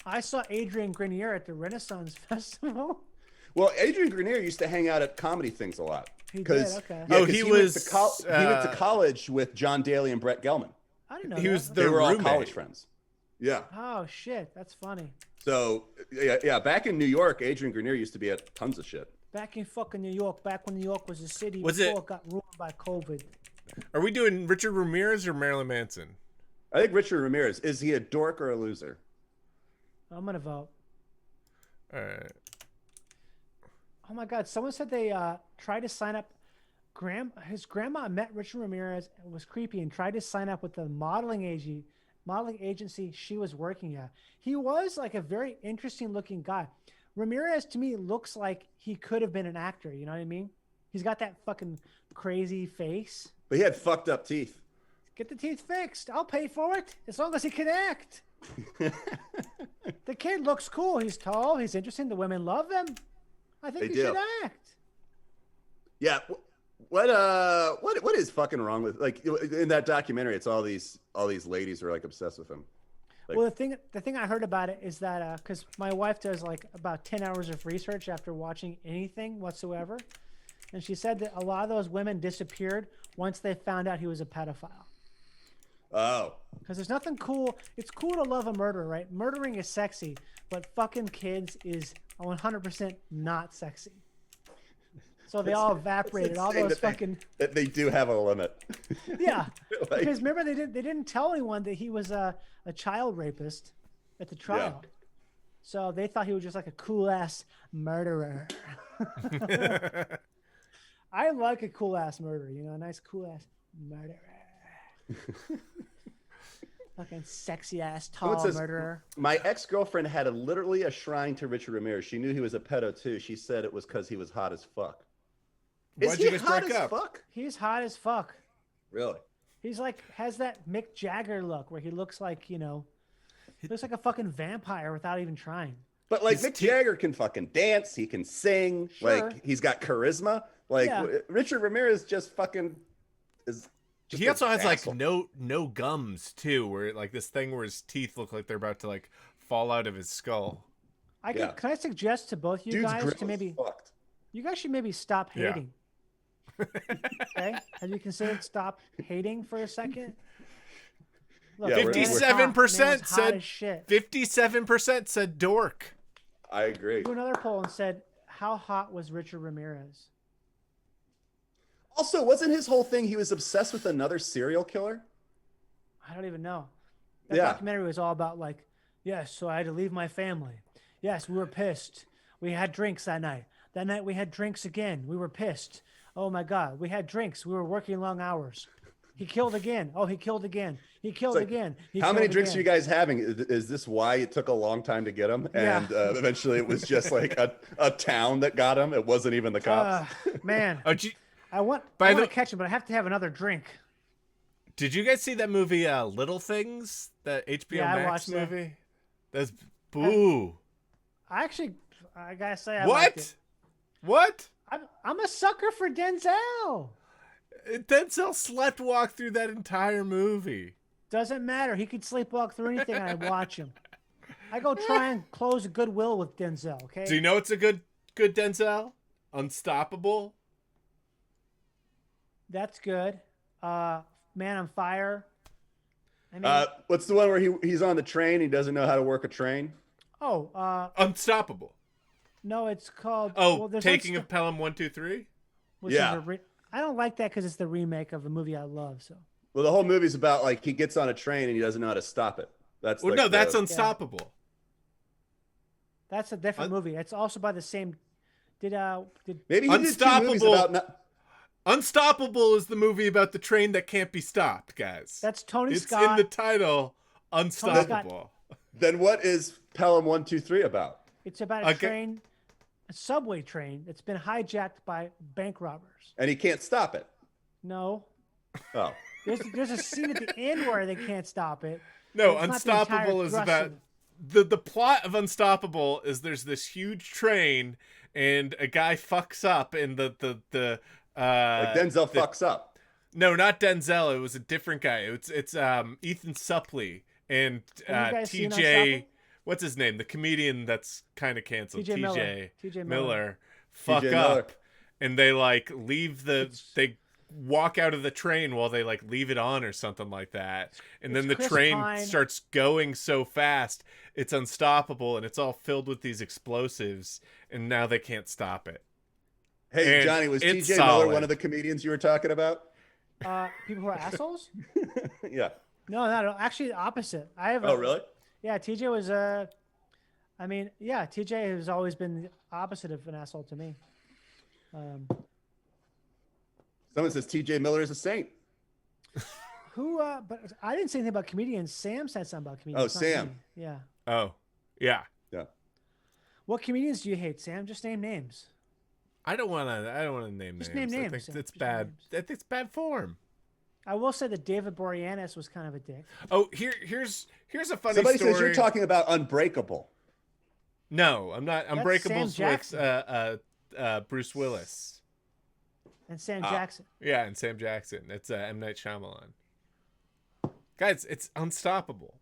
I saw Adrian Grenier at the Renaissance Festival. Well, Adrian Grenier used to hang out at comedy things a lot. He did, okay. Yeah, he went was. to he went to college with John Daly and Brett Gelman. I didn't know He that. was They their were all roommate. college friends. Yeah. Oh, shit. That's funny. So, yeah, back in New York, Adrian Grenier used to be at tons of shit. Back in fucking New York, back when New York was a city Was before it- it got ruined by COVID. Are we doing Richard Ramirez or Marilyn Manson? I think Richard Ramirez, is he a dork or a loser? I'm going to vote. All right. Oh, my God. Someone said they tried to sign up. His grandma met Richard Ramirez and was creepy and tried to sign up with the modeling agency she was working at. He was like a very interesting looking guy. Ramirez to me looks like he could have been an actor. You know what I mean? He's got that fucking crazy face. But he had fucked up teeth. Get the teeth fixed. I'll pay for it as long as he can act. The kid looks cool. He's tall. He's interesting. The women love him. I think They he do. should act. Yeah. What is fucking wrong with, like, in that documentary? It's all these ladies who are like obsessed with him. Like, Well, the thing I heard about it is that because my wife does like about 10 hours of research after watching anything whatsoever, and she said that a lot of those women disappeared once they found out he was a pedophile. oh, Because there's nothing cool. It's cool to love a murderer, right? Murdering is sexy, but fucking kids is 100% not sexy. So they all evaporated. All insane those that fucking that they do have a limit. yeah. Like- Because remember they didn't tell anyone that he was a child rapist at the trial. So they thought he was just like a cool ass murderer. I like a cool ass murderer, you know, a nice cool ass murderer. Fucking sexy ass Someone tall says, murderer. My ex-girlfriend had literally a shrine to Richard Ramirez. She knew he was a pedo too. She said it was because he was hot as fuck. Is Why'd he you guys hot break as up? fuck? He's hot as fuck. Really? He's like has that Mick Jagger look where he looks like, you know, he looks like a fucking vampire without even trying. But like His Mick Jagger can fucking dance. He can sing. Sure. Like he's got charisma. Like Yeah. Richard Ramirez just fucking is. Just He also an has asshole. like no gums too, where like this thing where his teeth look like they're about to like fall out of his skull. Yeah. Can I suggest to both you Dude's guys grill to is maybe fucked. you guys should maybe stop Yeah. hating. Okay? Have you considered stop hating for a second? Look, Yeah, man we're- is hot. 57% Man is hot said as shit. 57% said dork. I agree. Do another poll and said, how hot was Richard Ramirez? Also, wasn't his whole thing he was obsessed with another serial killer? I don't even know. That Yeah. documentary was all about like, yes, so I had to leave my family. Yes, we were pissed. We had drinks that night. That night we had drinks again. We were pissed. Oh my God, we had drinks. We were working long hours. He killed again. Oh, he killed again. He killed like, again. He How many killed drinks are you again. guys having? Is this why it took a long time to get him? Yeah. And eventually it was just like a town that got him. It wasn't even the cops. Man, Oh, I want By to the- catch him, but I have to have another drink. did you guys see that movie Little Things? That HBO Yeah, I Max watched that. movie? That's boo. I gotta say, I liked it. What? I'm a sucker for Denzel. Denzel slept walk through that entire movie. Doesn't matter. He could sleepwalk through anything, and I watch him. I go try and close a Goodwill with Denzel. Okay. Do you know it's a good Denzel? Unstoppable. That's good. Man on Fire. I mean, What's the one where he's on the train? He doesn't know how to work a train. Unstoppable. No, it's called. Oh, well, there's Taking one of Pelham 1, 2, 3. which Yeah. is I don't like that because it's the remake of a movie I love. So Well, the whole movie's about like he gets on a train and he doesn't know how to stop it. That's Well, like no, that's the- Unstoppable. that's a different movie. It's also by the same. Did maybe he did two movies Unstoppable. about not. Unstoppable is the movie about the train that can't be stopped, guys. that's Tony it's Scott? in the title. Unstoppable. Then what is Pelham 1, 2, 3 about? It's about a Okay. train, a subway train that's been hijacked by bank robbers. And he can't stop it. No, Oh. There's a scene at the end where they can't stop it. No, It's not the entire Unstoppable is thrust about of it. the plot of Unstoppable is there's this huge train and a guy fucks up and Like Denzel fucks up. No, not Denzel. It was a different guy. It's Ethan Suplee and Have you guys seen TJ. Unstoppable? What's his name? The comedian that's kind of canceled. TJ Miller. TJ Miller. Fuck TJ up, Miller. and they like leave they walk out of the train while they like leave it on or something like that, and then the Chris train Pine. starts going so fast it's unstoppable, and it's all filled with these explosives, and now they can't stop it. Hey, And Johnny, was it's TJ Miller solid. one of the comedians you were talking about? People who are assholes? Yeah. No, not actually the opposite. I have. Oh, really? Yeah, TJ was TJ has always been the opposite of an asshole to me. Someone says TJ Miller is a saint. But I didn't say anything about comedians. Sam said something about comedians. Oh, not me. Sam. Yeah. Oh, yeah. Yeah. What comedians do you hate, Sam? Just name names. I don't want to name Just names. name I names, think Sam. it's Just name bad. names. I think it's bad form. I will say that David Boreanaz was kind of a dick. Oh, here's a funny Somebody story. says you're talking about Unbreakable. No, I'm not. Sam Unbreakable's with Jackson. Bruce Willis. And Sam Jackson. Yeah, and Sam Jackson. It's M. Night Shyamalan. Guys, it's Unstoppable.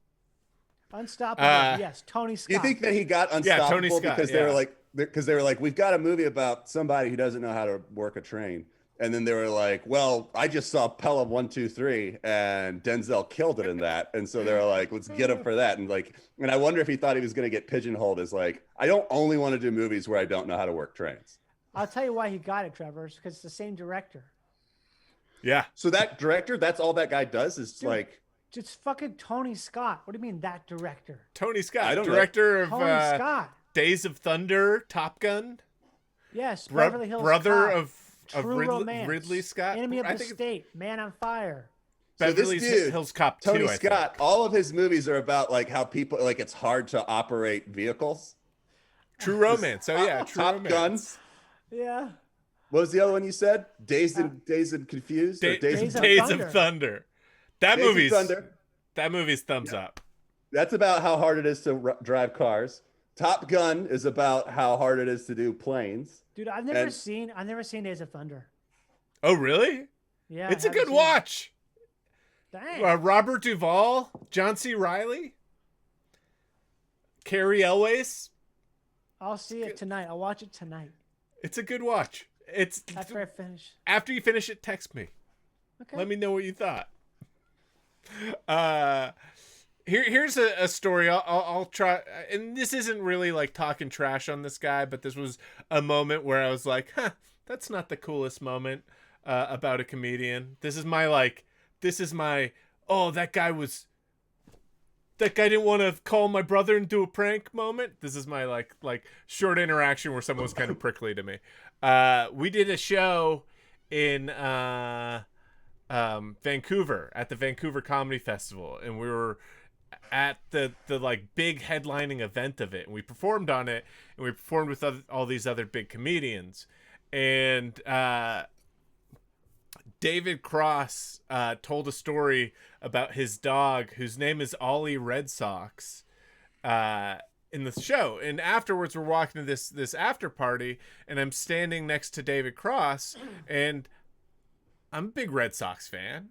Unstoppable. Yes, Tony Scott. Do you think that he got Yeah, Unstoppable Tony Scott, because they were like, we've got a movie about somebody who doesn't know how to work a train, and then they were like, well, I just saw Pelham 1, 2, 3, and Denzel killed it in that, and so they were like, let's get him for that, and I wonder if he thought he was going to get pigeonholed as like, I don't only want to do movies where I don't know how to work trains. I'll tell you why he got it, Trevor. Because it's the same director. Yeah. So that director, that's all that guy does is Dude. like. Just fucking Tony Scott. What do you mean that director? Tony Scott, I don't know. director of Tony Scott. Days of Thunder, Top Gun, Yes, Beverly Hills brother Cop, of True Romance, Ridley Scott. Enemy of I the think State, Man on Fire. So this Beverly dude, Hills Cop 2. Tony I think. Scott, all of his movies are about like how people like it's hard to operate vehicles. True Romance. Oh yeah, True Top Romance. Guns. Yeah. What was the other one you said? Dazed and Confused. Or Days of Days Thunder. of Thunder. That Days of movie's Thunder. That movie's thumbs up. That's about how hard it is to drive cars. Top Gun is about how hard it is to do planes. Dude, I've never seen Days of Thunder. Oh really? Yeah. It's a I haven't good seen watch. it. Dang. Robert Duvall, John C. Reilly, Carrie Elways. I'll see it tonight. I'll watch it tonight It's a good watch. It's after I finish. after you finish it, text me. Okay. Let me know what you thought. Here's a story. I'll try, and this isn't really like talking trash on this guy, but this was a moment where I was like, huh, that's not the coolest moment about a comedian. This is my that guy didn't want to call my brother and do a prank moment. This is my like short interaction where someone was kind of prickly to me. We did a show in Vancouver at the Vancouver Comedy Festival, and we were at the like big headlining event of it, and we performed on it, and we performed with all these other big comedians, and David Cross told a story about his dog whose name is Ollie Red Sox in the show, and afterwards we're walking to this after party, and I'm standing next to David Cross, and I'm a big Red Sox fan.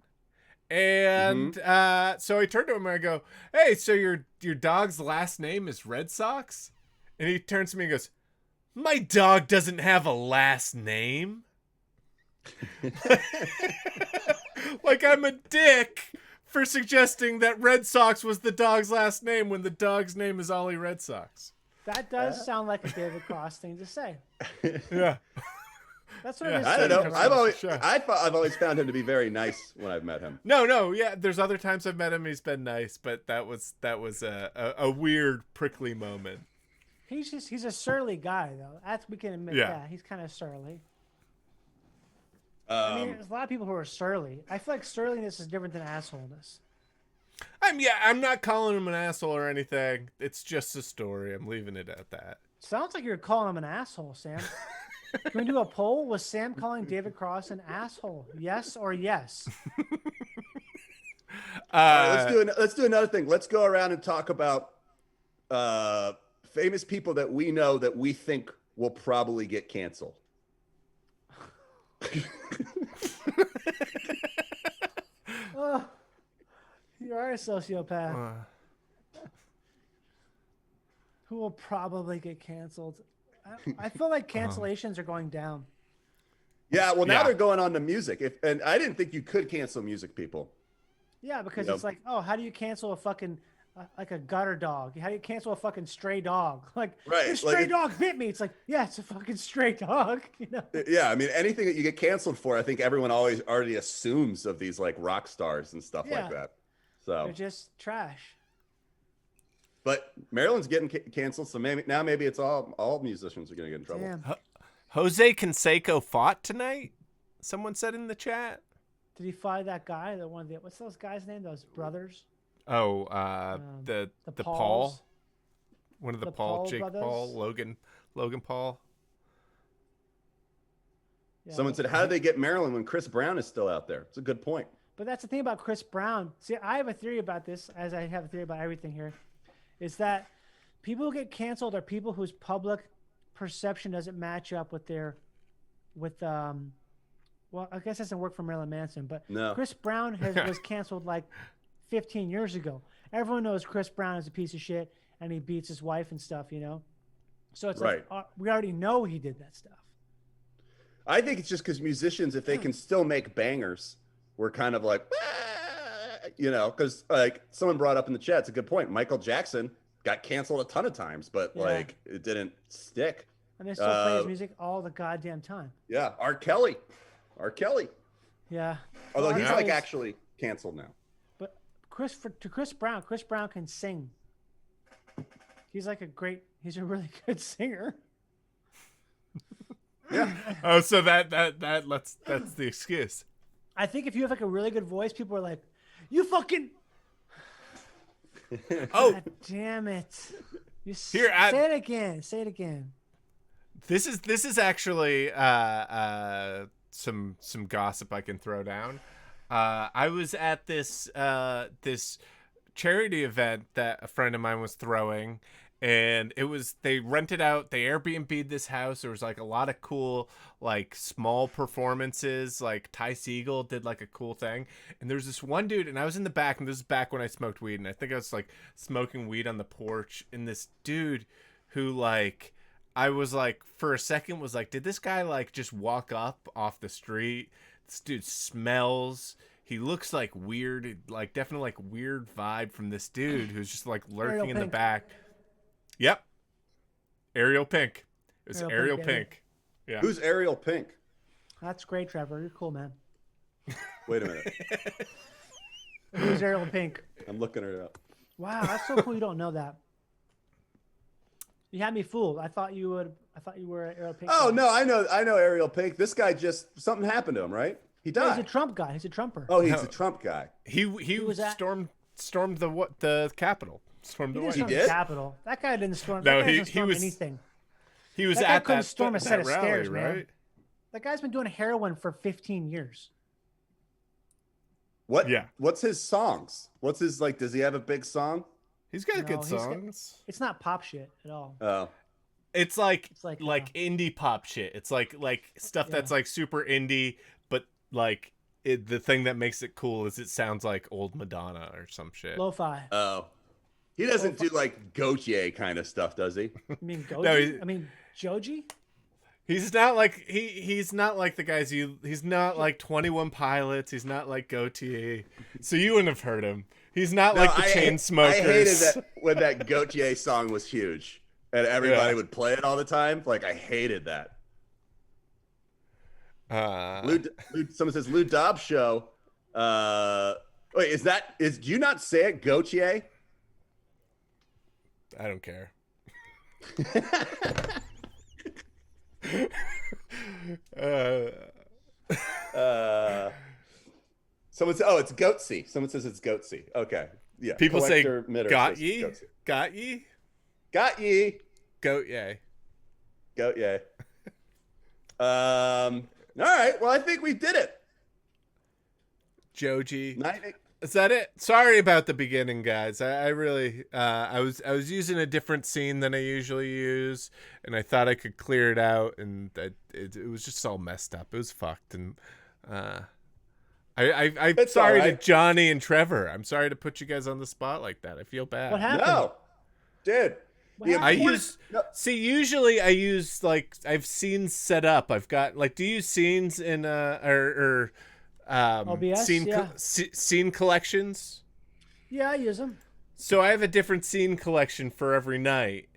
And so I turned to him and I go, hey, so your dog's last name is Red Sox? And he turns to me and goes, my dog doesn't have a last name. Like I'm a dick for suggesting that Red Sox was the dog's last name when the dog's name is Ollie Red Sox. That does sound like a David Cross thing to say. Yeah. That's what Yeah. it is. I don't know. Sure. I've always found him to be very nice when I've met him. No, yeah. There's other times I've met him. He's been nice, but that was a weird, prickly moment. He's a surly guy though. We can admit Yeah. that. He's kind of surly. I mean, there's a lot of people who are surly. I feel like surliness is different than assholeness. I'm not calling him an asshole or anything. It's just a story. I'm leaving it at that. Sounds like you're calling him an asshole, Sam. Can we do a poll? Was Sam calling David Cross an asshole? Yes or yes? All right, let's do another thing. Let's go around and talk about famous people that we know that we think will probably get canceled. Oh, you are a sociopath. Who will probably get canceled? I feel like cancellations are going down. Yeah, well, now they're going on to music. And I didn't think you could cancel music people. Yeah, because it's like, oh, how do you cancel a fucking like a gutter dog? How do you cancel a fucking stray dog? Like, this stray dog bit me. It's like, yeah, it's a fucking stray dog. You know? Yeah, I mean, anything that you get canceled for, I think everyone already assumes of these like rock stars and stuff like that. So they're just trash. But Marilyn's getting canceled, so maybe it's all musicians are going to get in trouble. Damn. Jose Canseco fought tonight. Someone said in the chat. Did he fight that guy? What's those guys' name? Those brothers? Oh, the Paul. One of the Paul, Jake brothers? Paul, Logan Paul. Yeah, Someone said, how do they get Marilyn when Chris Brown is still out there? It's a good point. But that's the thing about Chris Brown. See, I have a theory about this, as I have a theory about everything here, is that people who get canceled are people whose public perception doesn't match up with well, I guess it doesn't work for Marilyn Manson, but no. Chris Brown was canceled like 15 years ago. Everyone knows Chris Brown is a piece of shit and he beats his wife and stuff, you know? So it's like, we already know he did that stuff. I think it's just because musicians, if they can still make bangers, we're kind of like, you know, because like someone brought up in the chat, it's a good point. Michael Jackson got canceled a ton of times, but like it didn't stick. And they still play his music all the goddamn time. Yeah, R. Kelly. Yeah. Although he's like actually canceled now. But Chris Brown can sing. He's like he's a really good singer. Yeah. Oh, so that's the excuse. I think if you have like a really good voice, people are like, you fucking. Oh, God damn it! Say it again. This is actually some gossip I can throw down. I was at this charity event that a friend of mine was throwing, and they rented out, they Airbnb'd this house. There was like a lot of cool like small performances. Like Ty Segall did like a cool thing, and there's this one dude, and I was in the back, and this is back when I smoked weed, and I think I was like smoking weed on the porch, and this dude who like, I was like, for a second was like, did this guy like just walk up off the street? This dude smells. He looks like weird, like definitely like weird vibe from this dude who's just like lurking in the back. Yep. Ariel Pink. It was Ariel Pink. Yeah. Who's Ariel Pink? That's great, Trevor. You're cool, man. Wait a minute. Who's Ariel Pink? I'm looking her up. Wow, that's so cool. You don't know that. You had me fooled. I thought you were Ariel Pink. Oh no, I know Ariel Pink. This guy something happened to him, right? He died. He's a Trump guy. He's a Trumper. Oh, he's a Trump guy. He stormed the Capitol. Stormed the Capitol. That guy didn't storm. No, he was anything. He was that guy at storm a set of rally, stairs, right? Man. That guy's been doing heroin for 15 years. What? Yeah. What's his songs? What's his like? Does he have a big song? He's got good songs. It's not pop shit at all. Oh. It's like indie pop shit. It's like stuff that's like super indie, but like the thing that makes it cool is it sounds like old Madonna or some shit. Lo-fi. Oh. He doesn't do like Gautier kind of stuff, does he? I mean Goji? I mean Joji? He's not like he's not like the guys he's not like 21 Pilots, he's not like Gautier. So you wouldn't have heard him. He's not like the Chainsmokers. I hated that when that Gautier song was huge and everybody would play it all the time. Like I hated that. Someone says Lou Dobbs show. Wait, do you not say it Gautier? I don't care. Someone says, it's Goatsy. Someone says it's Goatsy. Okay. Yeah. People say got ye? Got ye? Got ye. Goat yay. Goat yay. All right. Well, I think we did it. Joji. Night. Is that it? Sorry about the beginning, guys. I really I was using a different scene than I usually use, and I thought I could clear it out, and it was just all messed up. It was fucked, and I'm It's sorry all right. to Johnny and Trevor. I'm sorry to put you guys on the spot like that. I feel bad. What happened? No, dude. The I important- use usually I use like I've scenes set up. I've got like do you use scenes in OBS, yeah. scene collections? Yeah, I use them. So I have a different scene collection for every night.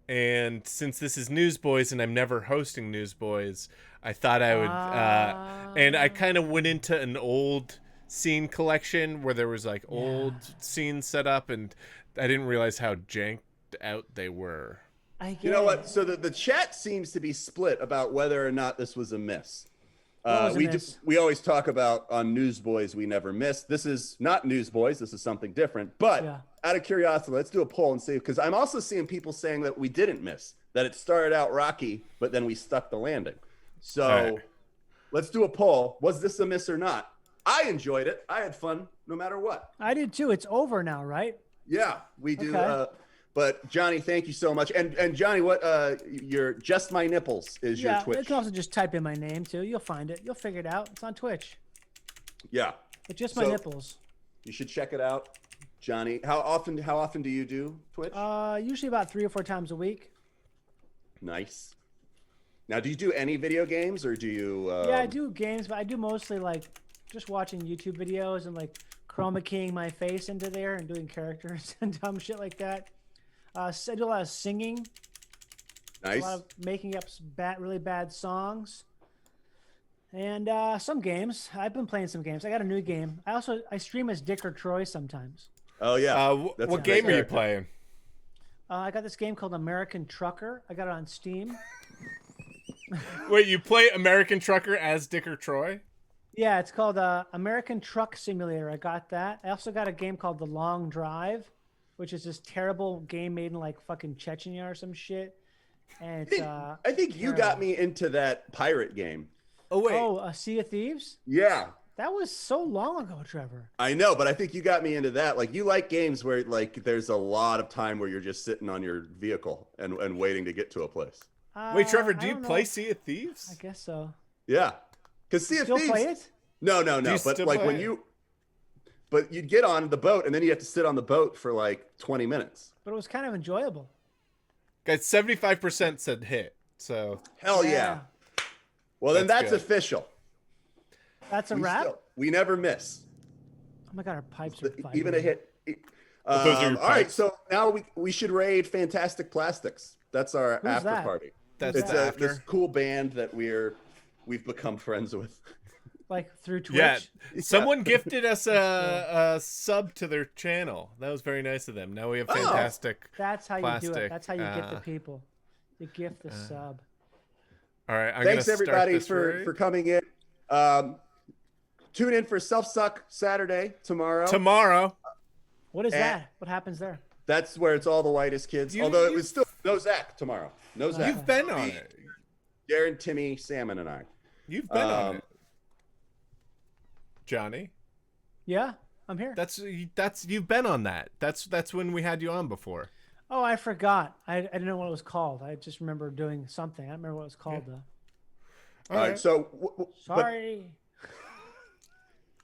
And since this is Newsboys and I'm never hosting Newsboys, I thought I would and I kind of went into an old scene collection where there was like old scenes set up, and I didn't realize how janked out they were. You know what? So the chat seems to be split about whether or not this was a miss. We always talk about on Newsboys we never miss. This is not Newsboys. This is something different. But out of curiosity, let's do a poll and see, because I'm also seeing people saying that we didn't miss, that it started out rocky, but then we stuck the landing. So let's do a poll. Was this a miss or not? I enjoyed it. I had fun no matter what. I did too. It's over now, right? Yeah, we do. Okay. But Johnny, thank you so much. And Johnny, what your Just My Nipples is your Twitch. You can also just type in my name too. You'll find it. You'll figure it out. It's on Twitch. Yeah. It's Just My Nipples. You should check it out, Johnny. How often do you do Twitch? Usually about 3 or 4 times a week. Nice. Now, do you do any video games, or do you? Yeah, I do games, but I do mostly like just watching YouTube videos and like chroma keying my face into there and doing characters and dumb shit like that. I do a lot of singing. Nice. A lot of making up really bad songs. And some games. I've been playing some games. I got a new game. I stream as Dick or Troy sometimes. Oh yeah. What game are you playing? I got this game called American Trucker. I got it on Steam. Wait, you play American Trucker as Dick or Troy? Yeah, it's called American Truck Simulator. I got that. I also got a game called The Long Drive, which is this terrible game made in like fucking Chechnya or some shit. And it's I think you got me into that pirate game. Oh wait. Oh, Sea of Thieves? Yeah. That was so long ago, Trevor. I know, but I think you got me into that. Like, you like games where like there's a lot of time where you're just sitting on your vehicle and waiting to get to a place. Wait, Trevor, do you play Sea of Thieves? I guess so. Yeah. Because Sea of Thieves. Still play it? No. But like but you'd get on the boat and then you have to sit on the boat for like 20 minutes. But it was kind of enjoyable. Guys, 75% said hit. So hell yeah. Well, then that's good. Official. That's a wrap? We never miss. Oh my god, our pipes are fighting. Even a hit. Those are your all right, pipes. so now we should raid Fantastic Plastics. That's our Who's after that? party. That's It's the after. this cool band that we've become friends with. Like through Twitch? Yeah, someone gifted us a sub to their channel. That was very nice of them. Now we have Fantastic That's how you Plastic. do it. That's how you get the people. You gift the sub. All right, Thanks gonna start everybody this for raid. coming in. Tune in for Self Suck Saturday tomorrow. What is that? What happens there? That's where it's all the whitest kids. Although it was still no Zach tomorrow. No Zach. You've been on it. Darren, Timmy, Salmon, and I. You've been on it, Johnny. Yeah, I'm here. That's you've been on that. That's when we had you on before. Oh, I forgot. I didn't know what it was called. I just remember doing something. I don't remember what it was called though. All right. So sorry.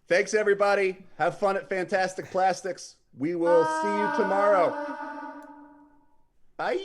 Thanks everybody. Have fun at Fantastic Plastics. We will see you tomorrow. Bye.